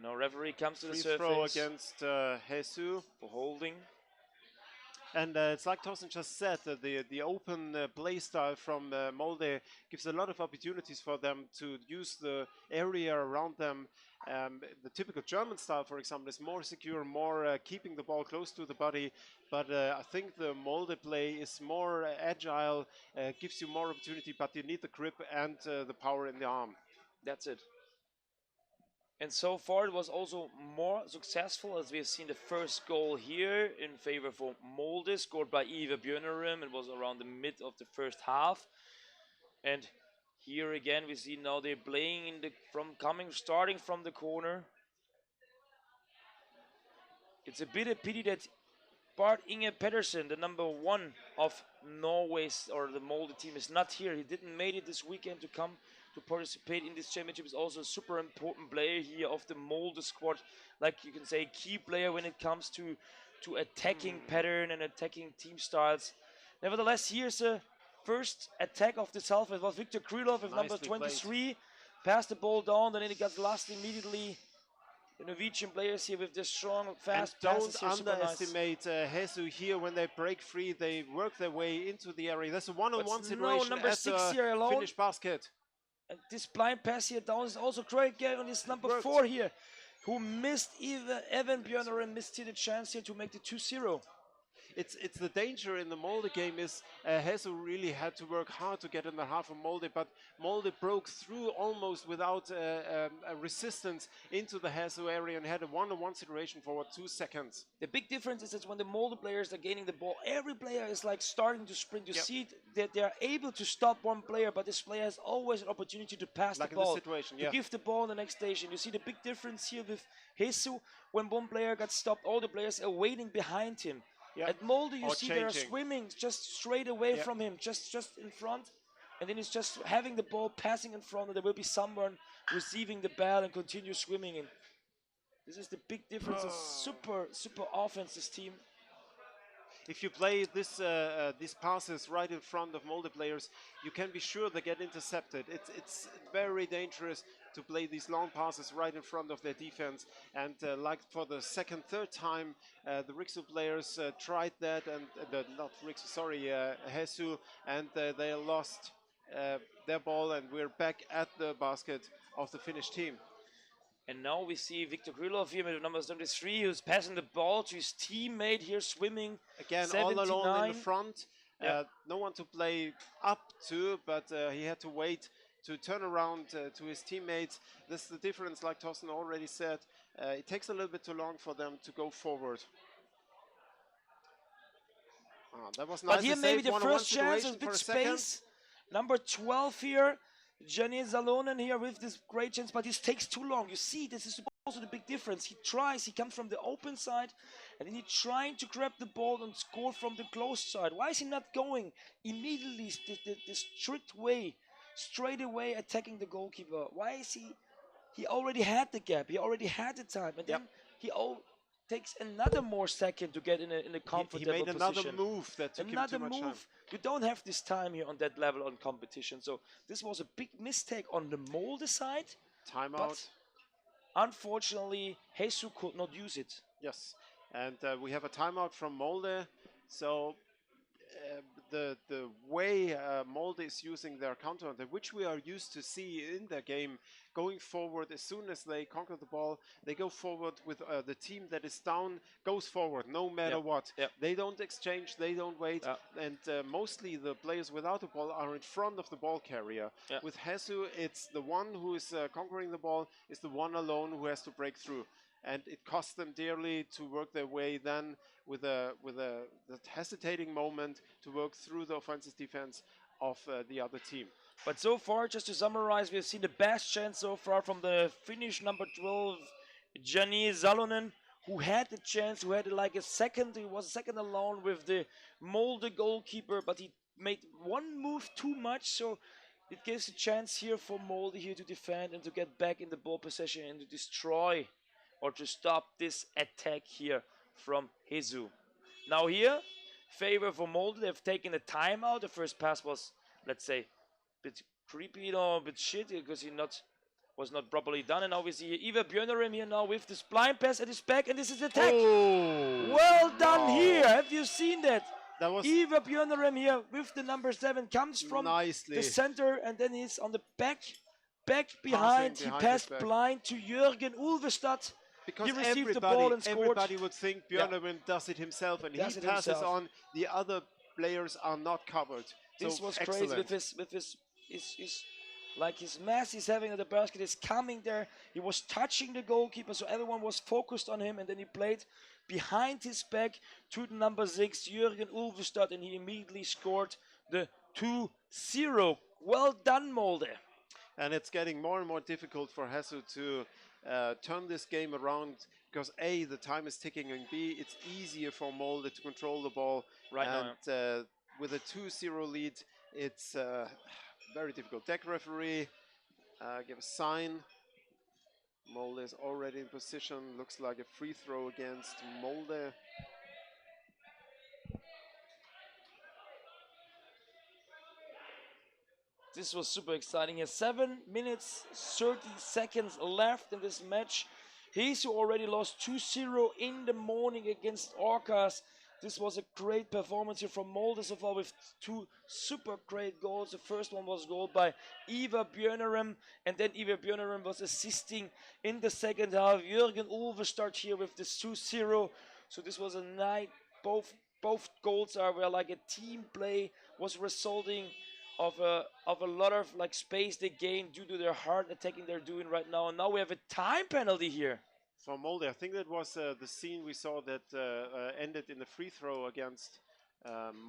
No referee comes to the Free surface. throw against Hesu for holding. And it's like Thorsten just said, the open play style from Molde gives a lot of opportunities for them to use the area around them. The typical German style, for example, is more secure, more keeping the ball close to the body. But I think the Molde play is more agile, gives you more opportunity, but you need the grip and the power in the arm. That's it. And so far it was also more successful, as we have seen the first goal here in favor for Molde, scored by Ivar Björnerum. It was around the mid of the first half. And here again we see now they're playing starting from the corner. It's a bit of pity that Bart Inge Pedersen, the number 1 of Norway's or the Molde team, is not here. He didn't make it this weekend to come to participate in this championship. Is also a super important player here of the Molde squad, like you can say key player when it comes to attacking pattern and attacking team styles. Nevertheless, here's a first attack of this half. It was Viktor Krylov with number 23 pass the ball down, and then it got lost immediately. The Norwegian players here with their strong, fast and passes don't here, super nice. underestimate Hesu here. When they break free, they work their way into the area. That's a one-on-one But situation no, number at 6 the here alone. Finnish basket. And this blind pass here down is also great. On this number worked. 4 here, who missed Evan Björneren missed here the chance here to make the 2-0. It's the danger in the Molde game is Hesu really had to work hard to get in the half of Molde, but Molde broke through almost without a resistance into the Hesu area and had a one-on-one situation for 2 seconds. The big difference is that when the Molde players are gaining the ball, every player is like starting to sprint. You see that they are able to stop one player, but this player has always an opportunity to pass Like the in this ball, situation, to give the ball in the next station. You see the big difference here with Hesu. When one player got stopped, all the players are waiting behind him. At Molde, you see they're swimming just straight away from him, just in front, and then he's just having the ball passing in front, and there will be someone receiving the ball and continue swimming. And this is the big difference. Super offense, this team. If you play these passes right in front of Molde players, you can be sure they get intercepted. It's very dangerous to play these long passes right in front of their defense. And like for the second, third time, the Riksu players tried that, and not Riksu, sorry, Hesu, and they lost their ball, and we're back at the basket of the Finnish team. And now we see Viktor Krylov here with number 73, who's passing the ball to his teammate here, swimming. Again, 79. all alone in the front. No one to play up to, but he had to wait to turn around to his teammates. This is the difference, like Thorsten already said. It takes a little bit too long for them to go forward. That was nice. But here maybe the first chance is a bit space. Number 12 here, Jenny Salonen here with this great chance, but this takes too long. You see, this is also the big difference. He tries, he comes from the open side, and then he's trying to grab the ball and score from the closed side. Why is he not going immediately the strict way, straight away attacking the goalkeeper? Why is he already had the gap, he already had the time, and then he takes another more second to get in a comfortable position. He made another position. move that took him too much time. You don't have this time here on that level on competition. So this was a big mistake on the Molde side. Timeout. But unfortunately, Hesu could not use it. Yes, and we have a timeout from Molde. So the way Molde is using their counter, which we are used to see in their game, going forward as soon as they conquer the ball, they go forward with the team that is down goes forward no matter what. They don't exchange, they don't wait, and mostly the players without the ball are in front of the ball carrier. With Hesu, it's the one who is conquering the ball is the one alone who has to break through. And it costs them dearly to work their way then with a hesitating moment to work through the offensive defense of the other team. But so far, just to summarize, we've seen the best chance so far from the Finnish number 12, Jani Salonen, who had the chance, who had like a second, he was second alone with the Molde goalkeeper, but he made one move too much, so it gives a chance here for Molde here to defend and to get back in the ball possession and to destroy or to stop this attack here from Hesu. Now here, favor for Molde, they've taken a timeout. The first pass was, let's say, a bit creepy, a bit shit, because he was not properly done. And now we see Ivar Björneren here now with this blind pass at his back, and this is the attack. Well done here. Have you seen that? That was Ivar Björneren here with the number 7 comes from the center, and then he's on the back behind. He passed blind to Jürgen Ulvestad. Because he received the ball and scored. Everybody would think Björneren does it himself, and he passes on. The other players are not covered. This so was excellent. crazy with his mass he's having at the basket is coming there. He was touching the goalkeeper, so everyone was focused on him, and then he played behind his back to the number 6, Jürgen Ulvestad, and he immediately scored the 2-0. Well done, Molde. And it's getting more and more difficult for Hesu to turn this game around, because A, the time is ticking, and B, it's easier for Molde to control the ball now. With a 2-0 lead, it's very difficult. Deck referee, give a sign. Molde is already in position. Looks like a free throw against Molde. this was super exciting. Here, 7 minutes 30 seconds left in this match. Hesu already lost 2-0 in the morning against Orcas. This was a great performance here from Molde so far with 2 super great goals. The first one was a goal by Ivar Björnerum, and then Ivar Björnerum was assisting in the second half. Jürgen Ulve start here with this 2-0. So this was a night. Both goals were like a team play, was resulting of a lot of like space they gained due to their hard attacking they're doing right now. And now we have a time penalty here. For Molde, I think that was the scene we saw that ended in the free throw against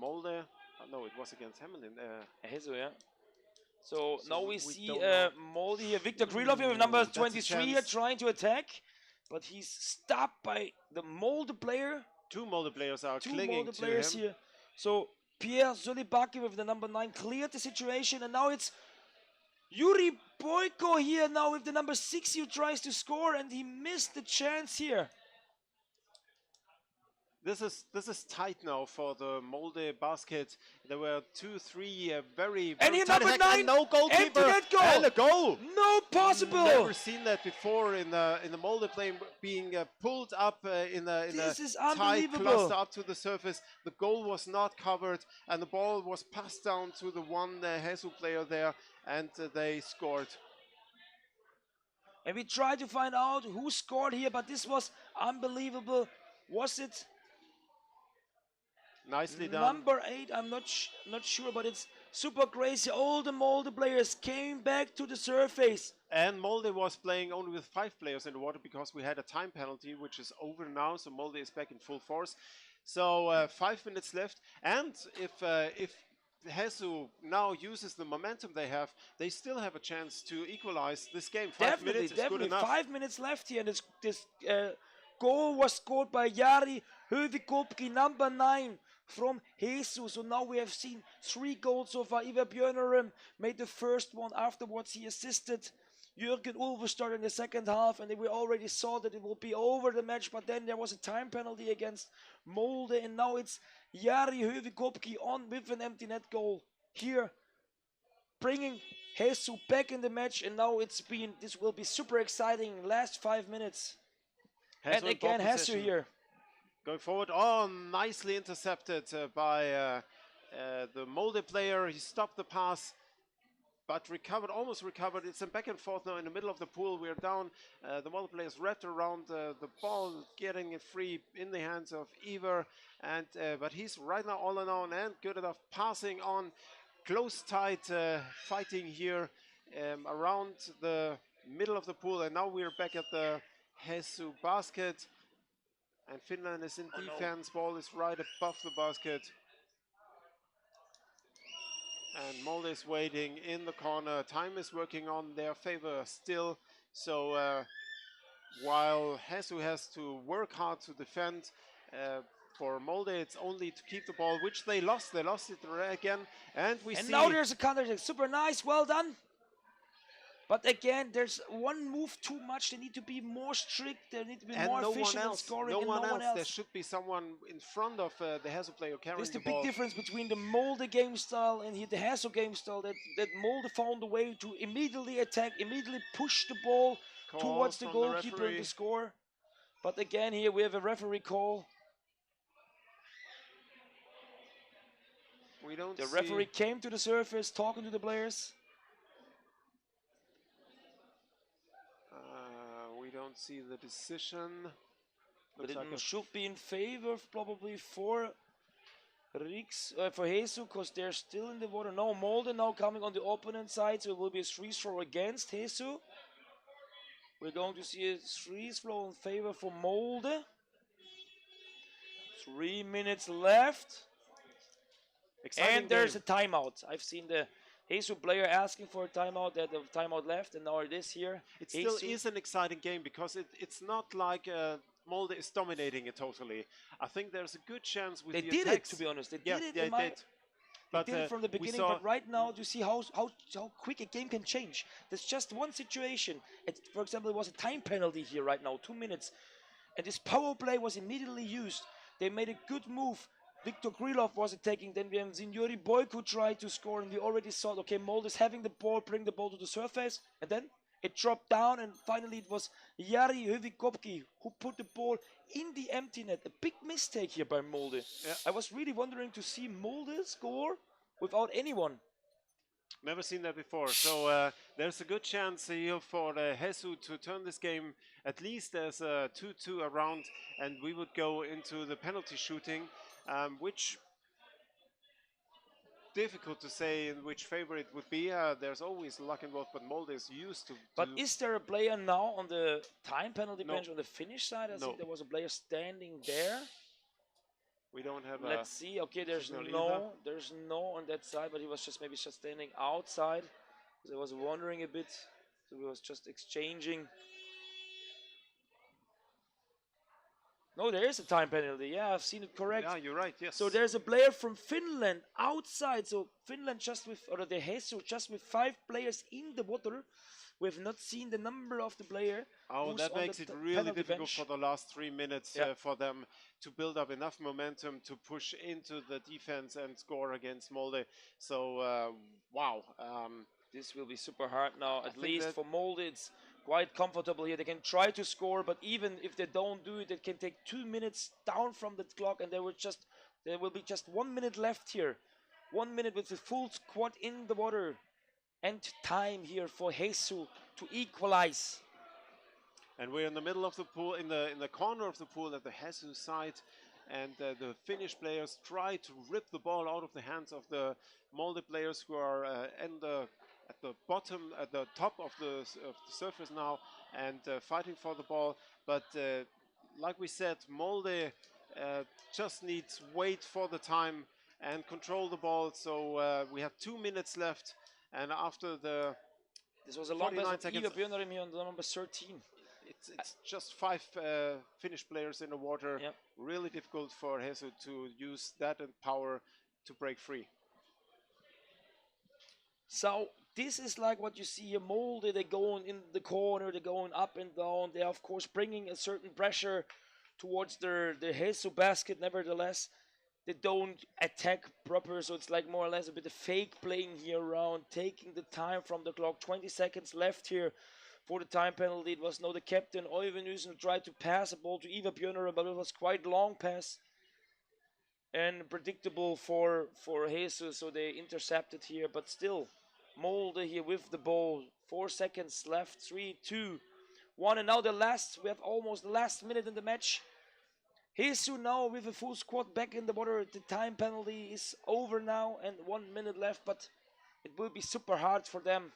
Molde. No, it was against Hamelin. Hesu, yeah. So now we see don't know. Molde here. Victor Krylov here with number That's a 23 here chance. trying to attack. But he's stopped by the Molde player. 2 Molde players are 2 clinging Molde to players him. here. So Pierre Zulibaki with the number 9 cleared the situation, and now it's Yuri Boyko here now with the number 6 who tries to score, and he missed the chance here. This is tight now for the Molde basket. There were 2-3 very And here tight number attack, 9 and no goalkeeper empty net goal. and a goal. No possible. Never seen that before in the Molde plane being pulled up in This a is tight unbelievable. cluster up to the surface. The goal was not covered, and the ball was passed down to the one Hesu player there, and they scored. And we tried to find out who scored here, but this was unbelievable. Was it Nicely done. number 8? I'm not sure, but it's super crazy. All the Molde players came back to the surface. And Molde was playing only with 5 players in the water because we had a time penalty, which is over now. So Molde is back in full force. So 5 minutes left, and if Hesu now uses the momentum they have, they still have a chance to equalize this game. 5 minutes is good enough. 5 minutes left here, and this goal was scored by Jari Hövikopki, number 9 from Hesu. So now we have seen 3 goals so far. Ivar Björnerum made the first one. Afterwards, he assisted. Jürgen Ulve started in the second half, and we already saw that it will be over the match, but then there was a time penalty against Molde, and now it's Jari Hövikopki on with an empty net goal here, bringing Hesu back in the match, and now this will be super exciting last 5 minutes. Hesu And in again ball Hesu possession. here. Going forward, oh, nicely intercepted by the Molde player. He stopped the pass, but almost recovered. It's a back and forth now in the middle of the pool. We're down. The Molde players wrapped around the ball, getting it free in the hands of Ivar. And but he's right now all alone and good enough, passing on, close, tight fighting here around the middle of the pool. And now we're back at the Hesu basket. And Finland is in defense. Ball is right above the basket. And Molde is waiting in the corner. Time is working on their favor still. So while Hesu has to work hard to defend, for Molde it's only to keep the ball, which they lost. They lost it again. And Now there's a counter attack. Super nice, well done. But again, there's one move too much. They need to be more strict. They need to be more efficient in scoring. No and one no one else. else. There should be someone in front of the Hesu player carrying There's the the big ball. difference between the Molde game style and the Hesu game style. That Molde found a way to immediately attack, immediately push the ball Call towards the from goalkeeper and referee. the score. But again, here we have a referee call. We don't The see referee came to the surface, talking to the players. we don't see the decision. But Looks like it a should be in favor probably for for Hesu, because they're still in the water. No, Molde now coming on the opponent side, so it will be a free throw against Hesu. We're going to see a free throw in favor for Molde. 3 minutes left. exciting And there's game. a timeout. I've seen the Hesu player asking for a timeout. That the timeout left, and now it is here. It still Hesu- is an exciting game because it's not like Molde is dominating it totally. I think there's a good chance with They the did it, attacks. to be honest. They Yeah, did it. they in my- did. They But did it from the we beginning, saw but right now, you see how quick a game can change. There's just one situation. For example, it was a time penalty here right now, 2 minutes. And this power play was immediately used. They made a good move. Viktor Krylov was attacking. Then we have Signori Boyko tried to score, and we already saw, okay, Molde is having the ball, bring the ball to the surface, and then it dropped down, and finally it was Jari Hövikopki who put the ball in the empty net. A big mistake here by Molde. Yeah. I was really wondering to see Molde score without anyone. Never seen that before. So there's a good chance here for Hesu to turn this game at least as a 2-2 around, and we would go into the penalty shooting, which difficult to say in which favor it would be. There's always luck involved, but Molde is used to. But is there a player now on the time penalty No. bench on the Finnish side? I No. think there was a player standing there. We don't have. Let's see. Okay, there's no on that side, but he was just maybe just standing outside. So I was wondering a bit. So he was just exchanging. No, there is a time penalty. Yeah, I've seen it correct. Yeah, you're right. Yes. So there's a player from Finland outside. So Finland just with, or the Hesu just with 5 players in the water. We've not seen the number of the player. Oh, that makes it really difficult for the last 3 minutes for them to build up enough momentum to push into the defense and score against Molde. So, wow. This will be super hard now. At least for Molde, it's quite comfortable here. They can try to score, but even if they don't do it, it can take 2 minutes down from the clock, and there will be just 1 minute left here. 1 minute with the full squad in the water. And time here for Hesu to equalize. And we're in the middle of the pool, in the corner of the pool at the Hesu side, and the Finnish players try to rip the ball out of the hands of the Molde players who are at the bottom, at the top of the surface now, and fighting for the ball. But like we said, Molde just needs wait for the time and control the ball. So we have 2 minutes left. And after this was a long pass of seconds, Ivar Björnarem here on the number 13. It's just 5 Finnish players in the water. Yep. Really difficult for Hesu to use that and power to break free. So this is like what you see here. Molde, they're going in the corner, they're going up and down. They're of course bringing a certain pressure towards the Hesu basket. Nevertheless, they don't attack proper, so it's like more or less a bit of fake playing here around, taking the time from the clock. 20 seconds left here for the time penalty. It was now the captain, Oyvind Nysen, who tried to pass a ball to Ivar Björnarem, but it was quite long pass and predictable for Jesus, so they intercepted here. But still, Molde here with the ball. 4 seconds left. 3, 2, 1, and now we have almost the last minute in the match. Hesu now with a full squad back in the water. The time penalty is over now and 1 minute left, but it will be super hard for them.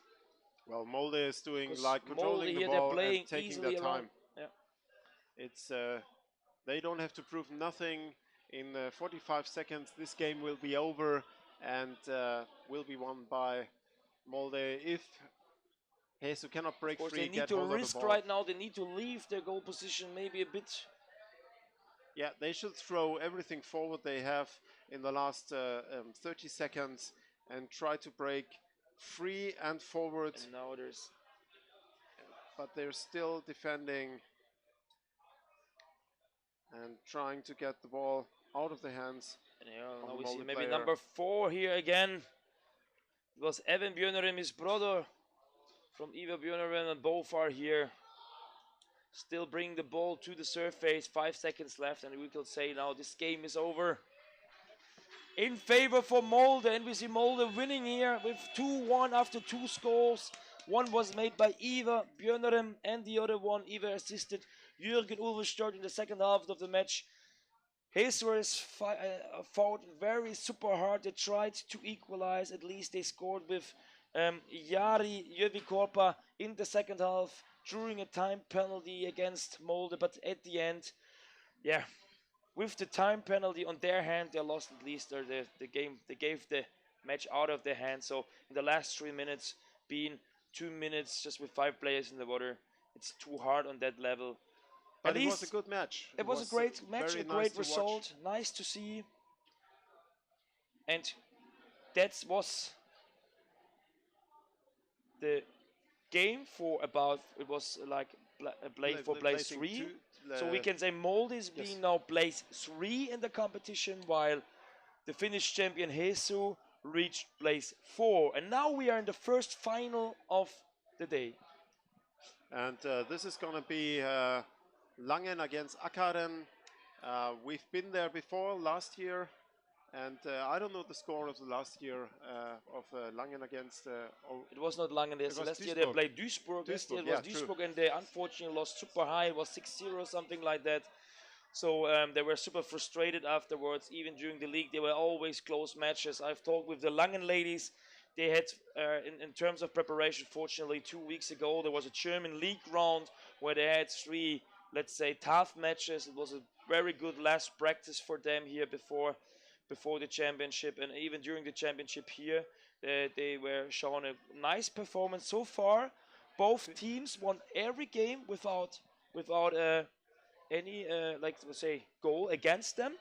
Well, Molde is doing like controlling the ball and taking their time. Yeah. It's they don't have to prove nothing. In 45 seconds, this game will be over and will be won by Molde if Hesu cannot break free. They need to risk right now. They need to leave their goal position maybe a bit. Yeah, they should throw everything forward they have in the last 30 seconds and try to break free and forward. And now but they're still defending and trying to get the ball out of the hands. And now we see maybe number 4 here again. It was Evan Björnarem, his brother, from Ivar Björnarem, and both are here. Still bring the ball to the surface. 5 seconds left, and we can say now this game is over. In favor for Molde, and we see Molde winning here with 2-1 after 2 scores. One was made by Ivar Björnarem, and the other one, Ivar assisted Jürgen Ulverstad in the second half of the match. Hesu fought very super hard. They tried to equalize. At least they scored with Jari Jövikorpa in the second half during a time penalty against Molde. But at the end, yeah, with the time penalty on their hand, they lost at least the game. They gave the match out of their hands. So in the last 3 minutes, being 2 minutes just with 5 players in the water, it's too hard on that level. But it was a good match. It was a great match, a great result. Nice to see. And that was the game for about, it was like for place 3. So we can say Molde is being now place 3 in the competition, while The Finnish champion Hesu reached place 4. And now we are in the first final of the day. And this is going to be Langen against Akkaren. We've been there before last year. And I don't know the score of the last year of Langen against. It was not Langen. Last year they played Duisburg. Last year it was Duisburg, and they unfortunately lost super high. It was 6-0, something like that. So they were super frustrated afterwards. Even during the league, they were always close matches. I've talked with the Langen ladies. They had, in terms of preparation, fortunately, 2 weeks ago, there was a German league round where they had 3, let's say, tough matches. It was a very good last practice for them here before the championship, and even during the championship here, they were showing a nice performance so far. Both teams won every game without any like let's say goal against them.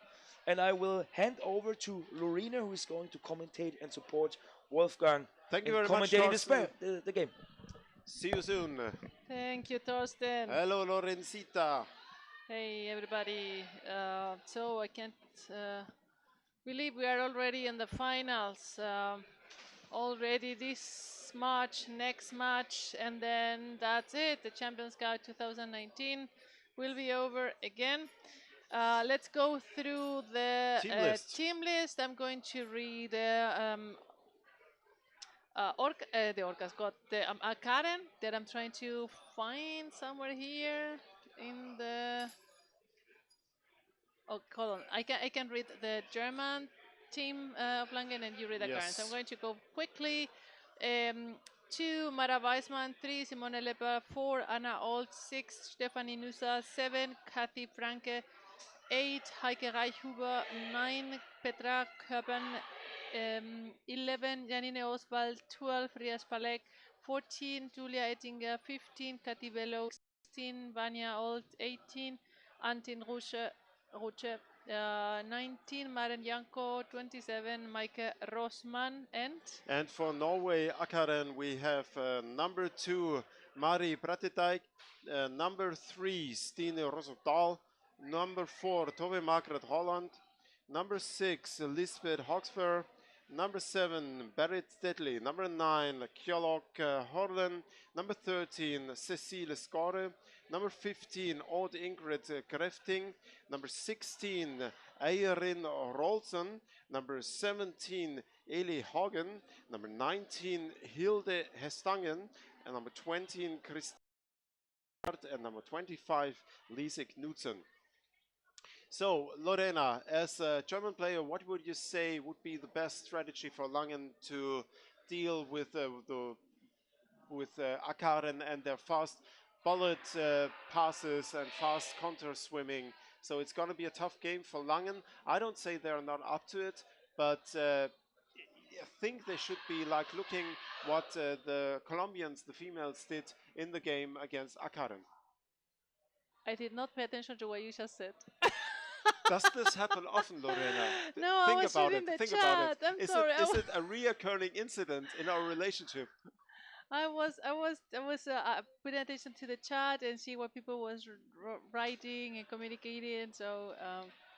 And I will hand over to Lorena, who is going to commentate and support Wolfgang. Thank you very much, Commentating the game. See you soon. Thank you, Thorsten. Hello, Lorencita. Hey, everybody. So I can't believe we are already in the finals. Already this March, next match, and then that's it. The Champions Cup 2019 will be over again. Let's go through the team list. I'm going to read the Orcas got the Akkaren that I'm trying to find somewhere here in the. Oh, hold on. I can read the German team of Langen, and you read the Akkaren. So I'm going to go quickly. 2, Mara Weismann. 3, Simone Lepper. 4, Anna Old. 6, Stefanie Nusser. 7, Kathy Franke. 8, Heike Reichhuber. 9, Petra Körben. 11, Janine Oswald. 12, Ria Spalek. 14, Julia Ettinger. 15, Kathi Bello. 16, Vanya Old. 18, Antin Ruche. 19, Maren Janko. 27, Maike Rosman. And for Norway, Akkaren, we have number 2, Mari Brattedijk, number 3, Stine Rosendal, number 4, Tove Margaret Holland, number 6, Lisbeth Hoxfer, number 7, Berit Stedley, number 9, Kjolok Horlen, number 13, Cecile Skore, number 15, Odd Ingrid Grefting, number 16, Eirin Rolsen, number 17, Eli Hagen, number 19, Hilde Hestangen, and number 20, Christine, and number 25, Lise Knudsen. So, Lorena, as a German player, what would you say would be the best strategy for Langen to deal with Akkaren and their fast bullet passes and fast counter swimming? So it's going to be a tough game for Langen. I don't say they're not up to it, but I think they should be like looking what the Colombians, the females, did in the game against Akkaren. I did not pay attention to what you just said. Does this happen often, Lorena? No, think I was about reading it. the Think chat. about it. I'm sorry. Is it a reoccurring incident in our relationship? I was putting attention to the chat and see what people was writing and communicating. So.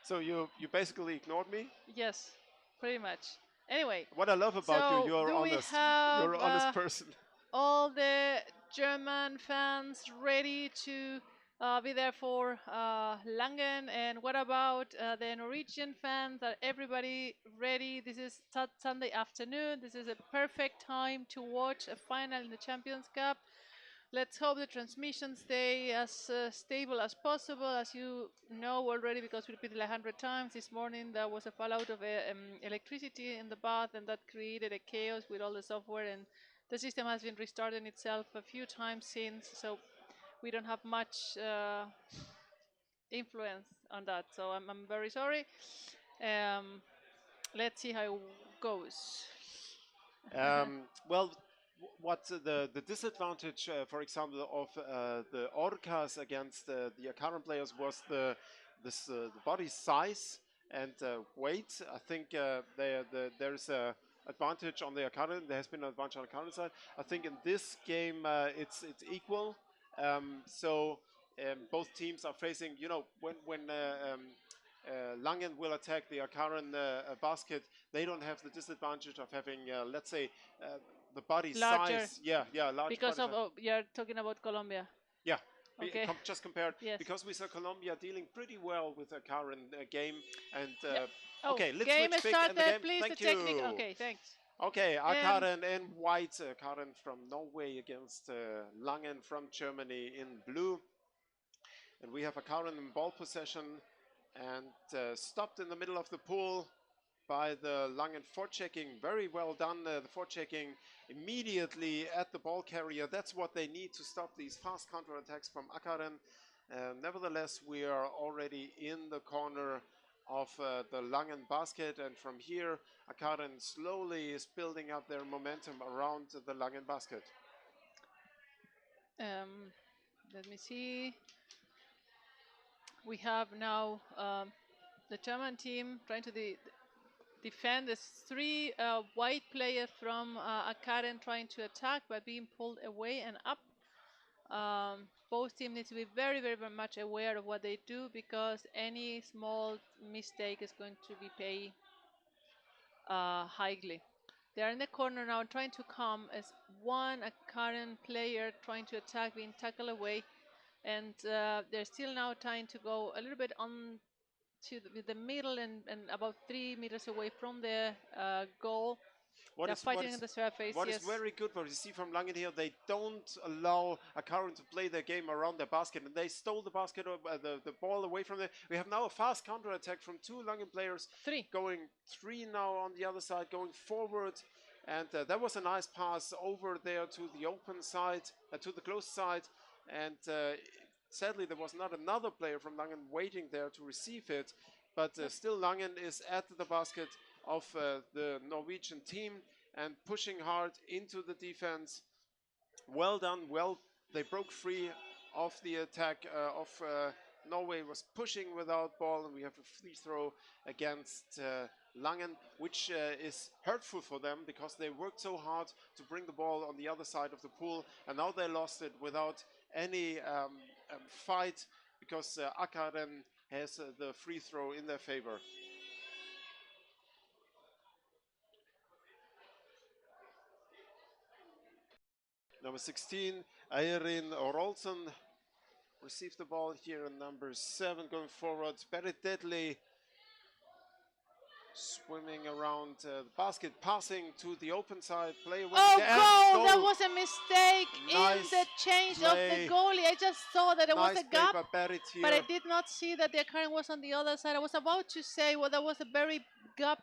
So you basically ignored me? Yes, pretty much. Anyway. What I love about you, you're honest. You're an honest person. All the German fans ready to be there for Langen, and what about the Norwegian fans? Are everybody ready? This is Sunday afternoon. This is a perfect time to watch a final in the Champions Cup. Let's hope the transmissions stay as stable as possible. As you know already, because we repeated 100 times, this morning there was a fallout of electricity in the bath, and that created a chaos with all the software, and the system has been restarting itself a few times since, so we don't have much influence on that. So I'm very sorry. Let's see how it goes. Well, what's the disadvantage, for example, of the Orcas against the Akkaren players was the body size and weight. I think there's a advantage on the Akkaren. There has been an advantage on the Akkaren side. I think in this game it's equal. So both teams are facing, you know, when Langen will attack the Akaran basket, they don't have the disadvantage of having, let's say, the body Larger. size. Yeah, large. Because body of you're talking about Colombia. Yeah, Okay. just compared, Yes. because we saw Colombia dealing pretty well with the current game. And Oh, okay, let's game switch pick start and the there, game. please. Thank the you. technique. Okay, thanks. Okay, Akaren in white, Karen from Norway against Langen from Germany in blue. And we have Akaren in ball possession and stopped in the middle of the pool by the Langen forechecking. Very well done, the forechecking immediately at the ball carrier. That's what they need to stop these fast counterattacks from Akaren. Nevertheless, we are already in the corner of the Langen basket, and from here Akaren slowly is building up their momentum around the Langen basket. Let me see. We have now the German team trying to defend. There's 3 white players from Akaren trying to attack but being pulled away and up. Both teams need to be very, very, very much aware of what they do, because any small mistake is going to be paid highly. They are in the corner now trying to come as one current player trying to attack, being tackled away. And they're still now trying to go a little bit on to the middle and about 3 meters away from the goal. They're fighting in the surface. What is very good, what you see from Langen here, they don't allow Akaren to play their game around their basket, and they stole the basket, the ball away from there. We have now a fast counter-attack from 2 Langen players. 3. Going 3 now on the other side, going forward. And that was a nice pass over there to the open side, to the close side. And sadly, there was not another player from Langen waiting there to receive it. But still, Langen is at the basket of the Norwegian team and pushing hard into the defense. Well done. Well, they broke free of the attack of Norway, was pushing without ball, and we have a free throw against Langen, which is hurtful for them because they worked so hard to bring the ball on the other side of the pool, and now they lost it without any fight, because Akaren has the free throw in their favor. Number 16, Eirin Rolson received the ball here, and number 7 going forward. Very deadly, swimming around the basket, passing to the open side. Play away. Goal! That was a mistake Nice in the change of play. the goalie. I just saw that there was a gap, but I I did not see that the current was on the other side. I was about to say, well, that was a very gap.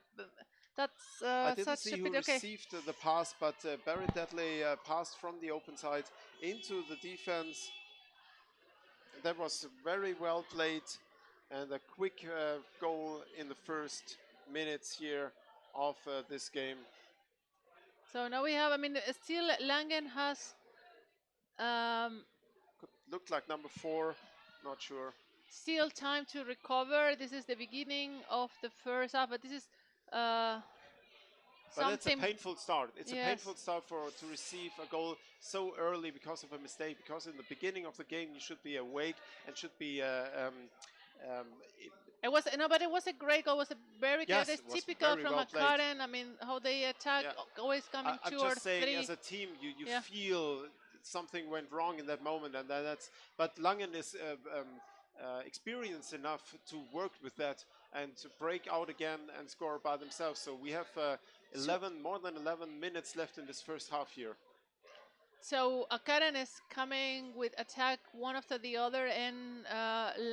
That's I didn't such see a who bit okay. received the pass, but Barry Deadly passed from the open side into the defense. That was very well played, and a quick goal in the first minutes here of this game. So now we have, I mean, still Langen has Looked like number 4, not sure. still time to recover. This is the beginning of the first half, but this is But it's a something. painful start. It's a Yes. painful start to receive a goal so early because of a mistake. Because in the beginning of the game you should be awake and should be. It was no, but it was a great goal. It was a very Yes, good. It's it was typical very from well played. Akaren. I mean, how they attack, Yeah. always coming I'm 2 or just saying, 3. as a team, you Yeah. feel something went wrong in that moment, and that's. But Langen is experienced enough to work with that and to break out again and score by themselves. So we have more than 11 minutes left in this first half here. So Akaren is coming with attack one after the other, and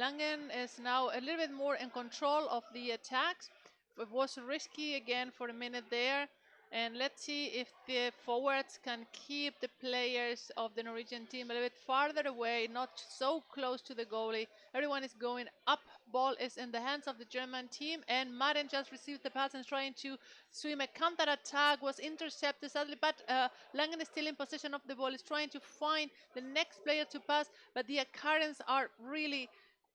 Langen is now a little bit more in control of the attacks. It was risky again for a minute there, and let's see if the forwards can keep the players of the Norwegian team a little bit farther away, not so close to the goalie. Everyone is going up. Ball is in the hands of the German team, and Maren just received the pass and is trying to swim a counter attack, was intercepted sadly, but Langen is still in possession of the ball, is trying to find the next player to pass, but the Akarens are really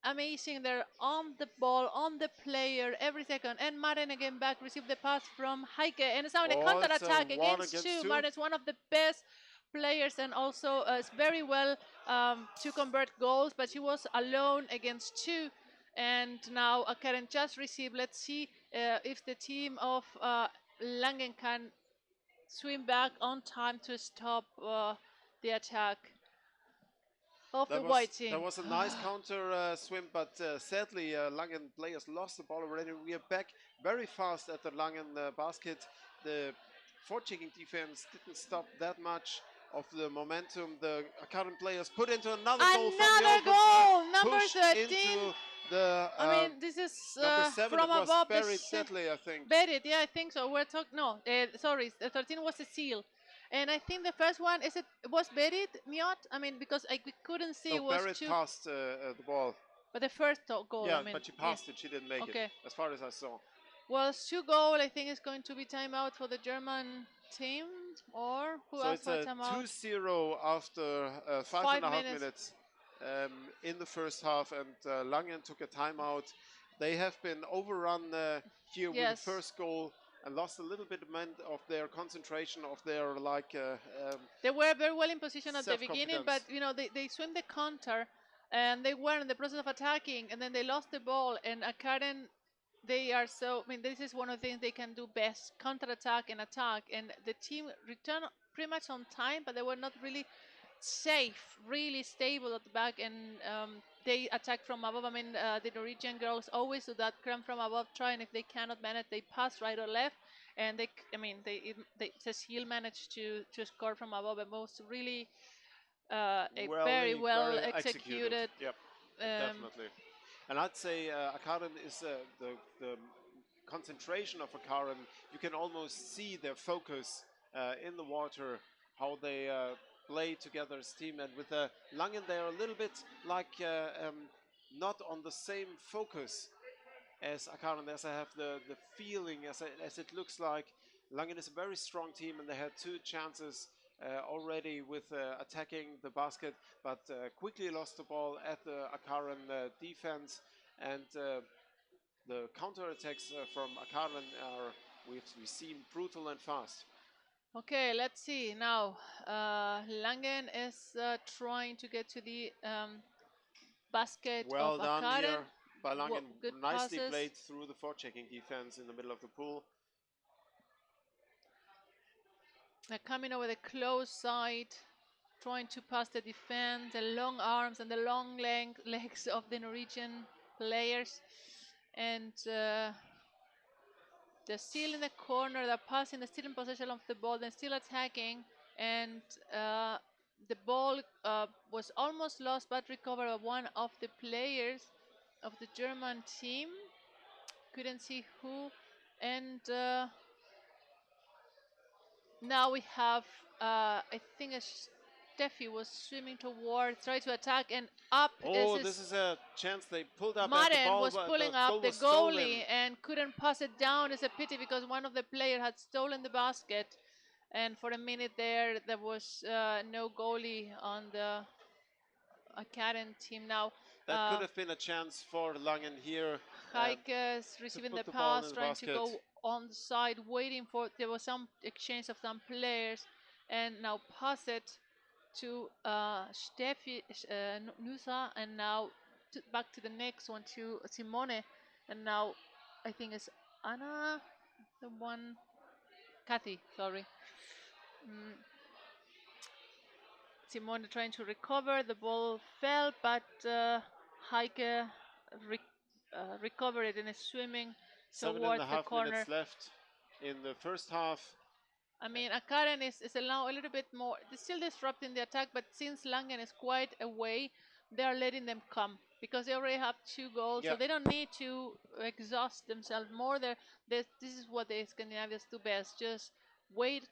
amazing. They're on the ball, on the player every second, and Maren again back, received the pass from Heike, and it's now in a counter attack against 2. Maren is one of the best players and also is very well to convert goals, but she was alone against 2. And now Karen just received. Let's see if the team of Langen can swim back on time to stop the attack of the white team. That was a nice counter swim, but sadly Langen players lost the ball already. We are back very fast at the Langen basket. The forechecking defense didn't stop that much of the momentum. The Akaran players put into another goal from the open goal, side, number pushed 13. into the I mean, this is number 7 from that was above. buried deadly, I think. Buried, yeah, I think so. We're talking. No, sorry, the 13 was a seal, and I think the first one was buried. Miot. I mean, because we couldn't see. No, it was buried too. passed the ball. But the first goal. Yeah, I mean, but she passed it. She didn't make okay. it, as far as I saw. Well, 2 goal. I think it's going to be timeout for the German team, or who So asked it's for a timeout? 2-0 after 5.5 minutes in the first half, and Langen took a timeout. They have been overrun here with the first goal and lost a little bit of their concentration, of their They were very well in position at the beginning, but you know they swim the counter, and they were in the process of attacking, and then they lost the ball. And Karen, they are so. I mean, this is one of the things they can do best: counter attack and attack. And the team returned pretty much on time, but they were not really safe, really stable at the back, and they attack from above. I mean, the Norwegian girls always do that, come from above, try, and if they cannot manage, they pass right or left, and Cecile managed to score from above, and was really very well executed. Yep, definitely. And I'd say Akaren is the concentration of Akaren. You can almost see their focus in the water, how they play together as a team. And with Langen, they're a little bit like not on the same focus as Akaren, as I have the feeling, as it looks like. Langen is a very strong team, and they had 2 chances already with attacking the basket, but quickly lost the ball at the Akaren defense, and the counter-attacks from Akaren are, we seem brutal and fast. Okay, let's see now. Langen is trying to get to the basket well of done Akaren. Here by Langen, nicely passes. played through the forechecking defense in the middle of the pool. They're coming over the close side, trying to pass the defense, the long arms and the long legs of the Norwegian players. And they're still in the corner, they're passing, they're still in possession of the ball, they're still attacking. And the ball was almost lost, but recovered by one of the players of the German team. Couldn't see who. And now we have, I think Steffi was swimming towards, trying to attack, and up. Oh, this is a chance they pulled up. Maren at the ball, was pulling up the goalie and couldn't pass it down. It's a pity because one of the players had stolen the basket, and for a minute there was no goalie on the Karen team. Now that could have been a chance for Langen here. Heike is receiving the pass, trying to go on the side, waiting for, there was some exchange of some players, and now pass it to Steffi Nusa, and now back to the next one to Simone, and now I think it's Anna, the one, Kathy, sorry. Simone trying to recover, the ball fell, but Heike recovered it and is swimming towards the corner. 7.5 minutes left in the first half. I mean, Karen is now a little bit more, they're still disrupting the attack, but since Langen is quite away, they are letting them come because they already have 2 goals, so they don't need to exhaust themselves more. This is what the Scandinavians do best, just wait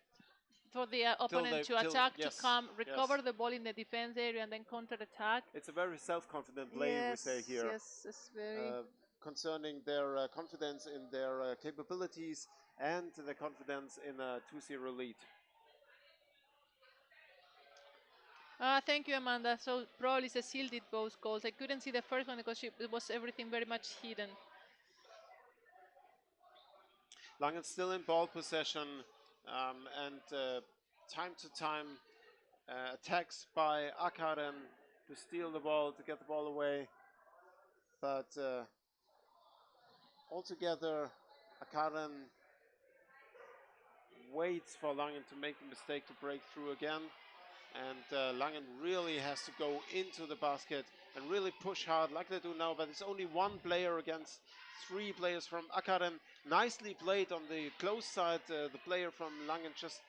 for the opponent to attack, to come, recover the ball in the defense area, and then counter-attack. It's a very self-confident play, we say here. Yes, it's very... concerning their confidence in their capabilities and the confidence in a 2-0 lead. Thank you, Amanda. So probably Cecile did both goals. I couldn't see the first one because it was everything very much hidden. Langen still in ball possession, and time to time attacks by Akaren to steal the ball, to get the ball away. but altogether, Akaren waits for Langen to make the mistake to break through again. And Langen really has to go into the basket and really push hard like they do now, but it's only one player against 3 players from Akaren. Nicely played on the close side. The player from Langen just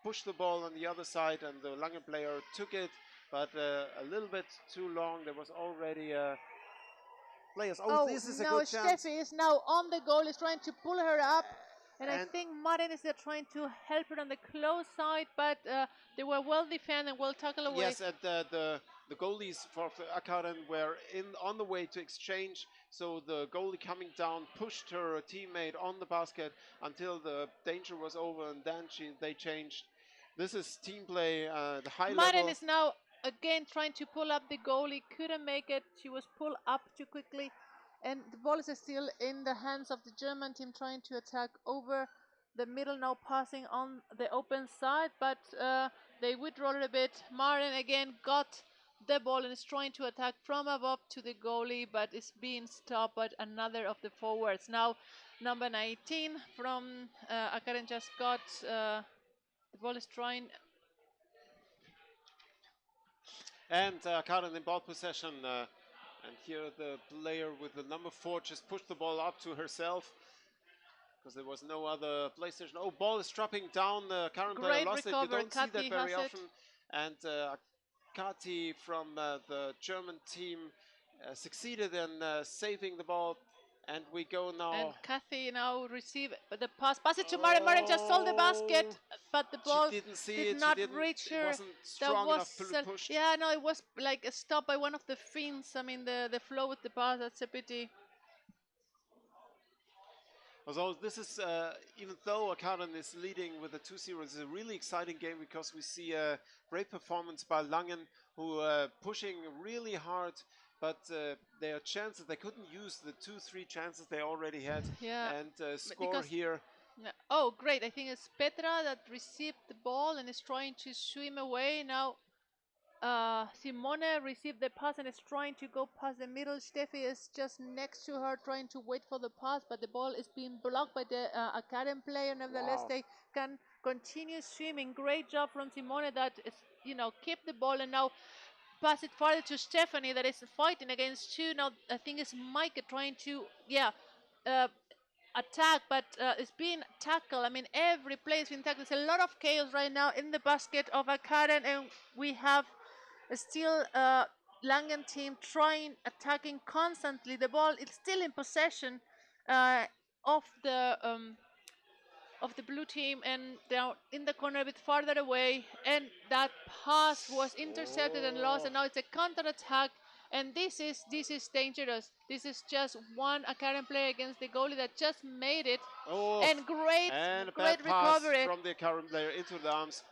pushed the ball on the other side, and the Langen player took it, but a little bit too long. There was already players. Oh, this is a now good chance. Steffi is now on the goal, is trying to pull her up. And I And- think Maren is there trying to help her on the close side, but they were well defended and well tackled away. Yes, and the goalies for Akaren were on the way to exchange, so the goalie coming down pushed her teammate on the basket until the danger was over, and then they changed. This is team play, the high Maren level. is now again trying to pull up the goalie, couldn't make it. She was pulled up too quickly, and the ball is still in the hands of the German team trying to attack over the middle, now passing on the open side, but they withdraw it a bit. Maren again got the ball and is trying to attack from above to the goalie, but is being stopped by another of the forwards. Now number 19 from Akaren just got the ball, is trying. And Akaren in ball possession. And here the player with the number 4 just pushed the ball up to herself, because there was no other PlayStation. Oh, ball is dropping down. The current player Great lost it. You recover. don't see that Kati very has it. often. And Kati from the German team succeeded in saving the ball. And we go now. And Kathy now receive the pass it to Maren. Maren just saw the basket, but the ball She didn't see did it. not She didn't, reach it her. wasn't That strong was enough to push. yeah, no, it was like a stop by one of the Finns. I mean, the flow with the pass, that's a pity. Although this is, even though Akaren is leading with a 2-0, it's a really exciting game because we see a great performance by Langen, who pushing really hard, but their chances, they couldn't use the 2-3 chances they already had, Yeah, and score because- here. Yeah. Oh, great. I think it's Petra that received the ball and is trying to swim away. Now Simone received the pass and is trying to go past the middle. Steffi is just next to her trying to wait for the pass, but the ball is being blocked by the Akaren player. Nevertheless, Wow. they can continue swimming. Great job from Simone that is, keep the ball and now pass it further to Stephanie that is fighting against 2. Now I think it's Mike trying to, attack, but it's being tackled. I mean, every play is being tackled. There's a lot of chaos right now in the basket of Akaren, and we have still Langen team attacking constantly. The ball is still in possession of the blue team, and they're in the corner a bit farther away, and that pass was intercepted and lost, and now it's a counter attack. And this is dangerous. This is just one Akaren player against the goalie that just made it. Oh, And great a bad pass recovery. from the current player into the arms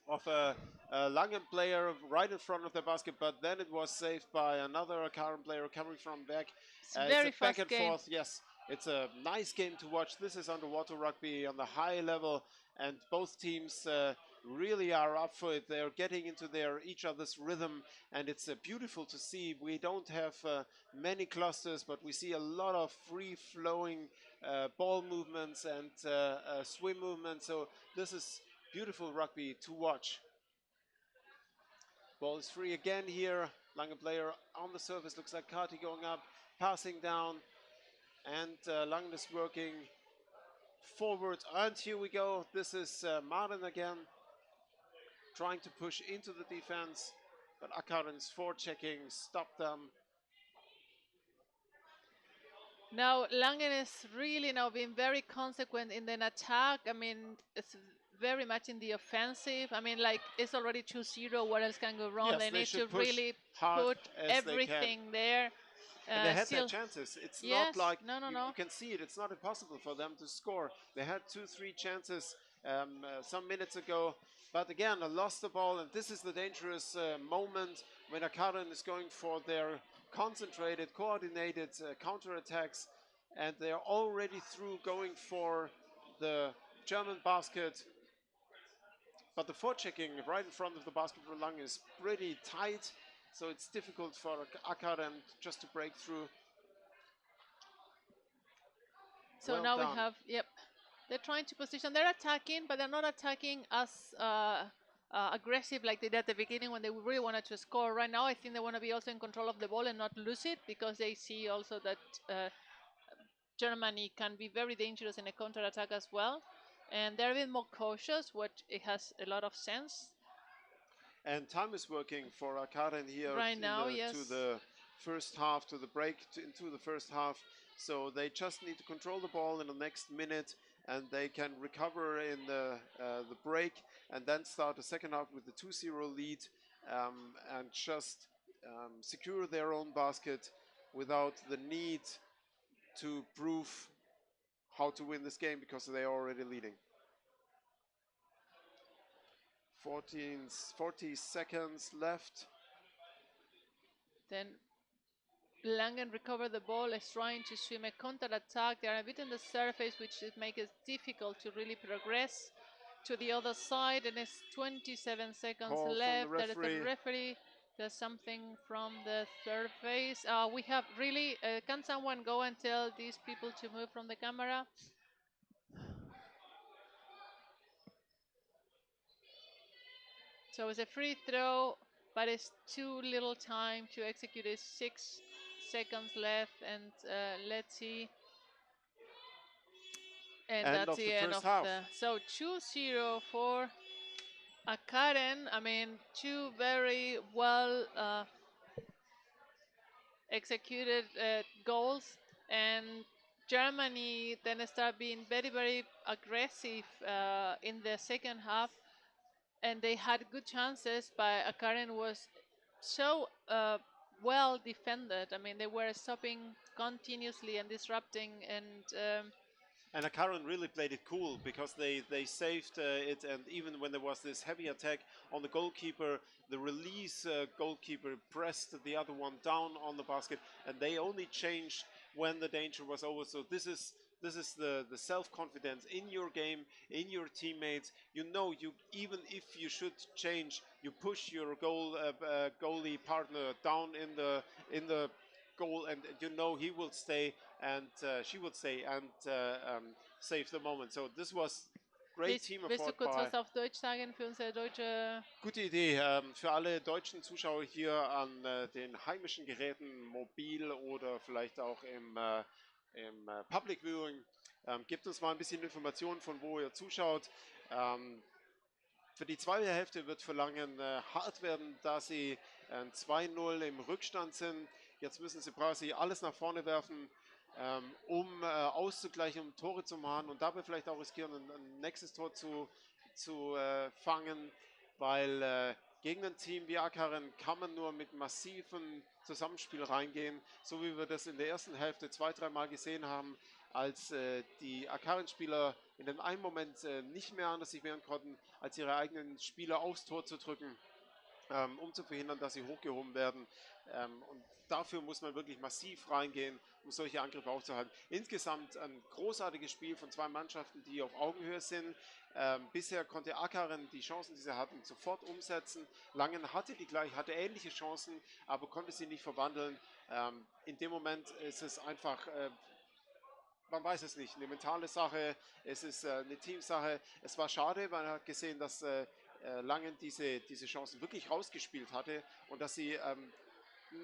of a Langen player right in front of the basket, but then it was saved by another current player coming from back. It's very it's a back fast and game. forth. Yes, it's a nice game to watch. This is underwater rugby on the high level, and both teams really are up for it. They're getting into each other's rhythm, and it's beautiful to see. We don't have many clusters, but we see a lot of free-flowing ball movements and swim movements. So this is beautiful rugby to watch. Ball is free again here. Langen player on the surface. Looks like Kati going up, passing down, and Langen is working forward. And here we go. This is Maren again, trying to push into the defense, but Akaren's forechecking stopped them. Now Langen is really now being very consequent in the attack. I mean, it's very much in the offensive. I mean, like, it's already 2-0. What else can go wrong? Yes, they they need should to push really hard put as they everything there. And they had still, their chances. It's Yes, not like no. you can see it. It's not impossible for them to score. They had 2-3 chances some minutes ago, but again, I lost the ball, and this is the dangerous moment when Akaren is going for their concentrated, coordinated counterattacks, and they are already through going for the German basket. But the forechecking right in front of the basket for Langen is pretty tight, so it's difficult for Akaren just to break through. So Well now we done. have, yep, they're trying to position. They're attacking, but they're not attacking as aggressive like they did at the beginning when they really wanted to score. Right now, I think they want to be also in control of the ball and not lose it, because they see also that Germany can be very dangerous in a counter-attack as well. And they're a bit more cautious, which it has a lot of sense. And time is working for Akaren here Right now, yes. to the first half, to the break into the first half. So they just need to control the ball in the next minute, and they can recover in the break, and then start the second half with the 2-0 lead, and just secure their own basket without the need to prove how to win this game, because they are already leading. 40 seconds left. Then Langen recovered the ball, is trying to swim a counter-attack. They are a bit on the surface, which makes it difficult to really progress to the other side. And it's 27 seconds Call from the left. There is referee. a referee. There's something from the surface. We have really, can someone go and tell these people to move from the camera? So it's a free throw, but it's too little time to execute it. 6 seconds left, and let's see. And End that's of the the end first of half. the. So 2-0 for Akaren. I mean, two very well executed goals, and Germany then start being very, very aggressive in the second half, and they had good chances, but Akaren was so well defended. I mean, they were stopping continuously and disrupting, And Akaren really played it cool, because they saved it, and even when there was this heavy attack on the goalkeeper, the release goalkeeper pressed the other one down on the basket, and they only changed when the danger was over. So this is the self-confidence in your game, in your teammates. You know, you even if you should change, you push your goalie partner down in the goal, and you know he will stay, and she will stay, and save the moment. So this was great team willst du effort kurz by. was auf Deutsch sagen für unsere deutsche? Gute Idee für alle deutschen Zuschauer hier an den heimischen Geräten, mobil oder vielleicht auch im Public Viewing. Gebt uns mal ein bisschen Informationen, von wo ihr zuschaut. Für die zweite Hälfte wird für Langen hart werden, da sie 2-0 im Rückstand sind. Jetzt müssen sie quasi alles nach vorne werfen, um auszugleichen, um Tore zu machen und dabei vielleicht auch riskieren, ein nächstes Tor zu fangen, weil gegen ein Team wie Akaren kann man nur mit massivem Zusammenspiel reingehen, so wie wir das in der ersten Hälfte 2-3 Mal gesehen haben, als die Akaren-Spieler in dem einen Moment nicht mehr anders sich wehren konnten, als ihre eigenen Spieler aufs Tor zu drücken, um zu verhindern, dass sie hochgehoben werden. Und dafür muss man wirklich massiv reingehen, um solche Angriffe aufzuhalten. Insgesamt ein großartiges Spiel von zwei Mannschaften, die auf Augenhöhe sind. Bisher konnte Akaren die Chancen, die sie hatten, sofort umsetzen. Langen hatte ähnliche Chancen, aber konnte sie nicht verwandeln. In dem Moment ist es einfach, man weiß es nicht, eine mentale Sache, es ist eine Teamsache. Es war schade, weil man hat gesehen, dass Langen diese Chancen wirklich rausgespielt hatte und dass sie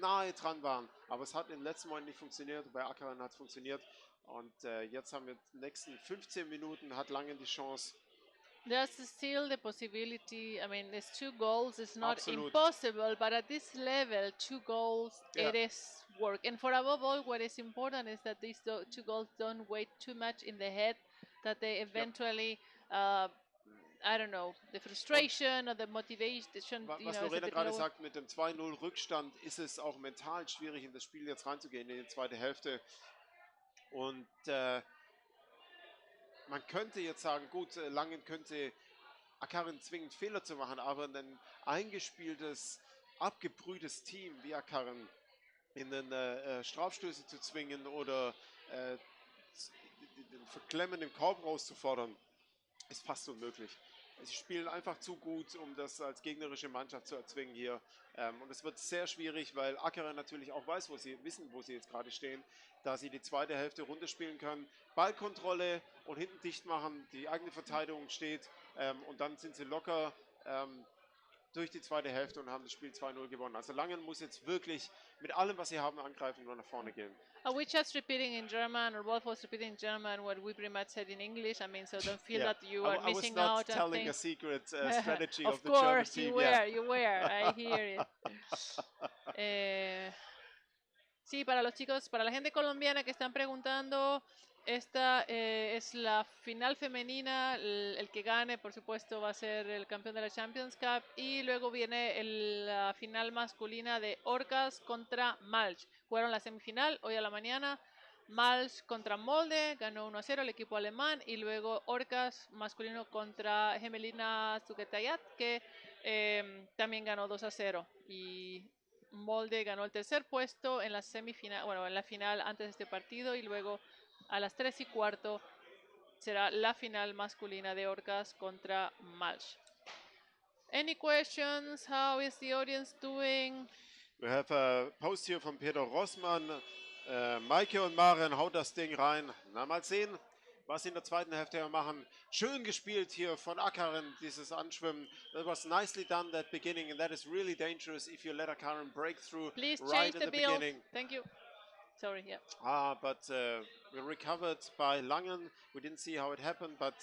nahe dran waren. Aber es hat in den letzten Moment nicht funktioniert. Bei Akaren hat es funktioniert. Und jetzt haben wir die nächsten 15 Minuten, hat Langen die Chance. There's still the possibility. I mean, it's 2 goals. It's not Absolut. impossible, but at this level, 2 goals, Yeah. it is work. And for above all, what is important is that these 2 goals don't weigh too much in the head, that they eventually, I don't know, the frustration or the motivation. Was Lorena gerade sagt, mit dem 2-0 Rückstand ist es auch mental schwierig, in das Spiel jetzt reinzugehen, in die zweite Hälfte. Und man könnte jetzt sagen, gut, Langen könnte Akaren zwingen, Fehler zu machen, aber ein eingespieltes, abgebrühtes Team wie Akaren in den Strafstöße zu zwingen oder den Verklemmen im Korb rauszufordern, ist fast unmöglich. Sie spielen einfach zu gut, um das als gegnerische Mannschaft zu erzwingen hier. Und es wird sehr schwierig, weil Ankara natürlich auch weiß, wo sie jetzt gerade stehen, da sie die zweite Hälfte runterspielen können. Ballkontrolle und hinten dicht machen, die eigene Verteidigung steht und dann sind sie locker durch die zweite Hälfte und haben das Spiel 2-0 gewonnen. Also Langen muss jetzt wirklich mit allem, was sie haben, angreifen und nach vorne gehen. Are we just repeating in German, or Wolf was repeating in German what we pretty much said in English? I mean, so don't feel that you are missing I was out not on telling a things. secret strategy of Of the German course, team. you were. I hear it. Sí, para los chicos, para la gente colombiana que están preguntando, esta es la final femenina. El que gane, por supuesto, va a ser el campeón de la Champions Cup. Y luego viene la final masculina de Orcas contra Malch. Jugaron la semifinal hoy a la mañana. Malch contra Molde, ganó 1-0 el equipo alemán. Y luego Orcas masculino contra Gemelina Zugetayat, que también ganó 2-0. Y Molde ganó el tercer puesto en la semifinal, bueno, en la final antes de este partido, y luego a las 3:15 será la final masculina de Orcas contra Malch. Any questions? How is the audience doing? We have a post here von Peter Rossmann. Maike und Maren, haut das Ding rein. Na, mal sehen, was sie in der zweiten Hälfte machen. Schön gespielt hier von Akkaren, dieses Anschwimmen. That was nicely done, that beginning, and that is really dangerous if you let Akkaren break through Please right change in the the build. beginning. Thank you. Sorry, yeah. But we recovered by Langen. We didn't see how it happened, but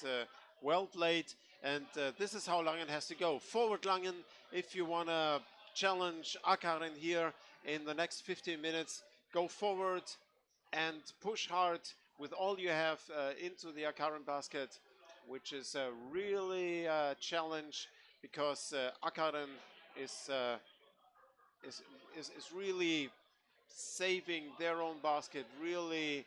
well played. And this is how Langen has to go. Forward Langen, if you want to challenge Akkaren here in the next 15 minutes, go forward and push hard with all you have into the Akkaren basket, which is a really challenge because Akkaren is really saving their own basket, really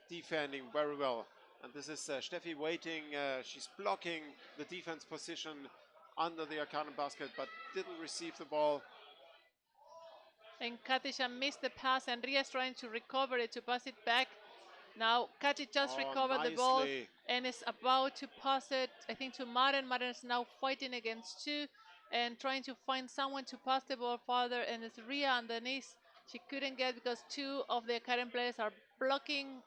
defending very well. And this is Steffi waiting. She's blocking the defense position under the Akkaren basket, but didn't receive the ball. And Katisha missed the pass, and Ria is trying to recover it, to pass it back. Now Kati just recovered the ball and is about to pass it, I think, to Maren. Maren is now fighting against two and trying to find someone to pass the ball further, and it's Ria underneath. She couldn't get because two of the current players are blocking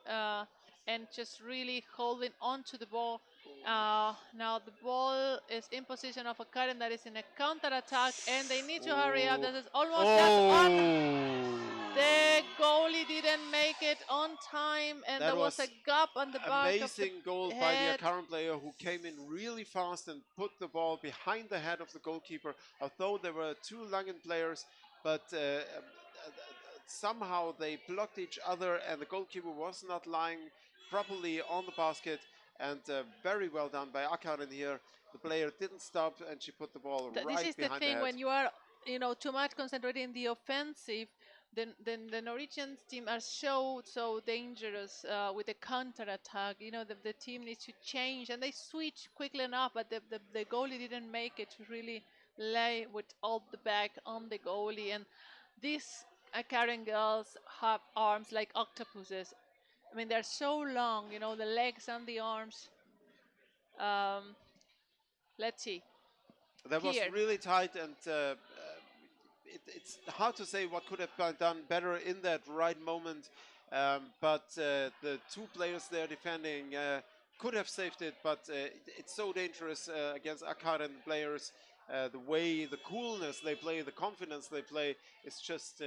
and just really holding on to the ball. Now the ball is in position of a current that is in a counter attack, and they need to hurry up. This is almost just on. The goalie didn't make it on time, and That there was a gap on the back of the amazing goal head. by the current player who came in really fast and put the ball behind the head of the goalkeeper. Although there were two Langen players, but somehow they blocked each other, and the goalkeeper was not lying properly on the basket. And very well done by Akkaren here. The player didn't stop, and she put the ball right behind the head. This is the thing, when you are, too much concentrated in the offensive, then the Norwegian team are so dangerous with the counter attack. The team needs to change, and they switch quickly enough, but the goalie didn't make it to really lay with all the back on the goalie. And these Akkaren girls have arms like octopuses. I mean, they're so long, the legs and the arms. Let's see. That was really tight, and it's hard to say what could have been done better in that right moment. But the two players there defending could have saved it, but it's so dangerous against Akkaren players. The coolness they play, the confidence they play, is just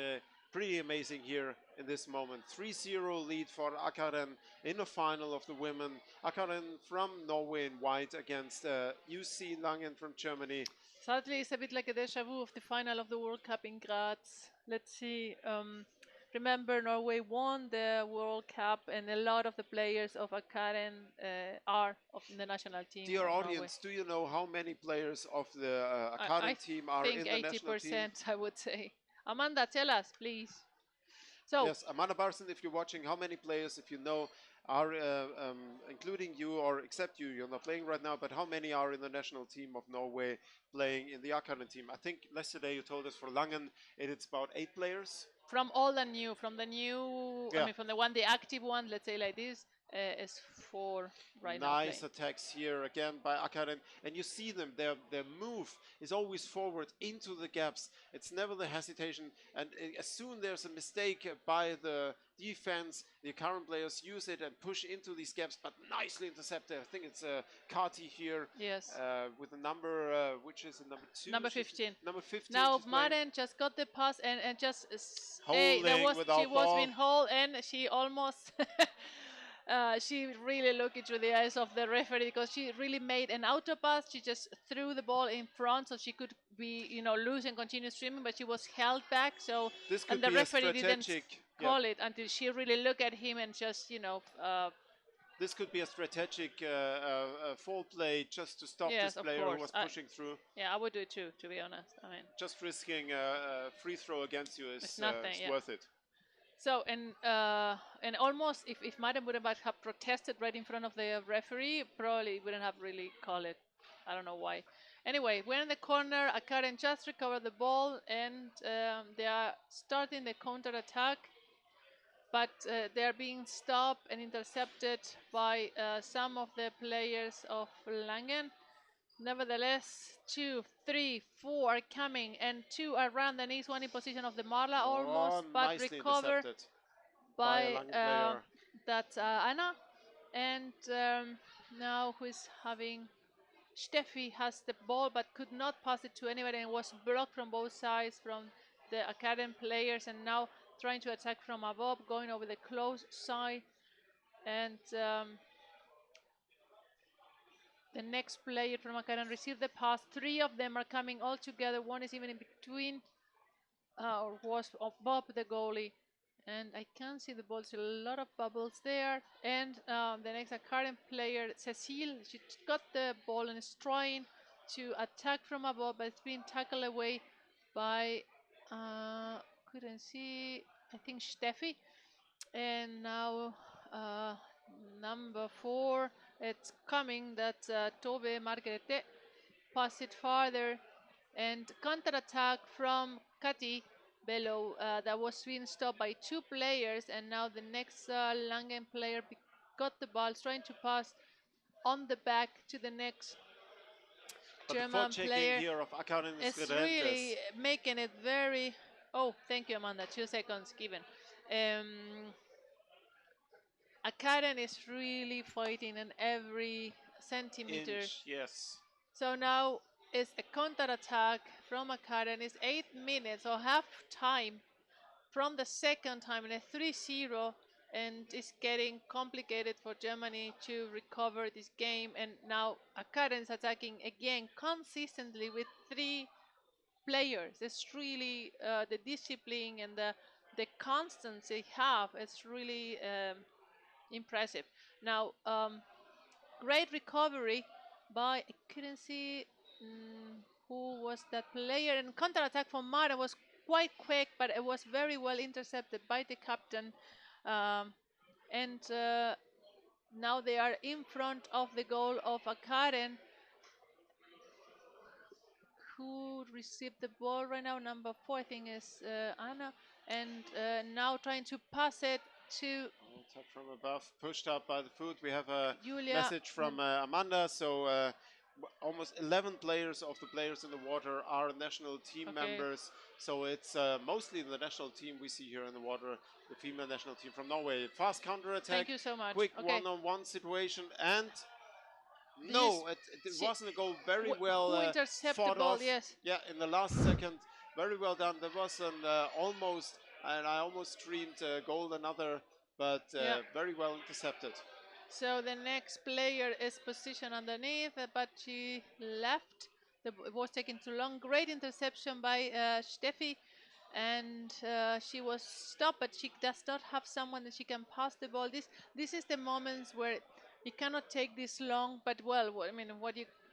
pretty amazing here in this moment. 3-0 lead for Akkaren in the final of the women. Akkaren from Norway in white against UC Langen from Germany. Sadly, it's a bit like a deja vu of the final of the World Cup in Graz. Let's see. Remember, Norway won the World Cup, and a lot of the players of Akkaren are in the national team. Dear audience, do you know how many players of the Akkaren team are in the national team? I think 80%, I would say. Amanda, tell us, please. So, yes, Amanda Barson, if you're watching, how many players, if you know, are, including you or except you're not playing right now, but how many are in the national team of Norway playing in the Akkaren team? I think yesterday you told us for Langen it's about 8 players. From the new, yeah. I mean, from the active one, let's say like this, is 4 right now Nice playing. attacks here again by Akaren, and you see them. Their move is always forward into the gaps. It's never the hesitation. And as soon there's a mistake by the defense, the current players use it and push into these gaps, but nicely intercepted. I think it's Kati here. Yes. With the number, which is the number 2. Number 15. Number 15. Now she's playing. Maren just got the pass and just Holding without she was ball. being held and she almost she really looked into the eyes of the referee because she really made an auto pass. She just threw the ball in front so she could be, you know, loose and continue streaming, but she was held back. So This could and the be referee a didn't strategic call it until she really looked at him and just, you know. This could be a strategic fall play just to stop Yes, this player of who was course. pushing through. Yeah, I would do it too, to be honest. I mean, Just risking a free throw against you is It's nothing, yeah. worth it. so and almost if Madden wouldn't have protested right in front of the referee, probably wouldn't have really called it. I don't know why. Anyway, we're in the corner. Akaren just recovered the ball and they are starting the counter attack, but they are being stopped and intercepted by some of the players of Langen. Nevertheless, 2, 3, 4 are coming, and 2 are around the knees, one in position of the Marla almost, but Nicely recovered intercepted by a Langen player. that's Anna. And now who is having... Steffi has the ball but could not pass it to anybody and was blocked from both sides from the academy players, and now trying to attack from above, going over the close side. And the next player from Academy received the pass. 3 of them are coming all together. One is even in between, or was above the goalie. And I can see the balls, a lot of bubbles there. And the next Academy player, Cecile, she got the ball and is trying to attack from above, but it's being tackled away by, couldn't see, I think Steffi. And now number 4, it's coming, that's Tove Margarete. Pass it farther and counter-attack from Kati below. That was being stopped by 2 players, and now the next Langen player got the ball, trying to pass on the back to the next But German the player. here of Akaren is It's really making it very... Oh, thank you, Amanda. 2 seconds given. Akaren is really fighting in every centimeter. Yes. So now it's a counter-attack from Akaren. It's 8 minutes or half time from the second time in a 3-0, and it's getting complicated for Germany to recover this game. And now Akaren is attacking again consistently with 3 players. It's really the discipline and the constancy they have. It's really impressive. Now, great recovery by, I couldn't see who was that player, and counter-attack from Mara was quite quick, but it was very well intercepted by the captain. And now they are in front of the goal of Akaren. Who received the ball right now? Number 4, I think, is Anna. And now trying to pass it to Touch from above, pushed up by the foot. We have a Julia. message from Amanda. So almost 11 players of the players in the water are national team members. So it's mostly the national team we see here in the water, the female national team from Norway. Fast counter-attack. Thank you so much. Quick one-on-one situation, and no, it wasn't a goal. Very well fought off. Yes. Yeah, in the last second, very well done. There was an almost, and I almost streamed goal another, but very well intercepted. So the next player is positioned underneath, but she left. It was taking too long. Great interception by Steffi, and she was stopped, but she does not have someone that she can pass the ball. This is the moments where you cannot take this long, but well, I mean,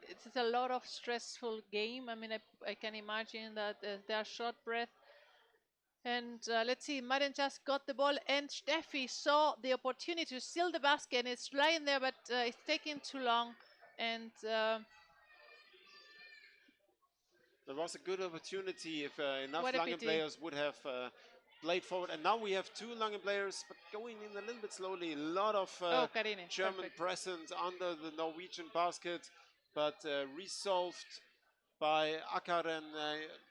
it's a lot of stressful game. I mean, I can imagine that they are short breath. And let's see, Maren just got the ball, and Steffi saw the opportunity to seal the basket, and it's lying there, but it's taking too long. And there was a good opportunity if enough What a Langen pity. players would have played forward, and now we have 2 Langen players, but going in a little bit slowly. A lot of Oh, Karine, German perfect. presence under the Norwegian basket, but resolved by Akaren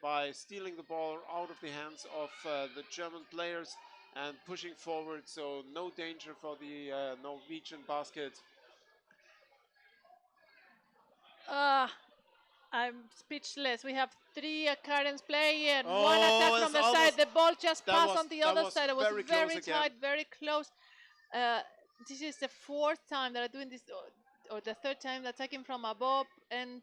by stealing the ball out of the hands of the German players and pushing forward, so no danger for the Norwegian basket. I'm speechless. We have 3 Karens play and Oh, 1 attack it's from the side. almost- The ball just that passed was- on the that other was side. It was very close very again. tight, very close. This is the 4th time that I'm doing this, or the 3rd time attacking from above, and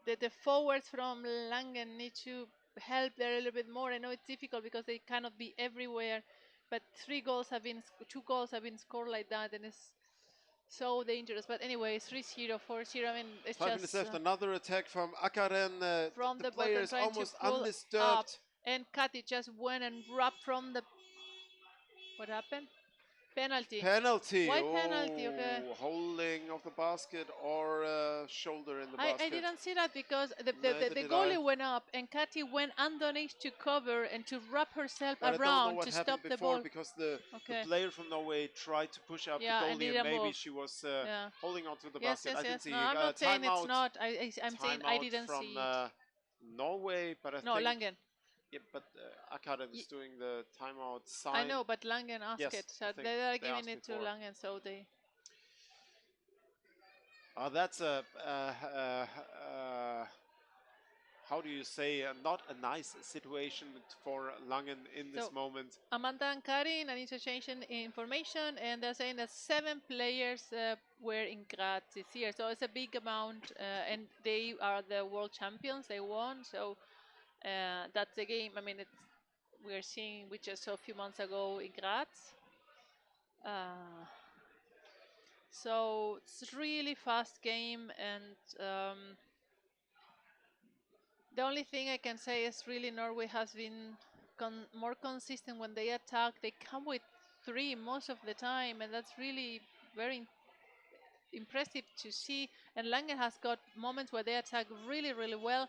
the forwards from Langen need to help there a little bit more. I know it's difficult because they cannot be everywhere, but 2 goals have been scored like that, and it's so dangerous. But anyway, 3-0, 4-0. I mean, it's 5 minutes just left, another attack from Akaren. from The the player bottom is trying almost to pull up, undisturbed. and Kati just went and rubbed from the. What happened? Penalty. Penalty. Why penalty? Okay. Holding of the basket or shoulder in the I basket. didn't see that because Neither the did goalie I. went up and Kati went underneath to cover and to wrap herself But I don't know around what to happened stop the before ball. because the Okay. player from Norway tried to push up Yeah, the and goalie and didn't maybe move. she was Yeah. holding onto the Yes, basket. yes, I didn't yes. see. No, I'm not saying it's timeout- not. I'm saying I timeout didn't from see it. Norway, but I No, think Langen. yeah, but Akaren is doing the timeout sign. I know, but Langen asked Yes, it. I So think they are they giving asked it to before. Langen, so they. That's a how do you say not a nice situation for Langen in this So, moment. Amanda and Karin are interchanging information, and they're saying that 7 players were in Graz this year. So it's a big amount, and they are the world champions. They won, so that's the game. I mean, we're seeing we just saw a few months ago in Graz. So it's really fast game, and the only thing I can say is really Norway has been more consistent when they attack. They come with 3 most of the time, and that's really very impressive to see. And Langen has got moments where they attack really, really well,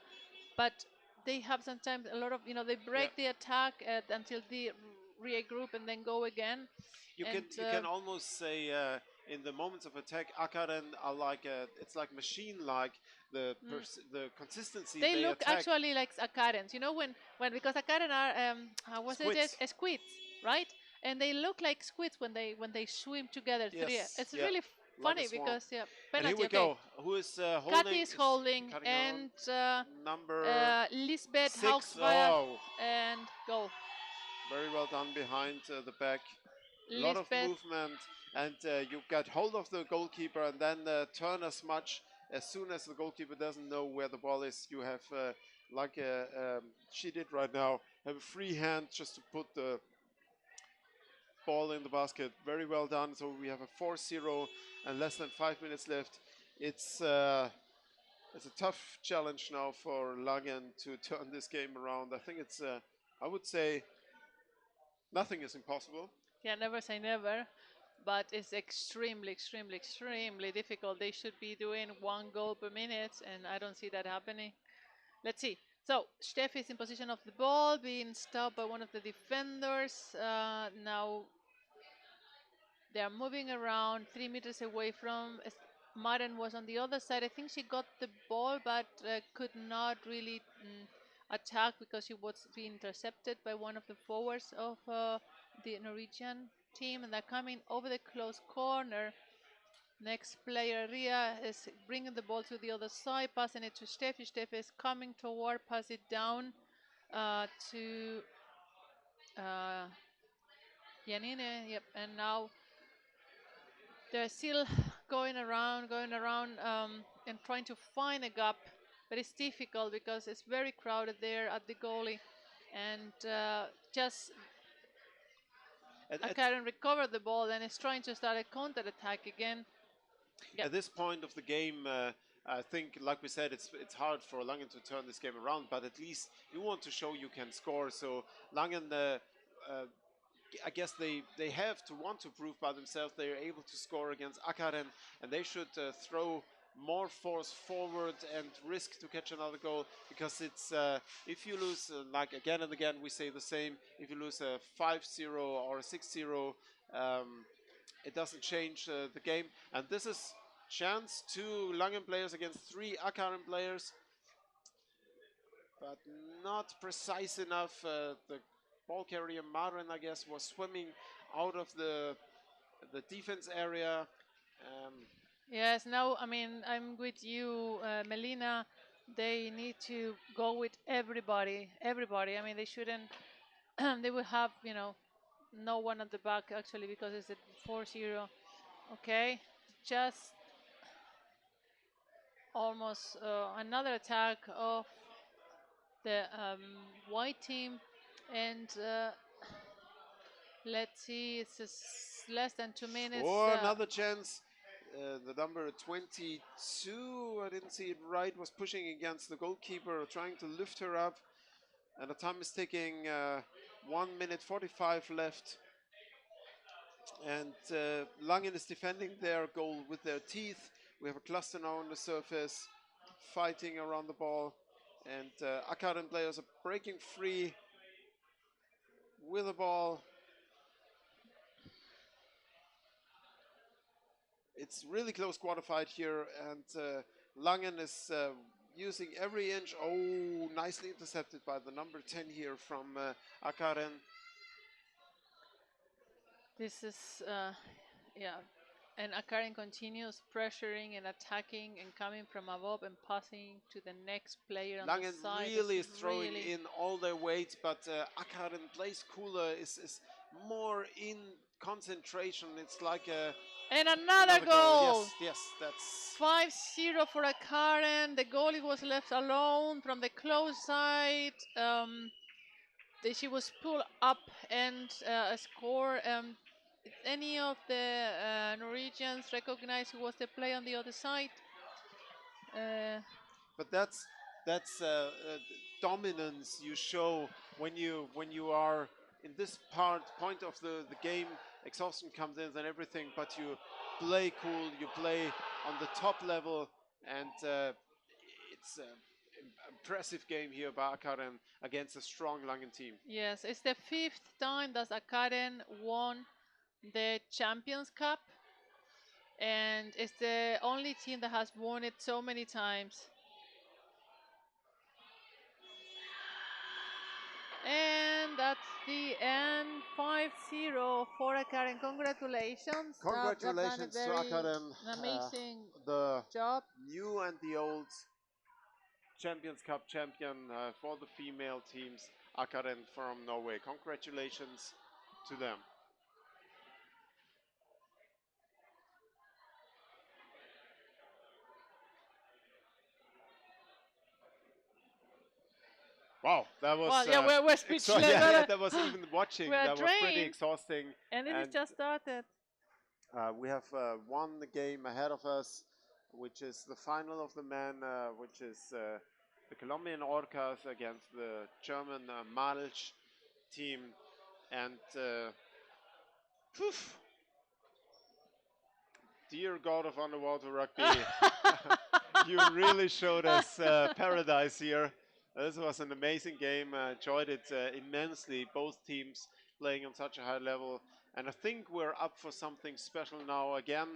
but they have sometimes a lot of, they break the attack until they regroup and then go again. You can almost say in the moments of attack, Akaren are like it's like machine-like the consistency. They look attack. actually like Akarens. You know when because Akaren are how was Squids. it? Squids, right? And they look like squids when they swim together. Yes, It's yeah, really like a funny swarm. because And penalty. here we Okay. go. Who is holding? Kati is holding, cutting and number Lisbeth 6. Haugsmeier Oh, and goal. very well done behind the back. A lot of Lisbeth. movement, and you get hold of the goalkeeper and then turn as much as soon as the goalkeeper doesn't know where the ball is. You have like she did right now, have a free hand just to put the ball in the basket. Very well done. So we have a 4-0 and less than 5 minutes left. It's a tough challenge now for Langen to turn this game around. I think it's I would say nothing is impossible. Yeah, never say never, but it's extremely, extremely, extremely difficult. They should be doing 1 goal per minute, and I don't see that happening. Let's see. So Steph is in position of the ball, being stopped by one of the defenders. Now they are moving around 3 meters away from. Maren was on the other side. I think she got the ball, but could not really attack because she was being intercepted by one of the forwards of the Norwegian team, and they're coming over the close corner. Next player, Ria, is bringing the ball to the other side, passing it to Steffi. Steffi is coming toward, pass it down to Janine. Yep, and now they're still going around, and trying to find a gap, but it's difficult because it's very crowded there at the goalie, and just Karen recovered the ball and is trying to start a counter attack again. Yep. At this point of the game, I think, like we said, it's hard for Langen to turn this game around, but at least you want to show you can score. So Langen, I guess they have to want to prove by themselves they are able to score against Akaren, and they should throw more force forward and risk to catch another goal, because it's if you lose, like again and again we say the same, if you lose a 5-0 or a 6-0, it doesn't change the game. And this is chance, 2 Langen players against 3 Akaren players, but not precise enough. The ball carrier Maren, I guess, was swimming out of the defense area. Yes, now, I mean, I'm with you, Melina. They need to go with everybody. Everybody. I mean, they shouldn't. They will have, no one at the back actually, because it's a 4-0. Okay, just almost another attack of the white team, and let's see, it's just less than 2 minutes. Or another chance. The number 22, I didn't see it right, was pushing against the goalkeeper, trying to lift her up. And the time is ticking, 1 minute 45 left. And Langen is defending their goal with their teeth. We have a cluster now on the surface, fighting around the ball. And Akaren players are breaking free with the ball. It's really close quarter fight here, and Langen is using every inch. Oh, nicely intercepted by the number 10 here from Akaren. This is, yeah, and Akaren continues pressuring and attacking and coming from above and passing to the next player on Langen the side. really is It's throwing really in all their weight, but Akaren plays cooler, is more in concentration. It's like a And another goal! Yes, that's 5-0 for Akaren. The goalie was left alone from the close side. She was pulled up and score. Any of the Norwegians recognize who was the play on the other side? but that's dominance you show when you are in this point of the game. Exhaustion comes in and everything, but you play cool, you play on the top level, and it's an impressive game here by Akaren against a strong Langen team. Yes, it's the 5th time that Akaren won the Champions Cup, and it's the only team that has won it so many times. And that's the end, 5-0 for Akaren. Congratulations. Congratulations to Akaren, An amazing the job. new and the old Champions Cup champion for the female teams, Akaren from Norway. Congratulations to them. Wow, that was Well, yeah, we're speechless. that was even watching. That was pretty exhausting. And it just started. We have one game ahead of us, which is the final of the men, which is the Colombian Orcas against the German Malch team. And dear God of underwater rugby, you really showed us paradise here. This was an amazing game. I enjoyed it immensely. Both teams playing on such a high level. And I think we're up for something special now again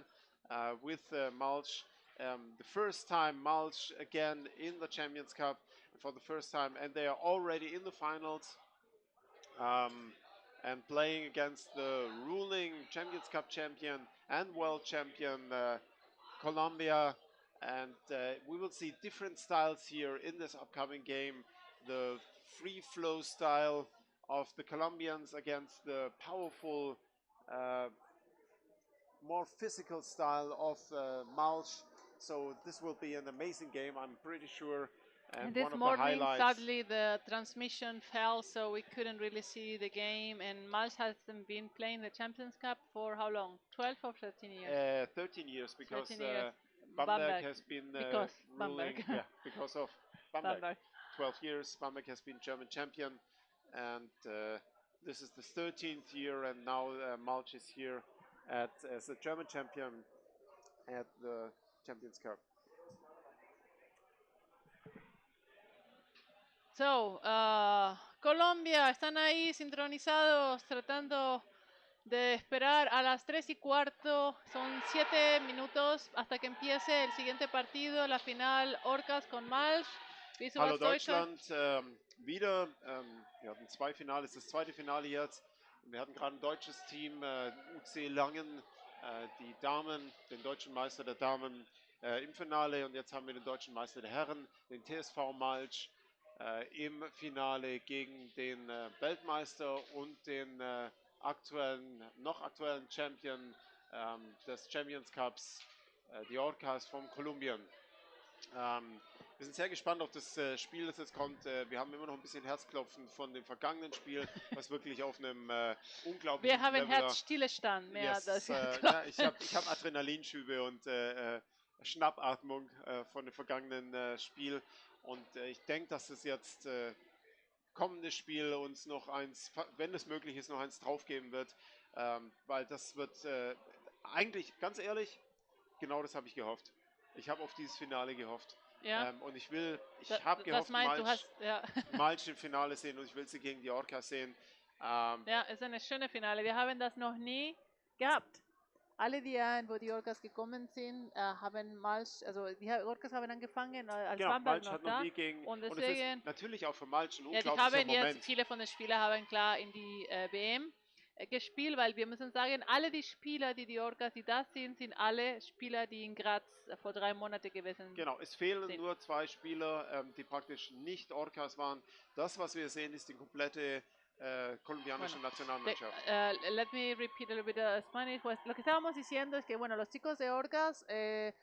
with Malch. The first time Malch again in the Champions Cup for the first time. And they are already in the finals and playing against the ruling Champions Cup champion and world champion Colombia. And we will see different styles here in this upcoming game. The free flow style of the Colombians against the powerful, more physical style of Malch. So this will be an amazing game, I'm pretty sure. And one this of morning, the highlights. sadly, the transmission fell, so we couldn't really see the game. And Malch hasn't been playing the Champions Cup for how long? 12 or 13 years? 13 years, because 13 years. Bamberg has been because ruling. Bamberg. Because of Bamberg. Bamberg. 12 years, Bamberg has been German champion, and this is the 13th year, and now Malch is here as a German champion at the Champions Cup. So, Colombia, están ahí sincronizados, tratando de esperar a las 3:15. Son 7 minutos hasta que empiece el siguiente partido, la final Orcas con Malsch. Wie ist Hallo was Deutsche? Deutschland, wieder. Wir hatten 2 Finale, das zweite Finale jetzt. Wir hatten gerade ein deutsches Team, UC Langen, die Damen, den deutschen Meister der Damen im Finale, und jetzt haben wir den deutschen Meister der Herren, den TSV Malsch, im Finale gegen den Weltmeister und den noch aktuellen Champion des Champions Cups, die Orcas von Kolumbien. Wir sind sehr gespannt auf das Spiel, das jetzt kommt. Wir haben immer noch ein bisschen Herzklopfen von dem vergangenen Spiel, was wirklich auf einem unglaublichen Wir haben Level war. Herzstillstand mehr. Yes, Das ja, ich hab Adrenalinschübe und Schnappatmung von dem vergangenen Spiel. Und ich denke, dass es jetzt kommende Spiel uns noch eins, wenn es möglich ist, noch eins draufgeben wird. Weil das wird eigentlich, ganz ehrlich, genau das habe ich gehofft. Ich habe auf dieses Finale gehofft. Ja. Und ich habe gehofft, ja. Malsch im Finale sehen, und ich will sie gegen die Orcas sehen. Ja, ist eine schöne Finale. Wir haben das noch nie gehabt. Alle die Jahren, wo die Orcas gekommen sind, haben Malsch, also die Orcas haben angefangen als Genau, Bamberg Malsch noch hat da. noch nie gegen, Und und es deswegen, ist natürlich auch für Malsch ein ja, die unglaublicher haben Moment. jetzt, viele von den Spielern haben klar in die WM gespielt, weil wir müssen sagen, alle die Spieler, die Orcas, die da sind, sind alle Spieler, die in Graz vor 3 Monaten gewesen sind. Genau, es fehlen sind. nur 2 Spieler, die praktisch nicht Orcas waren. Das, was wir sehen, ist die komplette colombianische Nationalmannschaft. Let me repeat a little bit Spanish. Pues lo que estábamos diciendo es que, bueno, los chicos de Orcas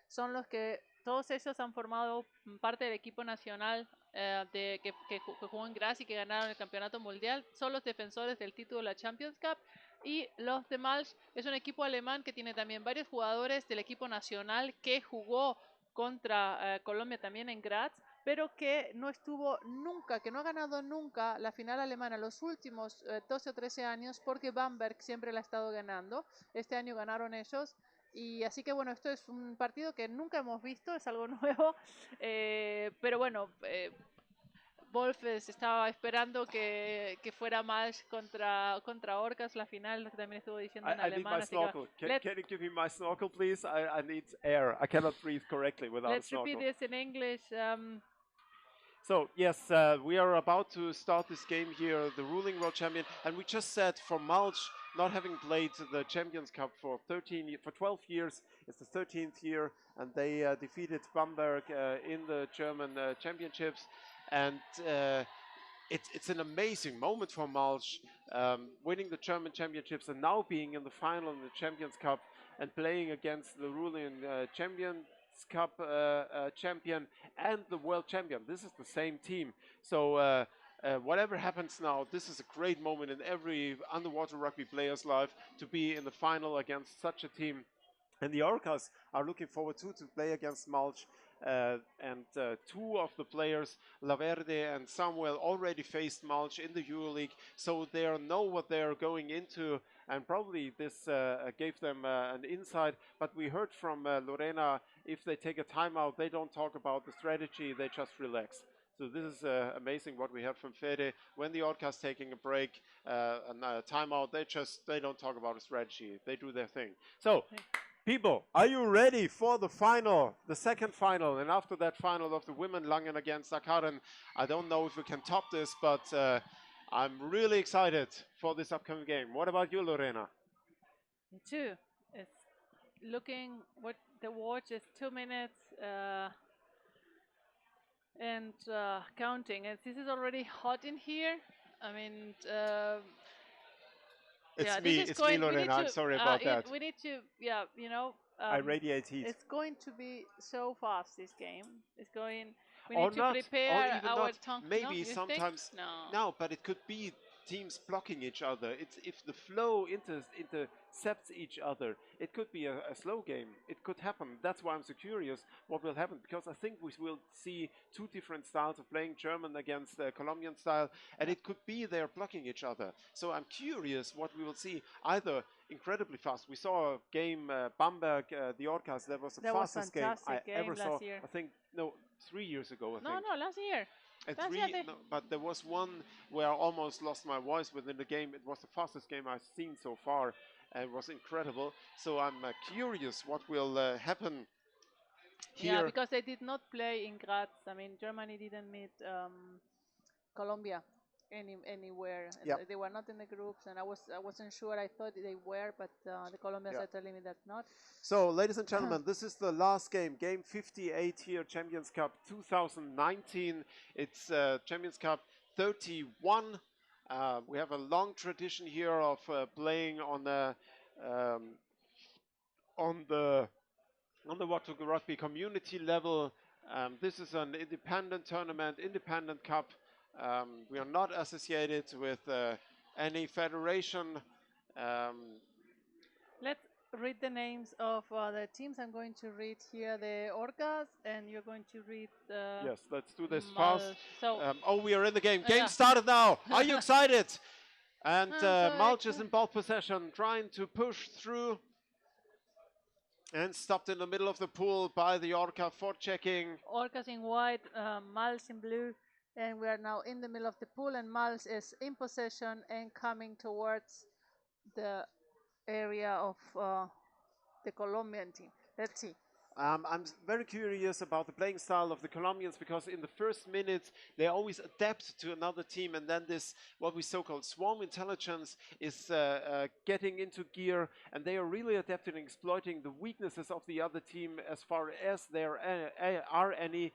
son los que todos ellos han formado parte del equipo nacional que jugó en Graz y que ganaron el campeonato mundial. Son los defensores del título de la Champions Cup. Y los de Malsch es un equipo alemán que tiene también varios jugadores del equipo nacional que jugó contra Colombia también en Graz, pero que no estuvo nunca, que no ha ganado nunca la final alemana los últimos 12 o 13 años, porque Bamberg siempre la ha estado ganando. Este año ganaron ellos. Y así que bueno, esto es un partido que nunca hemos visto, es algo nuevo, pero bueno, Wolf estaba esperando que fuera Malsch contra Orcas, la final, que también estuvo diciendo en I need alemán. my Así que snorkel. Can you give me my snorkel, please? I need air. I cannot breathe correctly without a let's snorkel. repeat this in English. So, yes, we are about to start this game here, the ruling world champion, and we just said for Malsch, not having played the Champions Cup for 12 years, it's the 13th year, and they defeated Bamberg in the German championships, and it's an amazing moment for Malsch, winning the German championships and now being in the final in the Champions Cup and playing against the ruling Champions Cup champion and the world champion. This is the same team. So whatever happens now, this is a great moment in every underwater rugby player's life to be in the final against such a team. And the Orcas are looking forward to play against Malsch. And 2 of the players, Laverde and Samuel, already faced Malsch in the EuroLeague, so they know what they're going into, and probably this gave them an insight. But we heard from Lorena, if they take a timeout, they don't talk about the strategy, they just relax. So this is amazing what we have from Fede. When the Orcas taking a break and a timeout, they don't talk about a strategy, they do their thing. So. People, are you ready for the final, the second final? And after that final of the women, Langen against Sakaren, I don't know if we can top this, but I'm really excited for this upcoming game. What about you, Lorena? Me too. It's looking what the watch is 2 minutes and counting. And this is already hot in here. I mean. It's me, Lorena. I'm sorry about that. We need to, I radiate heat. It's going to be so fast, this game. It's going. We Or need not, to prepare or even our not. tongue. Maybe No, you think? sometimes. No. No, but it could be teams blocking each other. It's if the flow intercepts each other. It could be a slow game. It could happen. That's why I'm so curious what will happen, because I think we will see 2 different styles of playing, German against the Colombian style, and it could be they're blocking each other. So I'm curious what we will see. Either incredibly fast. We saw a game Bamberg, the Orcas. That was the fastest game I ever saw. Year. I think 3 years ago. I think. No, last year. And That's three, yeah, no, but there was one where I almost lost my voice within the game. It was the fastest game I've seen so far, and it was incredible. So I'm curious what will happen yeah, here. because they did not play in Graz. I mean, Germany didn't meet Colombia anywhere. Yep. They were not in the groups, and I wasn't sure. I thought they were, but the Colombians Yeah. are telling me that not. So, ladies and gentlemen, this is the last game, game 58 here, Champions Cup 2019. It's Champions Cup 31. We have a long tradition here of playing on the rugby community level. This is an independent tournament, independent cup. We are not associated with any federation. Let's read the names of the teams. I'm going to read here the Orcas, and you're going to read the. Yes, let's do this fast. So Oh, we are in the game. Game yeah. started now. Are you excited? And So Mulch is in ball possession, trying to push through. And stopped in the middle of the pool by the Orca for checking. Orcas in white, Mals in blue, and we are now in the middle of the pool, and Mals is in possession and coming towards the area of the Colombian team. Let's see. I'm very curious about the playing style of the Colombians, because in the first minutes they always adapt to another team, and then this what we so-called swarm intelligence is getting into gear, and they are really adapting and exploiting the weaknesses of the other team as far as there are any.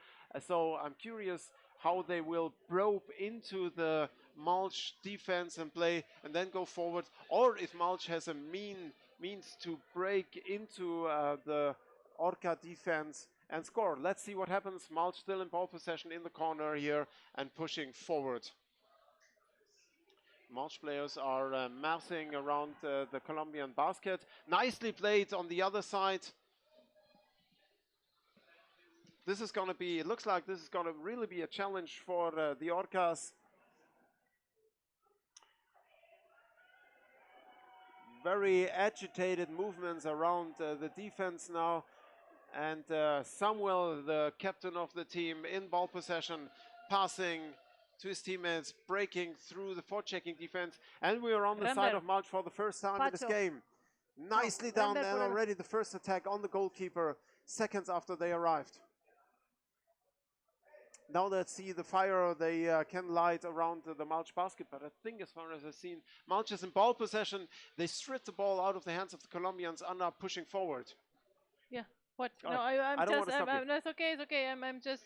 So I'm curious how they will probe into the Mulch defense and play, and then go forward, or if Mulch has a means to break into the Orca defense and score. Let's see what happens. Mulch still in ball possession in the corner here and pushing forward. Mulch players are massing around the Colombian basket. Nicely played on the other side. This is going to be, it looks like this is going to really be a challenge for the Orcas. Very agitated movements around the defense now. And Samuel, the captain of the team, in ball possession, passing to his teammates, breaking through the forechecking defense. And we are on the side of Mulch for the first time in this game. Nicely down there already, the first attack on the goalkeeper, seconds after they arrived. Now let's see the fire they can light around the Mulch basket, but I think as far as I've seen, Mulch is in ball possession. They stripped the ball out of the hands of the Colombians and are pushing forward. Yeah. What? Oh, No, I don't just. wanna stop you. No, it's okay. It's okay. I'm just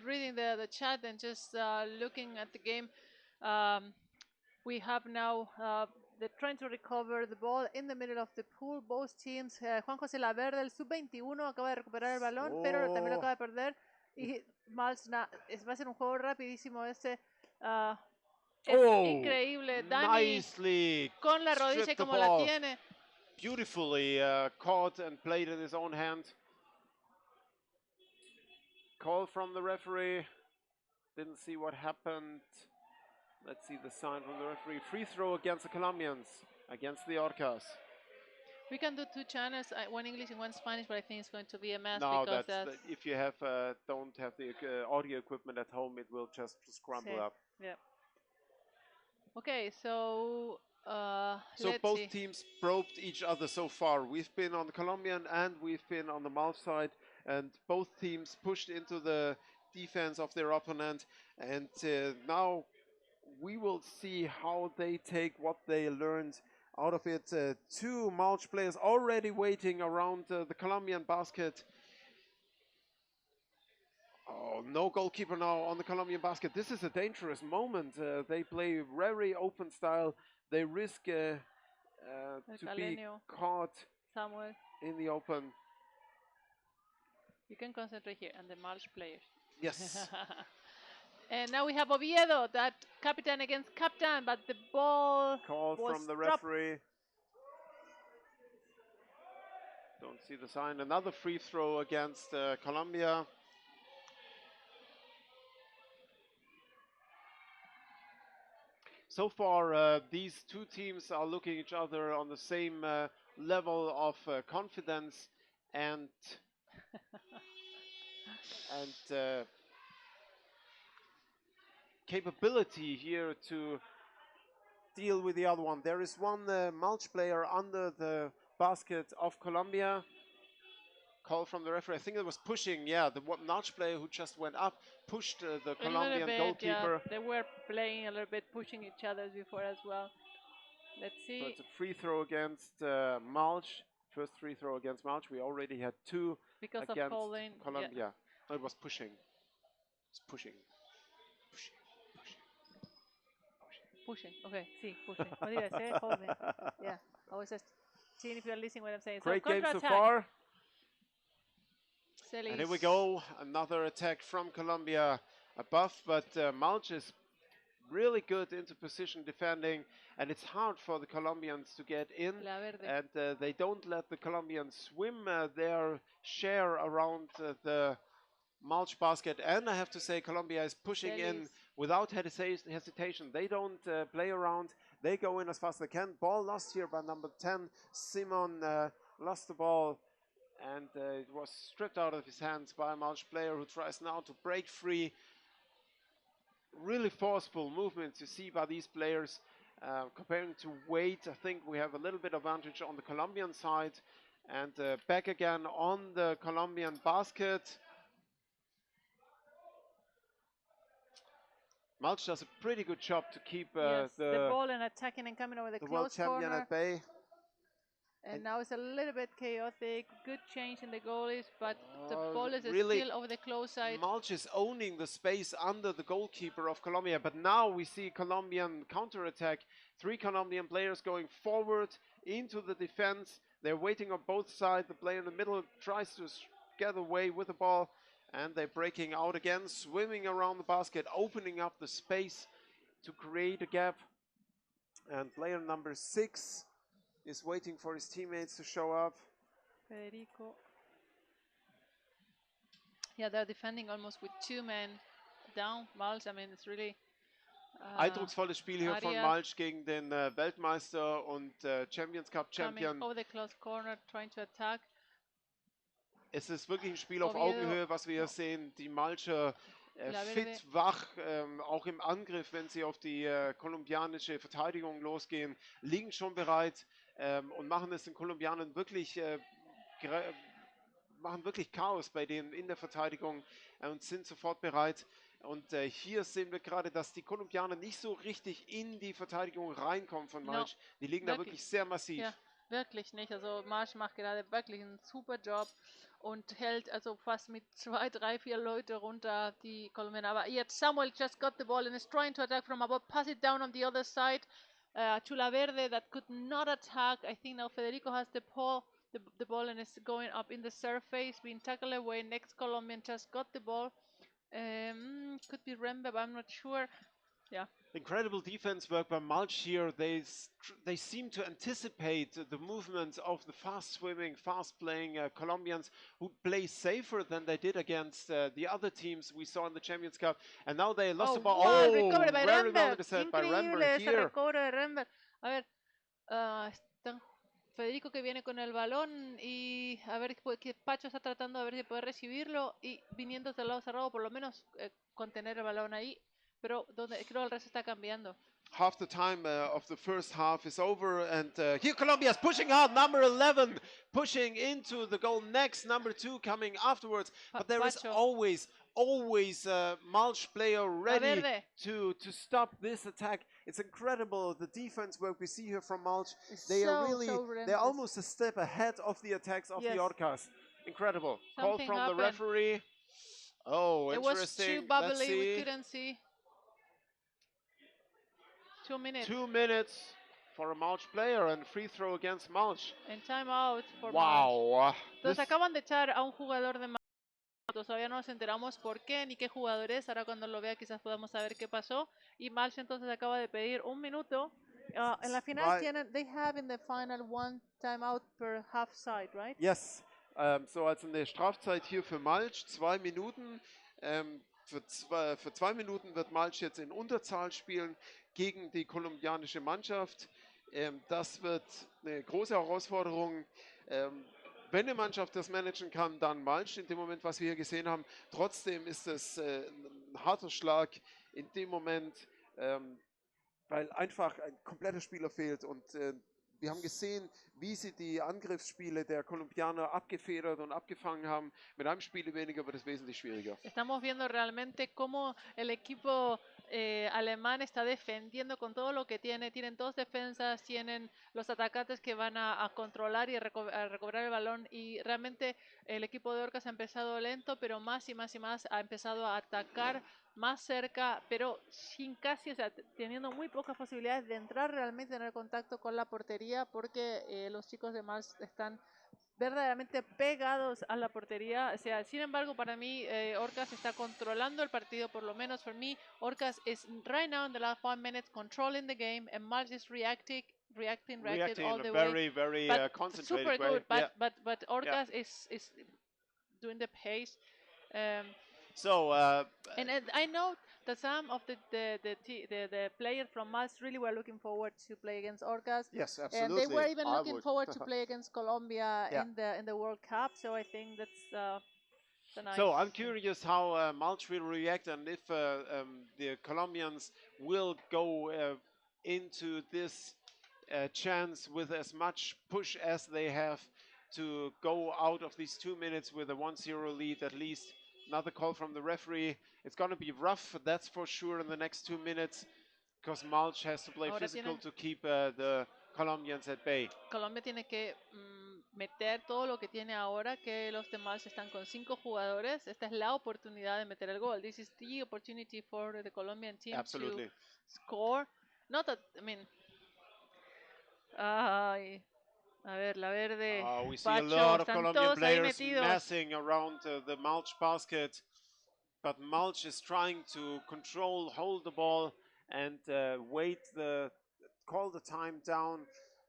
reading the chat and just looking at the game. We have now they're trying to recover the ball in the middle of the pool. Both teams. Juan José Laverde, el sub-21, acaba de recuperar el balón, pero también lo acaba de perder. Y Malz va a ser un juego rapidísimo este. Es increíble. Dani Nicely con la rodilla stripped the como la ball. tiene. Beautifully caught and played in his own hand. Call from the referee. Didn't see what happened. Let's see the sign from the referee. Free throw against the Colombians, against the Orcas. We can do two channels, one English and one Spanish, but I think it's going to be a mess No, because if you have don't have the audio equipment at home, it will just scramble up. Yeah. Okay, so So let's both see. teams probed each other so far. We've been on the Colombian and we've been on the Malta side, and both teams pushed into the defense of their opponent. And now we will see how they take what they learned out of it. Two Mulch players already waiting around the Colombian basket. Oh, no goalkeeper now on the Colombian basket. This is a dangerous moment. They play very open style. They risk to be caught Samuel, in the open. you can concentrate here on the Malch players. Yes. And now we have Oviedo, that captain against captain, but the ball Call was from the dropped. referee. Don't see the sign. Another free throw against Colombia. So far, these two teams are looking each other on the same level of confidence and capability here to deal with the other one. There is one mulch player under the basket of Colombia. Call from the referee. I think it was pushing. Yeah, the mulch player who just went up pushed the Colombian goalkeeper. Yeah, they were playing a little bit, pushing each other before as well. Let's see. So it's a free throw against Mulch. First free throw against Mulch. We already had two Because against of Colin. Colombia. Yeah. No, it was pushing. It's pushing. Pushing. Okay, see, pushing. What did I say? Holding. Yeah. I was just seeing if you're listening what I'm saying. Great so game so counter-attack. far. Celis. And here we go. Another attack from Colombia above, but Mulch is really good into position defending, and it's hard for the Colombians to get in, La Verde. and they don't let the Colombians swim their share around the Mulch basket. And I have to say, Colombia is pushing in without hesitation. They don't play around. They go in as fast as they can. Ball lost here by number 10. Simon lost the ball, and it was stripped out of his hands by a Mulch player who tries now to break free. Really forceful movements you see by these players. Comparing to weight, I think we have a little bit advantage on the Colombian side. And back again on the Colombian basket. Mulch does a pretty good job to keep yes, the ball and attacking and coming over the world close champion corner. at bay. And now it's a little bit chaotic. Good change in the goalies, but the ball is really still over the close side. Mulch is owning the space under the goalkeeper of Colombia, but now we see Colombian counterattack. 3 Colombian players going forward into the defense. They're waiting on both sides. The player in the middle tries to get away with the ball, and they're breaking out again, swimming around the basket, opening up the space to create a gap. And player number 6 is waiting for his teammates to show up. Federico. Yeah, they're defending almost with 2 men down. Mulch, I mean, it's really Eindrucksvolles Spiel hier von Arias Mulch gegen den Weltmeister und Champions Cup coming Champion. over the close corner, trying to attack. Es ist wirklich ein Spiel auf Oviedo. Augenhöhe, was wir hier sehen. Die Mulcher fit, wach, auch im Angriff, wenn sie auf die kolumbianische Verteidigung losgehen, liegen schon bereit und machen es den Kolumbianern wirklich, machen wirklich Chaos bei denen in der Verteidigung und sind sofort bereit. Und hier sehen wir gerade, dass die Kolumbianer nicht so richtig in die Verteidigung reinkommen von Mulch. Die liegen da wirklich sehr massiv. Ja, wirklich nicht. Also Mulch macht gerade wirklich einen super Job und hält also fast mit 2, 3, 4 Leute runter, die Kolumbianer. Aber yet Samuel just got the ball and is trying to attack from above, pass it down on the other side. Chula Verde that could not attack. I think now Federico has the ball and is going up in the surface, being tackled away. Next Colombian just got the ball. Could be Rembe, but I'm not sure. Yeah. Incredible defense work by Mulch here. They seem to anticipate the movements of the fast-swimming, fast-playing Colombians who play safer than they did against the other teams we saw in the Champions Cup. And now they lost the ball. Wow, recovered by very well Rembe. decided by Rembe Increíble ese here. recobro de Rembe. A ver, están Federico que viene con el balón y a ver que Pacho está tratando de ver si puede recibirlo y viniendo del lado cerrado por lo menos contener el balón ahí. Pero donde creo el resto está cambiando. Half the time of the first half is over, and here Colombia is pushing hard. Number 11 pushing into the goal. Next, number 2 coming afterwards. But there is always a Mulch player ready to stop this attack. It's incredible the defense work we see here from Mulch. They are really, they're almost a step ahead of the attacks of the Orcas. Incredible. Something Call from happened. the referee. Oh, interesting. It was too bubbly. We couldn't see. 2 minutes. 2 minutes for a Mulch player and free throw against Mulch. And time out for wow. Entonces acaban de echar a un jugador de Mulch. Todavía no nos enteramos por qué ni qué jugador es. Ahora cuando lo vea quizás podamos saber qué pasó. Y Mulch entonces acaba de pedir 1 minuto. En la final they have in the final 1 timeout per half side, right? Yes. So also eine Strafzeit hier für Mulch, 2 Minuten. Für 2 Minuten wird Mulch jetzt in Unterzahl spielen gegen die kolumbianische Mannschaft. Das wird eine große Herausforderung. Wenn eine Mannschaft das managen kann, dann Mulch in dem Moment, was wir hier gesehen haben. Trotzdem ist es ein harter Schlag in dem Moment, weil einfach ein kompletter Spieler fehlt. Und wir haben gesehen, wie sie die Angriffsspiele der Kolumbianer abgefedert und abgefangen haben. Mit einem Spieler weniger wird es wesentlich schwieriger. Estamos viendo realmente cómo el equipo alemán está defendiendo con todo lo que tiene. Tienen dos defensas, tienen los atacantes que van a controlar y a recobrar el balón. Y realmente el equipo de Orcas ha empezado lento, pero más y más y más ha empezado a atacar más cerca, pero sin casi, o sea, teniendo muy pocas posibilidades de entrar realmente, tener contacto con la portería, porque los chicos de Mars están verdaderamente pegados a la portería. O sea, sin embargo, para mí, Orcas está controlando el partido, por lo menos for me. Orcas is right now in the last 1 minute controlling the game, and Mars is reacting all in the a way. very But concentrated super way. good. But Orcas is doing the pace. So And I know that some of the players from Mars really were looking forward to play against Orcas. yes, And absolutely. they were even I looking would. forward to play against Colombia Yeah. in the World Cup. So I think that's a nice. So I'm curious how Mulch will react and if the Colombians will go into this chance with as much push as they have to go out of these 2 minutes with a 1-0 lead at least. Another call from the referee. It's going to be rough, that's for sure, in the next 2 minutes because Mulch has to play Ahora physical tienen- to keep the Colombians at bay. Colombia tiene que meter todo lo que tiene ahora, que los demás están con 5 jugadores. Esta es la oportunidad de meter el gol. This is the opportunity for the Colombian team Absolutely. to score. Not that, I mean, ay, a ver, la verde. We see a Pacho, lot of están Colombian todos ahí players metidos. messing around the Mulch basket, but Mulch is trying to control, hold the ball, and call the time down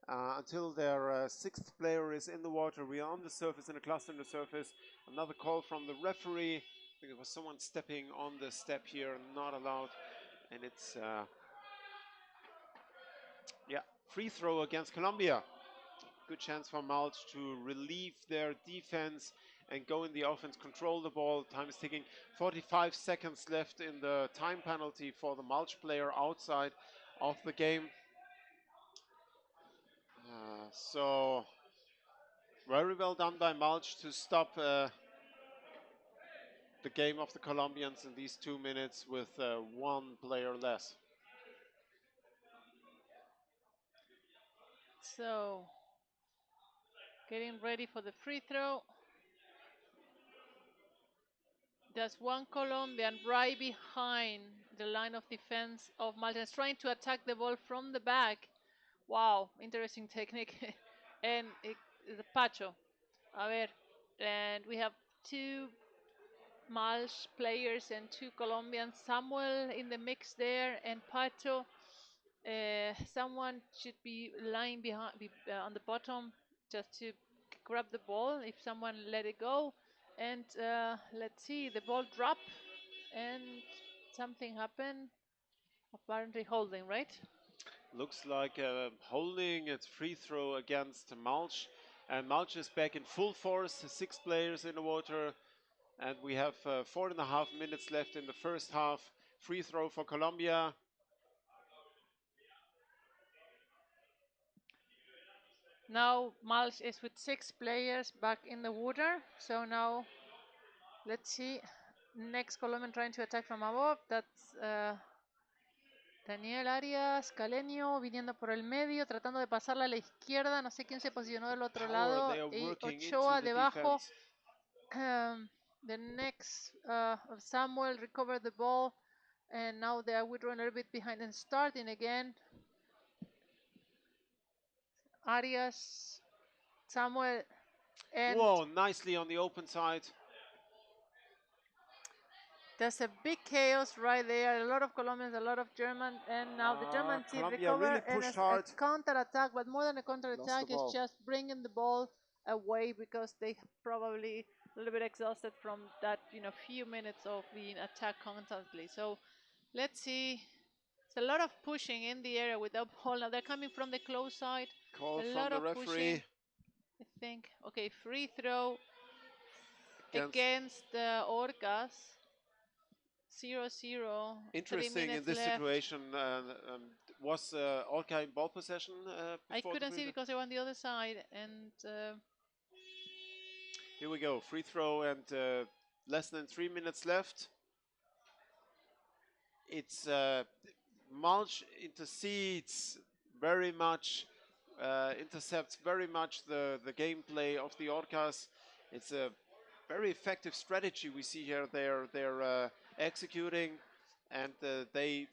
until their sixth player is in the water. We are on the surface, in a cluster on the surface. Another call from the referee. I think it was someone stepping on the step here, not allowed, and it's free throw against Colombia. Good chance for Mulch to relieve their defense and go in the offense, control the ball. Time is ticking. 45 seconds left in the time penalty for the Mulch player outside of the game. So very well done by Mulch to stop the game of the Colombians in these 2 minutes with one player less. So, getting ready for the free throw. There's one Colombian right behind the line of defense of Malta, trying to attack the ball from the back. Wow, interesting technique. And the Pacho. A ver, and we have 2 Malch players and 2 Colombians. Samuel in the mix there, and Pacho. Someone should be lying behind on the bottom just to grab the ball if someone let it go. And let's see, the ball drop and something happened. Apparently holding, right? Looks like holding. It's free throw against Mulch, and Mulch is back in full force. 6 players in the water, and we have 4.5 minutes left in the first half. Free throw for Colombia. Now Malch is with 6 players back in the water. So now let's see. Next Colombian trying to attack from above. That's Daniel Arias, Caleño, viniendo por el medio, tratando de pasarla a la izquierda. No sé quién se posicionó del otro lado. They are Y working Ochoa into the debajo. defense. The next Samuel recovered the ball. And now they are withdrawing a little bit behind and starting again. Arias, Samuel, and Whoa, nicely on the open side. there's a big chaos right there. A lot of Colombians, a lot of German, and now the German team Colombia recover really and pushed a hard. counter-attack, but more than a counter-attack, the it's ball. just bringing the ball away because they probably a little bit exhausted from that, few minutes of being attacked constantly. So let's see. It's a lot of pushing in the area with the ball. Now they're coming from the close side. Call A from lot the of referee. pushing. I think. Okay, free throw against the Orcas. 0-0. 3 Interesting in minutes this left. situation was Orca in ball possession I before couldn't the see because they were on the other side, and Here we go, free throw and less than 3 minutes left. It's Mulch intercedes very much, intercepts very much the gameplay of the Orcas. It's a very effective strategy we see here. They're executing, and they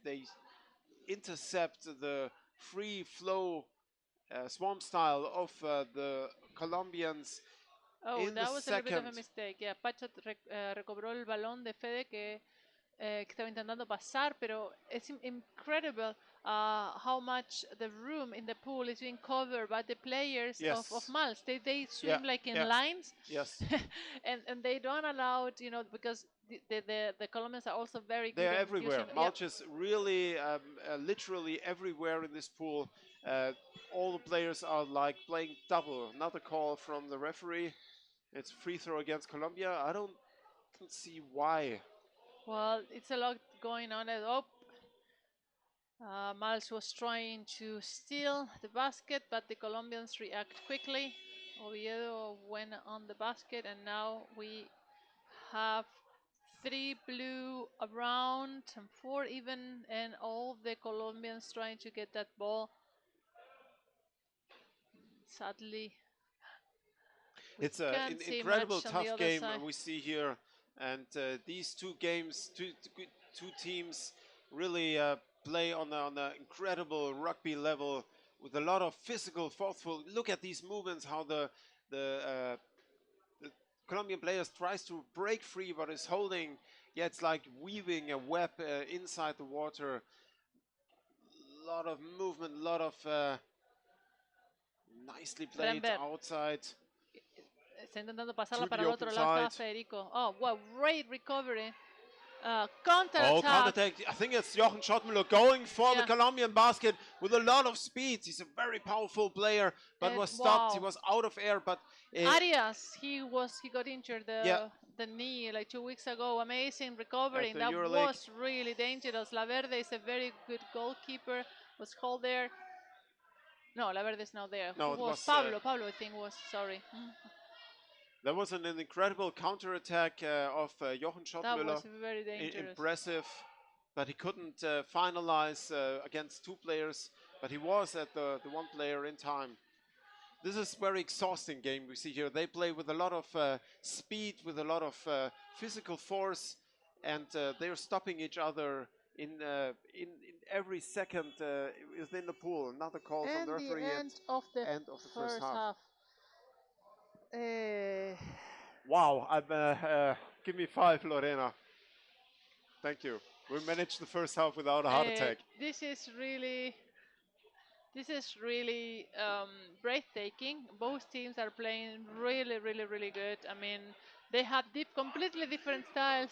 intercept the free flow swamp style of the Colombians. oh, in that the was a little bit of a second. mistake. Yeah, Pachot recobró el balón de Fede que estaba intentando pasar, pero it's incredible how much the room in the pool is being covered by the players of Yes. Malz. They swim like in yeah. lines, Yes, and they don't allow it, because the Colombians are also very good they're at everywhere. using- Mulch is really literally everywhere in this pool. All the players are like playing double. Another call from the referee. It's free throw against Colombia. I don't see why. Well, it's a lot going on. Malz was trying to steal the basket, but the Colombians react quickly. Oviedo went on the basket, and now we have 3 blue around and 4 even, and all the Colombians trying to get that ball. Sadly, It's an can't see incredible much on the tough other game side. we see here, and these two games, two teams really play on an incredible rugby level with a lot of physical, forceful. Look at these movements, how the Colombian players tries to break free, but is holding. Yeah, it's like weaving a web inside the water. A lot of movement, a lot of nicely played Remember, outside. está intentando pasarla To para the el otro open lado. Está side. Federico. Oh, wow, great recovery. Oh, Counter-attack. counter-attack. I think it's Jochen Schottmüller going for the Yeah. Colombian basket with a lot of speed. He's a very powerful player, but And was stopped. He wow. was out of air, but Arias, he got injured Yeah. the knee like 2 weeks ago. Amazing recovering. At the That EuroLeague. was really dangerous. Laverde is a very good goalkeeper. Was called there. No, Laverde is not there. No, Who it was was, Pablo? Pablo, I think was. Sorry. there was an incredible counter-attack of Jochen That Schottmüller. was very dangerous. Impressive, but he couldn't finalize against two players, but he was at the one player in time. This is very exhausting game we see here. They play with a lot of speed, with a lot of physical force, and they're stopping each other in every second within the pool. Another call from And the the referee end of the end of the first half. half. Wow, give me 5, Lorena. Thank you. We managed the first half without a heart attack. This is really breathtaking. Both teams are playing really, really, really good. I mean, they have completely different styles.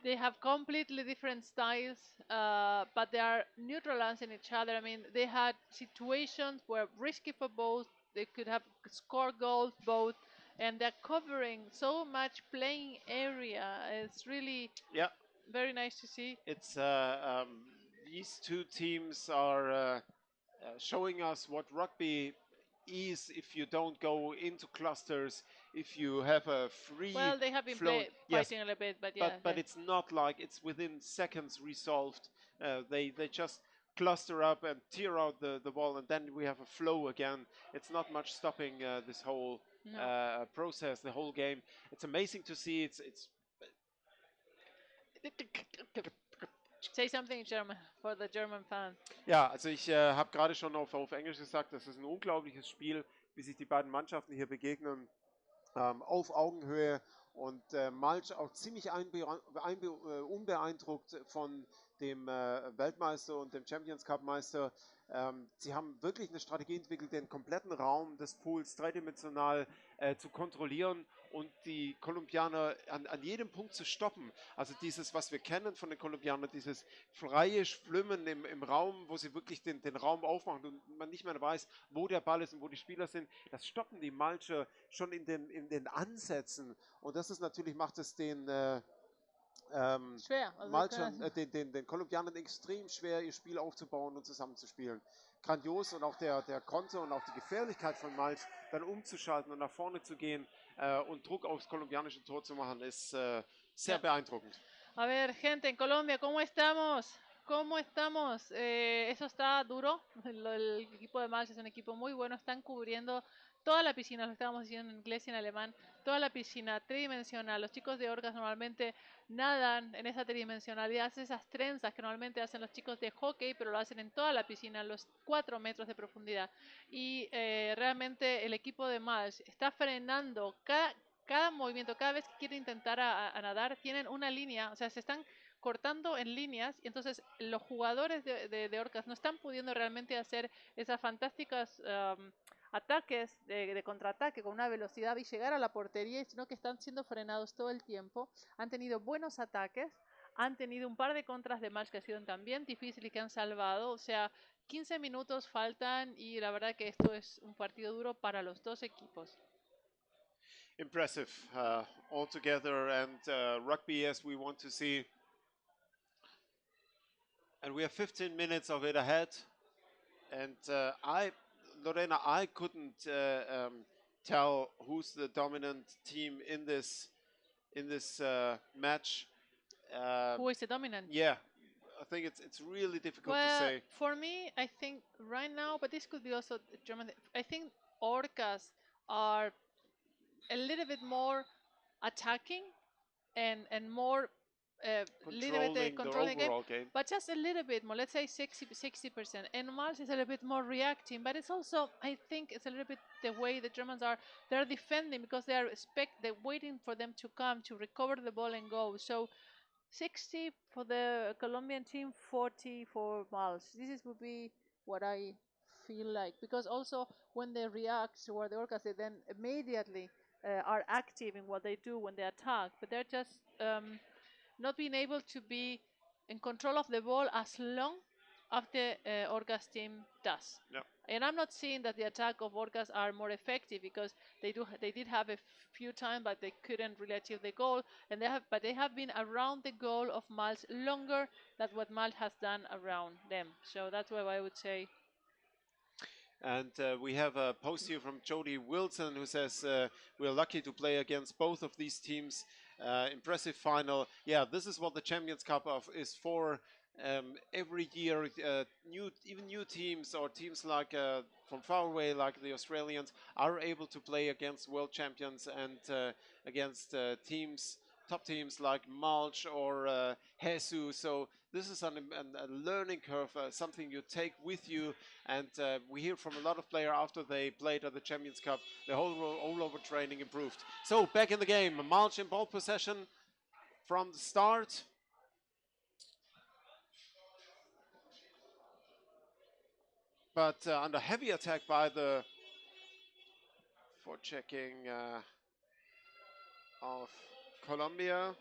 They have completely different styles, but they are neutralizing each other. I mean, they had situations where risky for both. They could have scored goals both, and they're covering so much playing area. It's really Yeah. very nice to see. It's these two teams are showing us what rugby is if you don't go into clusters, if you have a free Well, they have been flow. Yes, fighting a little bit, but yeah. but it's not like it's within seconds resolved. They just cluster up and tear out the ball, and then we have a flow again. It's not much stopping this whole No. process, the whole game. It's amazing to see. It's Say something in German for the German fans. Ja, also ich habe gerade schon auf Englisch gesagt, das ist ein unglaubliches Spiel, wie sich die beiden Mannschaften hier begegnen, auf Augenhöhe, und Malch auch ziemlich unbeeindruckt von dem Weltmeister und dem Champions Cup Meister. Sie haben wirklich eine Strategie entwickelt, den kompletten Raum des Pools dreidimensional zu kontrollieren und die Kolumbianer an jedem Punkt zu stoppen. Also dieses, was wir kennen von den Kolumbianern, dieses freie Schwimmen im Raum, wo sie wirklich den Raum aufmachen und man nicht mehr weiß, wo der Ball ist und wo die Spieler sind, das stoppen die Malcher schon in den Ansätzen. Und das ist natürlich, macht es den Schwer. Also Malta, den Kolumbianern extrem schwer, ihr Spiel aufzubauen und zusammenzuspielen. Grandios und auch der Konter und auch die Gefährlichkeit von Malta, dann umzuschalten und nach vorne zu gehen und Druck aufs kolumbianische Tor zu machen, ist sehr beeindruckend. A ver, gente, en Colombia, ¿cómo estamos? ¿Cómo estamos? Eso está duro. El equipo de Malta es un equipo muy bueno. Están cubriendo toda la piscina, lo estábamos diciendo en inglés y en alemán. Toda la piscina tridimensional. Los chicos de Orcas normalmente nadan en esa tridimensionalidad. Hacen esas trenzas que normalmente hacen los chicos de hockey, pero lo hacen en toda la piscina, los 4 metros de profundidad. Y realmente el equipo de Malta está frenando cada movimiento, cada vez que quieren intentar a nadar, tienen una línea, o sea, se están cortando en líneas y entonces los jugadores de Orcas no están pudiendo realmente hacer esas fantásticas ataques de contraataque con una velocidad y llegar a la portería, sino que están siendo frenados todo el tiempo. Han tenido buenos ataques, han tenido un par de contras de match que han sido también difíciles y que han salvado, o sea, 15 minutos faltan y la verdad que esto es un partido duro para los dos equipos. Impressive altogether, and rugby as we want to see. And we have 15 minutes of it ahead. And Lorena, I couldn't tell who's the dominant team in this match. Who is the dominant? Yeah, I think it's really difficult to Well, say. for me, I think right now, but this could be also German. I think Orcas are a little bit more attacking and more little bit controlling the overall game, but just a little bit more. Let's say 60%. And Mars is a little bit more reacting, but it's also, I think, it's a little bit the way the Germans are. They're defending because they're waiting for them to come to recover the ball and go. So 60 for the Colombian team, 40 for Mals. This would be what I feel like, because also when they react toward the Orcas, they then immediately are active in what they do when they attack, but they're just not being able to be in control of the ball as long as the Orcas team does. Yeah. And I'm not saying that the attack of Orcas are more effective, because they did have a few times, but they couldn't really achieve the goal. And they have been around the goal of Mals longer than what Mals has done around them. So that's what I would say. And we have a post here from Jody Wilson, who says we're lucky to play against both of these teams. Impressive final. Yeah, this is what the Champions Cup is for. Every year, new teams or teams like from far away, like the Australians, are able to play against world champions and against top teams like Mulch or Jesus. So this is a learning curve, something you take with you. And we hear from a lot of players after they played at the Champions Cup, the whole all-over training improved. So back in the game, Mulch in ball possession from the start. But under heavy attack by the forechecking of Colombia.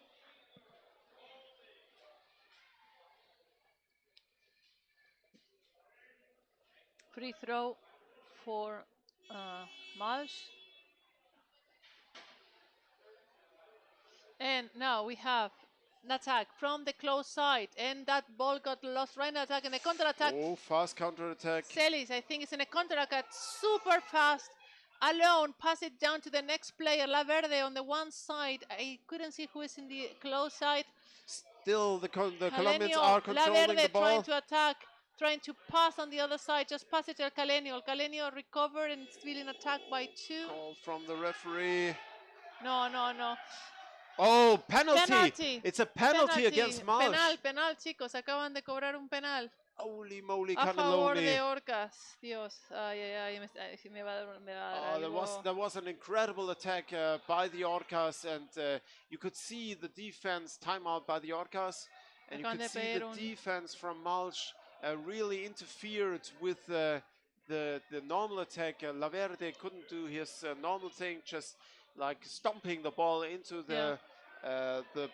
Free throw for Malch. And now we have an attack from the close side, and that ball got lost right in the attack, and the counter-attack. Oh, fast counter-attack. Celis, I think, is in a counter-attack, super fast, alone, pass it down to the next player, Laverde on the one side. I couldn't see who is in the close side. Still, the Colombians are controlling Laverde the ball. trying to attack, trying to pass on the other side, just pass it to Calenio. Calenio recovered and it's being attacked by two. Call from the referee. No. Oh, penalty! It's a penalty against Malch. Penal, chicos, acaban de cobrar un penal. Holy moly, A favor de Cannelloni. Orcas. Dios, me va a dar algo. There was an incredible attack by the Orcas, and you could see the defense timeout by the Orcas, and you Acaban could de see pedir the un- defense from Malch really interfered with the normal attack. Laverde couldn't do his normal thing, just like stomping the ball into the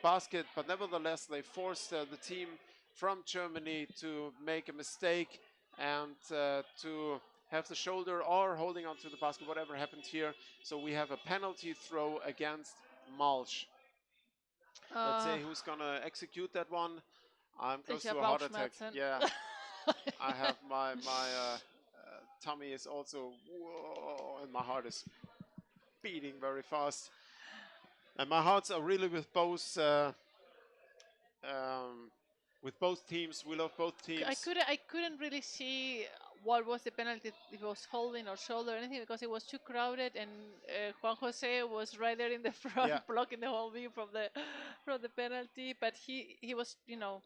basket, but nevertheless they forced the team from Germany to make a mistake and to have the shoulder or holding onto the basket, whatever happened here. So we have a penalty throw against Malch. Let's say who's gonna execute that one. I'm close Ich to habe a heart attack. Bauchschmerzen. Yeah, I have my tummy is also whoa, and my heart is beating very fast. And my hearts are really with both teams. We love both teams. I couldn't really see what was the penalty, if it was holding or shoulder or anything, because it was too crowded, and Juan Jose was right there in the front, Yeah. blocking the whole view from the penalty. But he was, you know.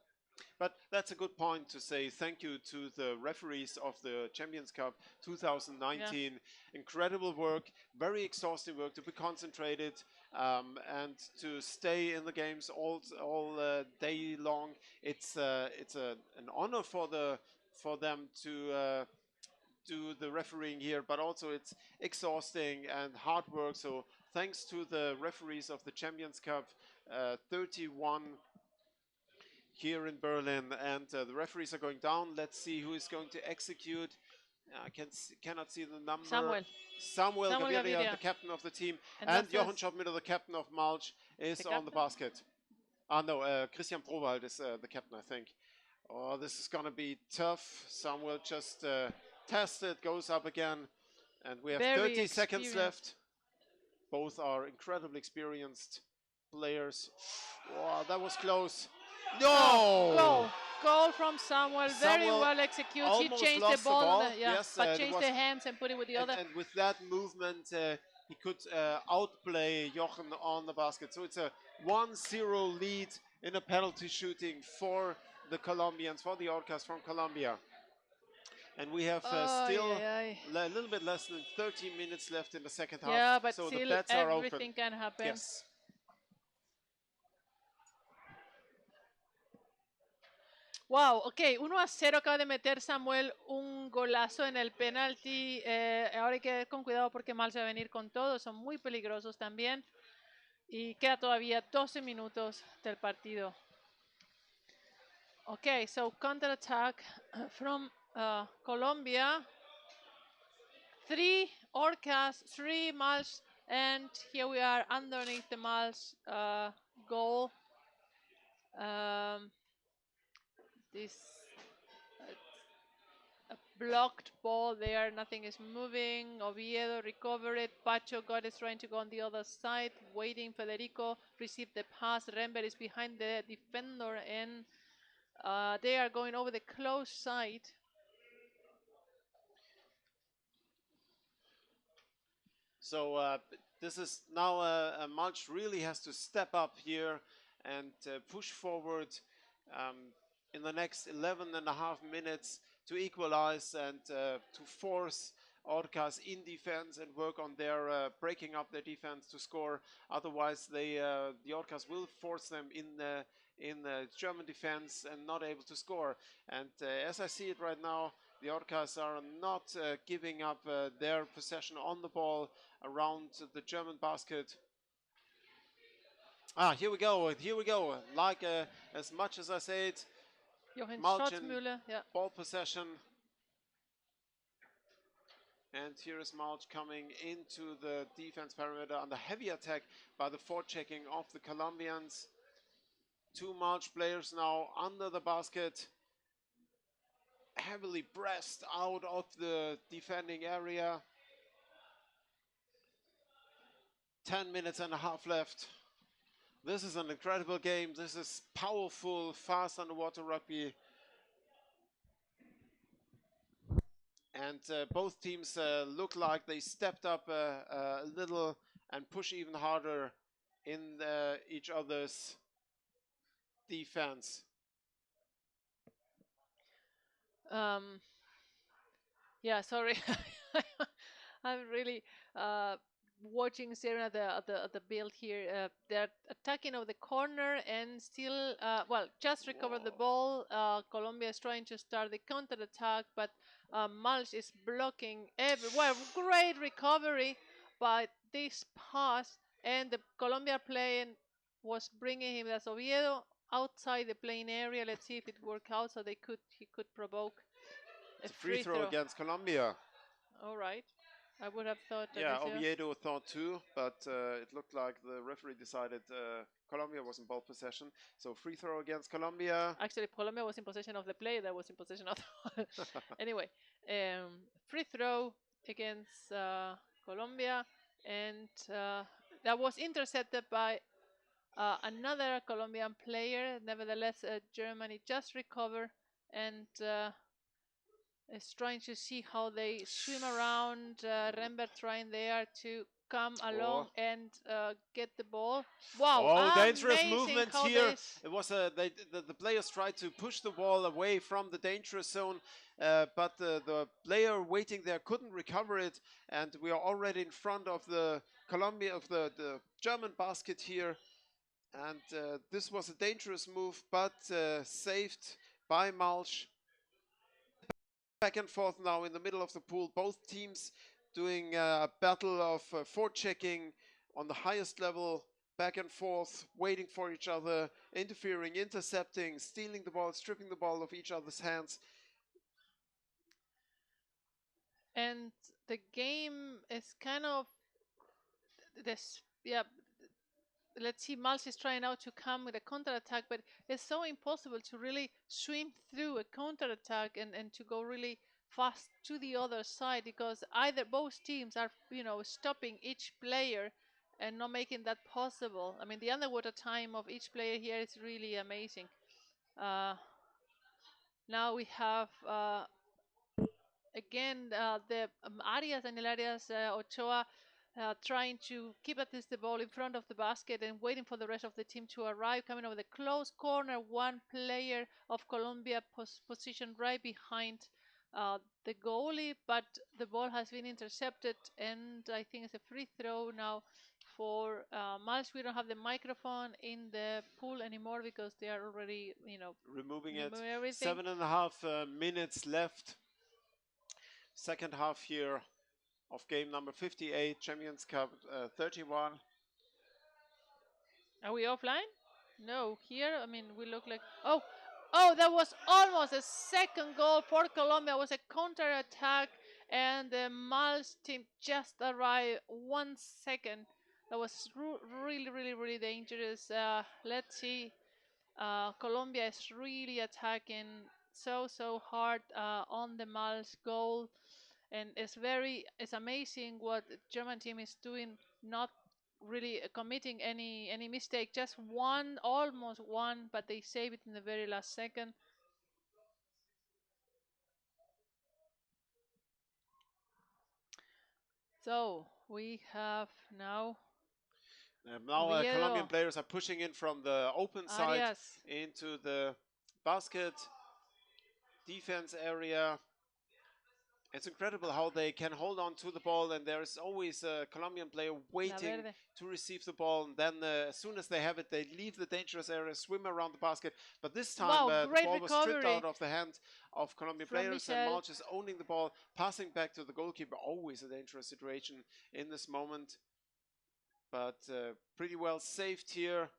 But that's a good point to say thank you to the referees of the Champions Cup 2019. Yeah. Incredible work, very exhausting work to be concentrated and to stay in the games all day long. It's an honor for them to do the refereeing here, but also it's exhausting and hard work. So thanks to the referees of the Champions Cup 31 here in Berlin, and the referees are going down. Let's see who is going to execute. I cannot see the number. Samuel Gaviria, the captain of the team, and Jochen Schottmüller, the captain of Malch, is on the basket. Christian Prowald is the captain, I think. Oh, this is gonna be tough. Samuel just tested, goes up again, and we have 30 seconds left. Both are incredibly experienced players. Wow, that was close. No! Goal from Samuel. Very well executed. He changed the ball. But changed the hands and put it with the other. And with that movement, he could outplay Jochen on the basket. So it's a 1-0 lead in a penalty shooting for the Colombians, for the Orcas from Colombia. And we have still a little bit less than 30 minutes left in the second half. Yeah, but so still the bets are everything open. Can happen. Yes. Wow, ok, 1-0 acaba de meter Samuel un golazo en el penalti. Ahora hay que ver con cuidado porque Mal se va a venir con todo, son muy peligrosos también. Y queda todavía 12 minutos del partido. Ok, so counter attack from Colombia. 3 Orcas, 3 Mal's, and here we are underneath the Mal's goal. This a blocked ball there, nothing is moving. Oviedo recovered it. Pacho got is trying to go on the other side, waiting. Federico received the pass. Rember is behind the defender, and they are going over the close side. So this is now Malch really has to step up here and push forward in the next 11 and a half minutes to equalize and to force Orcas in defense and work on their breaking up their defense to score. Otherwise, the Orcas will force them in the German defense and not able to score. And as I see it right now, the Orcas are not giving up their possession on the ball around the German basket. Here we go. Like as much as I said, Jochen Schottmüller, ball possession. And here is Malch coming into the defense perimeter under heavy attack by the forechecking of the Colombians. 2 Malch players now under the basket, heavily pressed out of the defending area. 10 minutes and a half left. This is an incredible game. This is powerful, fast underwater rugby. And both teams look like they stepped up a little and push even harder in each other's defense. Yeah, sorry. I'm really watching, staring at the build here. They're attacking over the corner and still, just recovered the ball. Colombia is trying to start the counter attack, but Malch is blocking everywhere. Great recovery by this pass, and the Colombia playing was bringing him as Oviedo outside the playing area. Let's see if it worked out, so he could provoke a free throw against Colombia. All right. I would have thought that. Yeah, Oviedo thought too, but it looked like the referee decided Colombia was in ball possession. So free throw against Colombia. Actually, Colombia was in possession of the play. That was in possession of the ball. Anyway, free throw against Colombia, and that was intercepted by another Colombian player. Nevertheless, Germany just recovered and is trying to see how they swim around. Rembert trying there to come along and get the ball. Wow! Oh, dangerous movement here. This... It was the players tried to push the ball away from the dangerous zone, but the player waiting there couldn't recover it, and we are already in front of the the German basket here. And this was a dangerous move, but saved by Malch. Back and forth now in the middle of the pool. Both teams doing a battle of forechecking on the highest level, back and forth, waiting for each other, interfering, intercepting, stealing the ball, stripping the ball of each other's hands. And the game is kind of this, yeah. Let's see, Malch is trying now to come with a counterattack, but it's so impossible to really swim through a counterattack and to go really fast to the other side, because either both teams are, stopping each player and not making that possible. I mean, the underwater time of each player here is really amazing. Now we have again the Arias and Arias Ochoa trying to keep at least the ball in front of the basket and waiting for the rest of the team to arrive. Coming over the close corner, one player of Colombia positioned right behind the goalie, but the ball has been intercepted, and I think it's a free throw now for Malch. We don't have the microphone in the pool anymore because they are already, removing it. Everything. 7.5 minutes left. Second half here of game number 58, Champions Cup 31. Are we offline? No, here, I mean, we look like... Oh, that was almost a second goal for Colombia. It was a counter-attack, and the Malch team just arrived 1 second. That was really, really, really dangerous. Let's see. Colombia is really attacking so hard on the Malch goal. And it's amazing what the German team is doing, not really committing any mistake. Just almost one, but they save it in the very last second. So we have now. Colombian players are pushing in from the open side into the basket defense area. It's incredible how they can hold on to the ball, and there is always a Colombian player waiting to receive the ball, and then as soon as they have it, they leave the dangerous area, swim around the basket. But this time the ball was stripped out of the hand of Colombian players, and Malch is owning the ball, passing back to the goalkeeper. Always a dangerous situation in this moment, but pretty well saved here,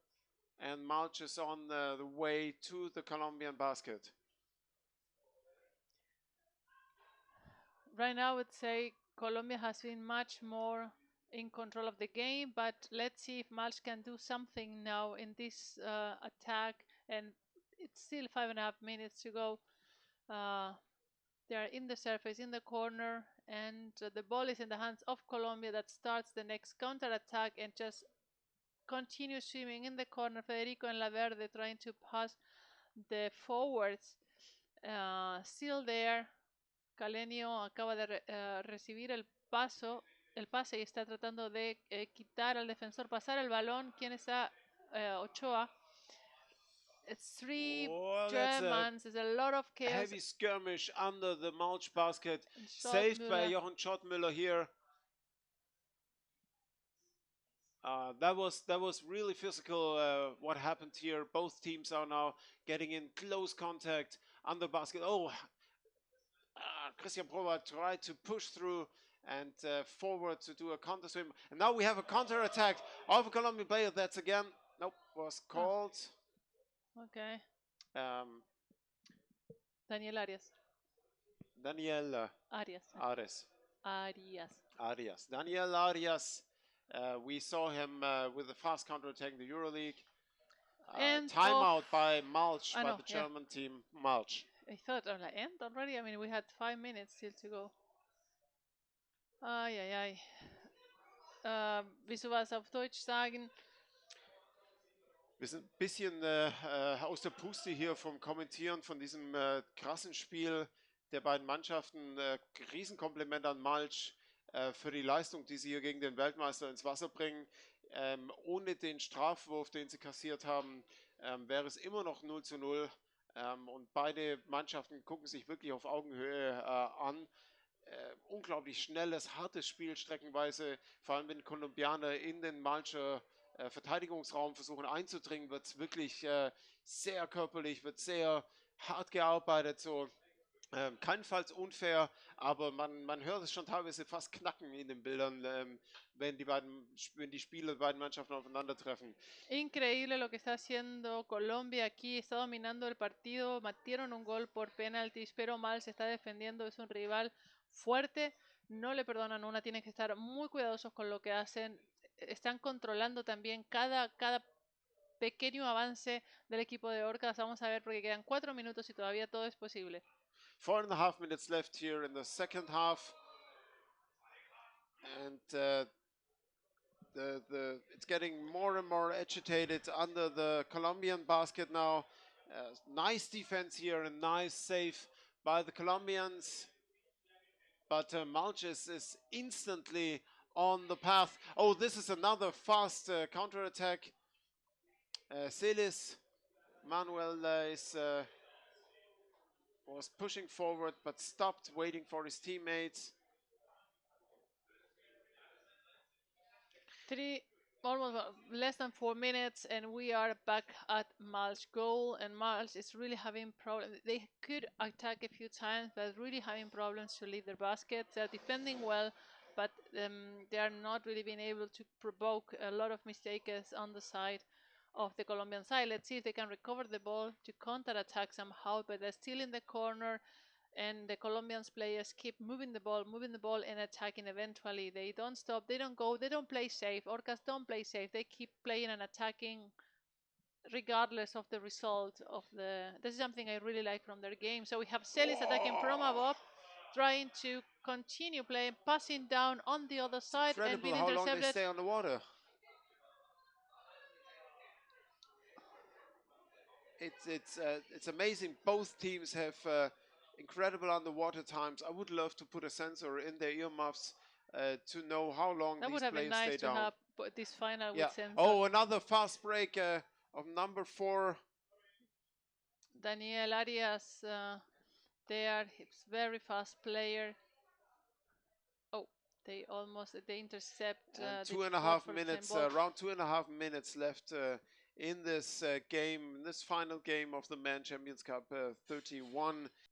and Malch is on the way to the Colombian basket. Right now, I would say Colombia has been much more in control of the game, but let's see if Malch can do something now in this attack. And it's still 5.5 minutes to go. They are in the surface, in the corner, and the ball is in the hands of Colombia that starts the next counter-attack and just continue swimming in the corner. Federico and Laverde trying to pass the forwards. Still there. Calenio acaba de recibir el pase y está tratando de quitar al defensor, pasar el balón. ¿Quién está? Ochoa. It's three Germans. There's a lot of chaos. Heavy skirmish under the Malch basket. Saved by Jochen Schottmüller here. That was really physical what happened here. Both teams are now getting in close contact under basket. Christian Prober tried to push through and forward to do a counter swim. And now we have a counter attack of a Colombian player. That's again, was called. Okay. Daniel Arias. Daniel Arias. Arias. Arias. Arias. Daniel Arias. We saw him with the fast counter-attack in the EuroLeague. End Timeout of- by Malch, I by know, the yeah. German team. Malch. I thought, oh, like, end already? I mean, we had 5 minutes still to go. Ai, ai, ai. Willst du was auf Deutsch sagen? Wir sind ein bisschen aus der Puste hier vom Kommentieren von diesem krassen Spiel der beiden Mannschaften. Riesenkompliment an Malch für die Leistung, die sie hier gegen den Weltmeister ins Wasser bringen. Ohne den Strafwurf, den sie kassiert haben, wäre es immer noch 0:0. Und beide Mannschaften gucken sich wirklich auf Augenhöhe an. Unglaublich schnelles, hartes Spiel streckenweise, vor allem wenn Kolumbianer in den Malcher Verteidigungsraum versuchen einzudringen, wird es wirklich sehr körperlich, wird sehr hart gearbeitet, so keinenfalls unfair, aber man hört es schon teilweise fast knacken in den Bildern, wenn die Spieler der beiden Mannschaften aufeinandertreffen. Increíble lo que está haciendo Colombia aquí, está dominando el partido, metieron un gol por penaltis, pero mal se está defendiendo, es un rival fuerte, no le perdonan una, tienen que estar muy cuidadosos con lo que hacen, están controlando también cada pequeño avance del equipo de Orcas, vamos a ver porque quedan 4 minutos y todavía todo es posible. 4.5 minutes left here in the second half, and it's getting more and more agitated under the Colombian basket now. Nice defense here and nice save by the Colombians, but Malch is instantly on the path. Oh, this is another fast counter-attack. Celis Manuel was pushing forward but stopped, waiting for his teammates. Almost less than 4 minutes and we are back at Malch goal, and Malch is really having problems. They could attack a few times but really having problems to leave their basket. They're defending well, but they are not really being able to provoke a lot of mistakes on the side of the Colombian side. Let's see if they can recover the ball to counter-attack somehow, but they're still in the corner and the Colombian players keep moving the ball and attacking eventually. They don't stop, they don't go, they don't play safe. Orcas don't play safe, they keep playing and attacking regardless of the result of the... This is something I really like from their game. So we have Celis attacking from above, trying to continue playing, passing down on the other side and being Incredible how long they intercepted. stay on the water. It's amazing. Both teams have incredible underwater times. I would love to put a sensor in their earmuffs to know how long That would these have been players stay nice to down. have this final Yeah. with sensor. Oh, another fast break of number 4. Daniel Arias there, he's very fast player. Oh, they intercept. And the 2.5 shot for the minutes, same ball. around 2.5 minutes left in this game, in this final game of the Man Champions Cup 31.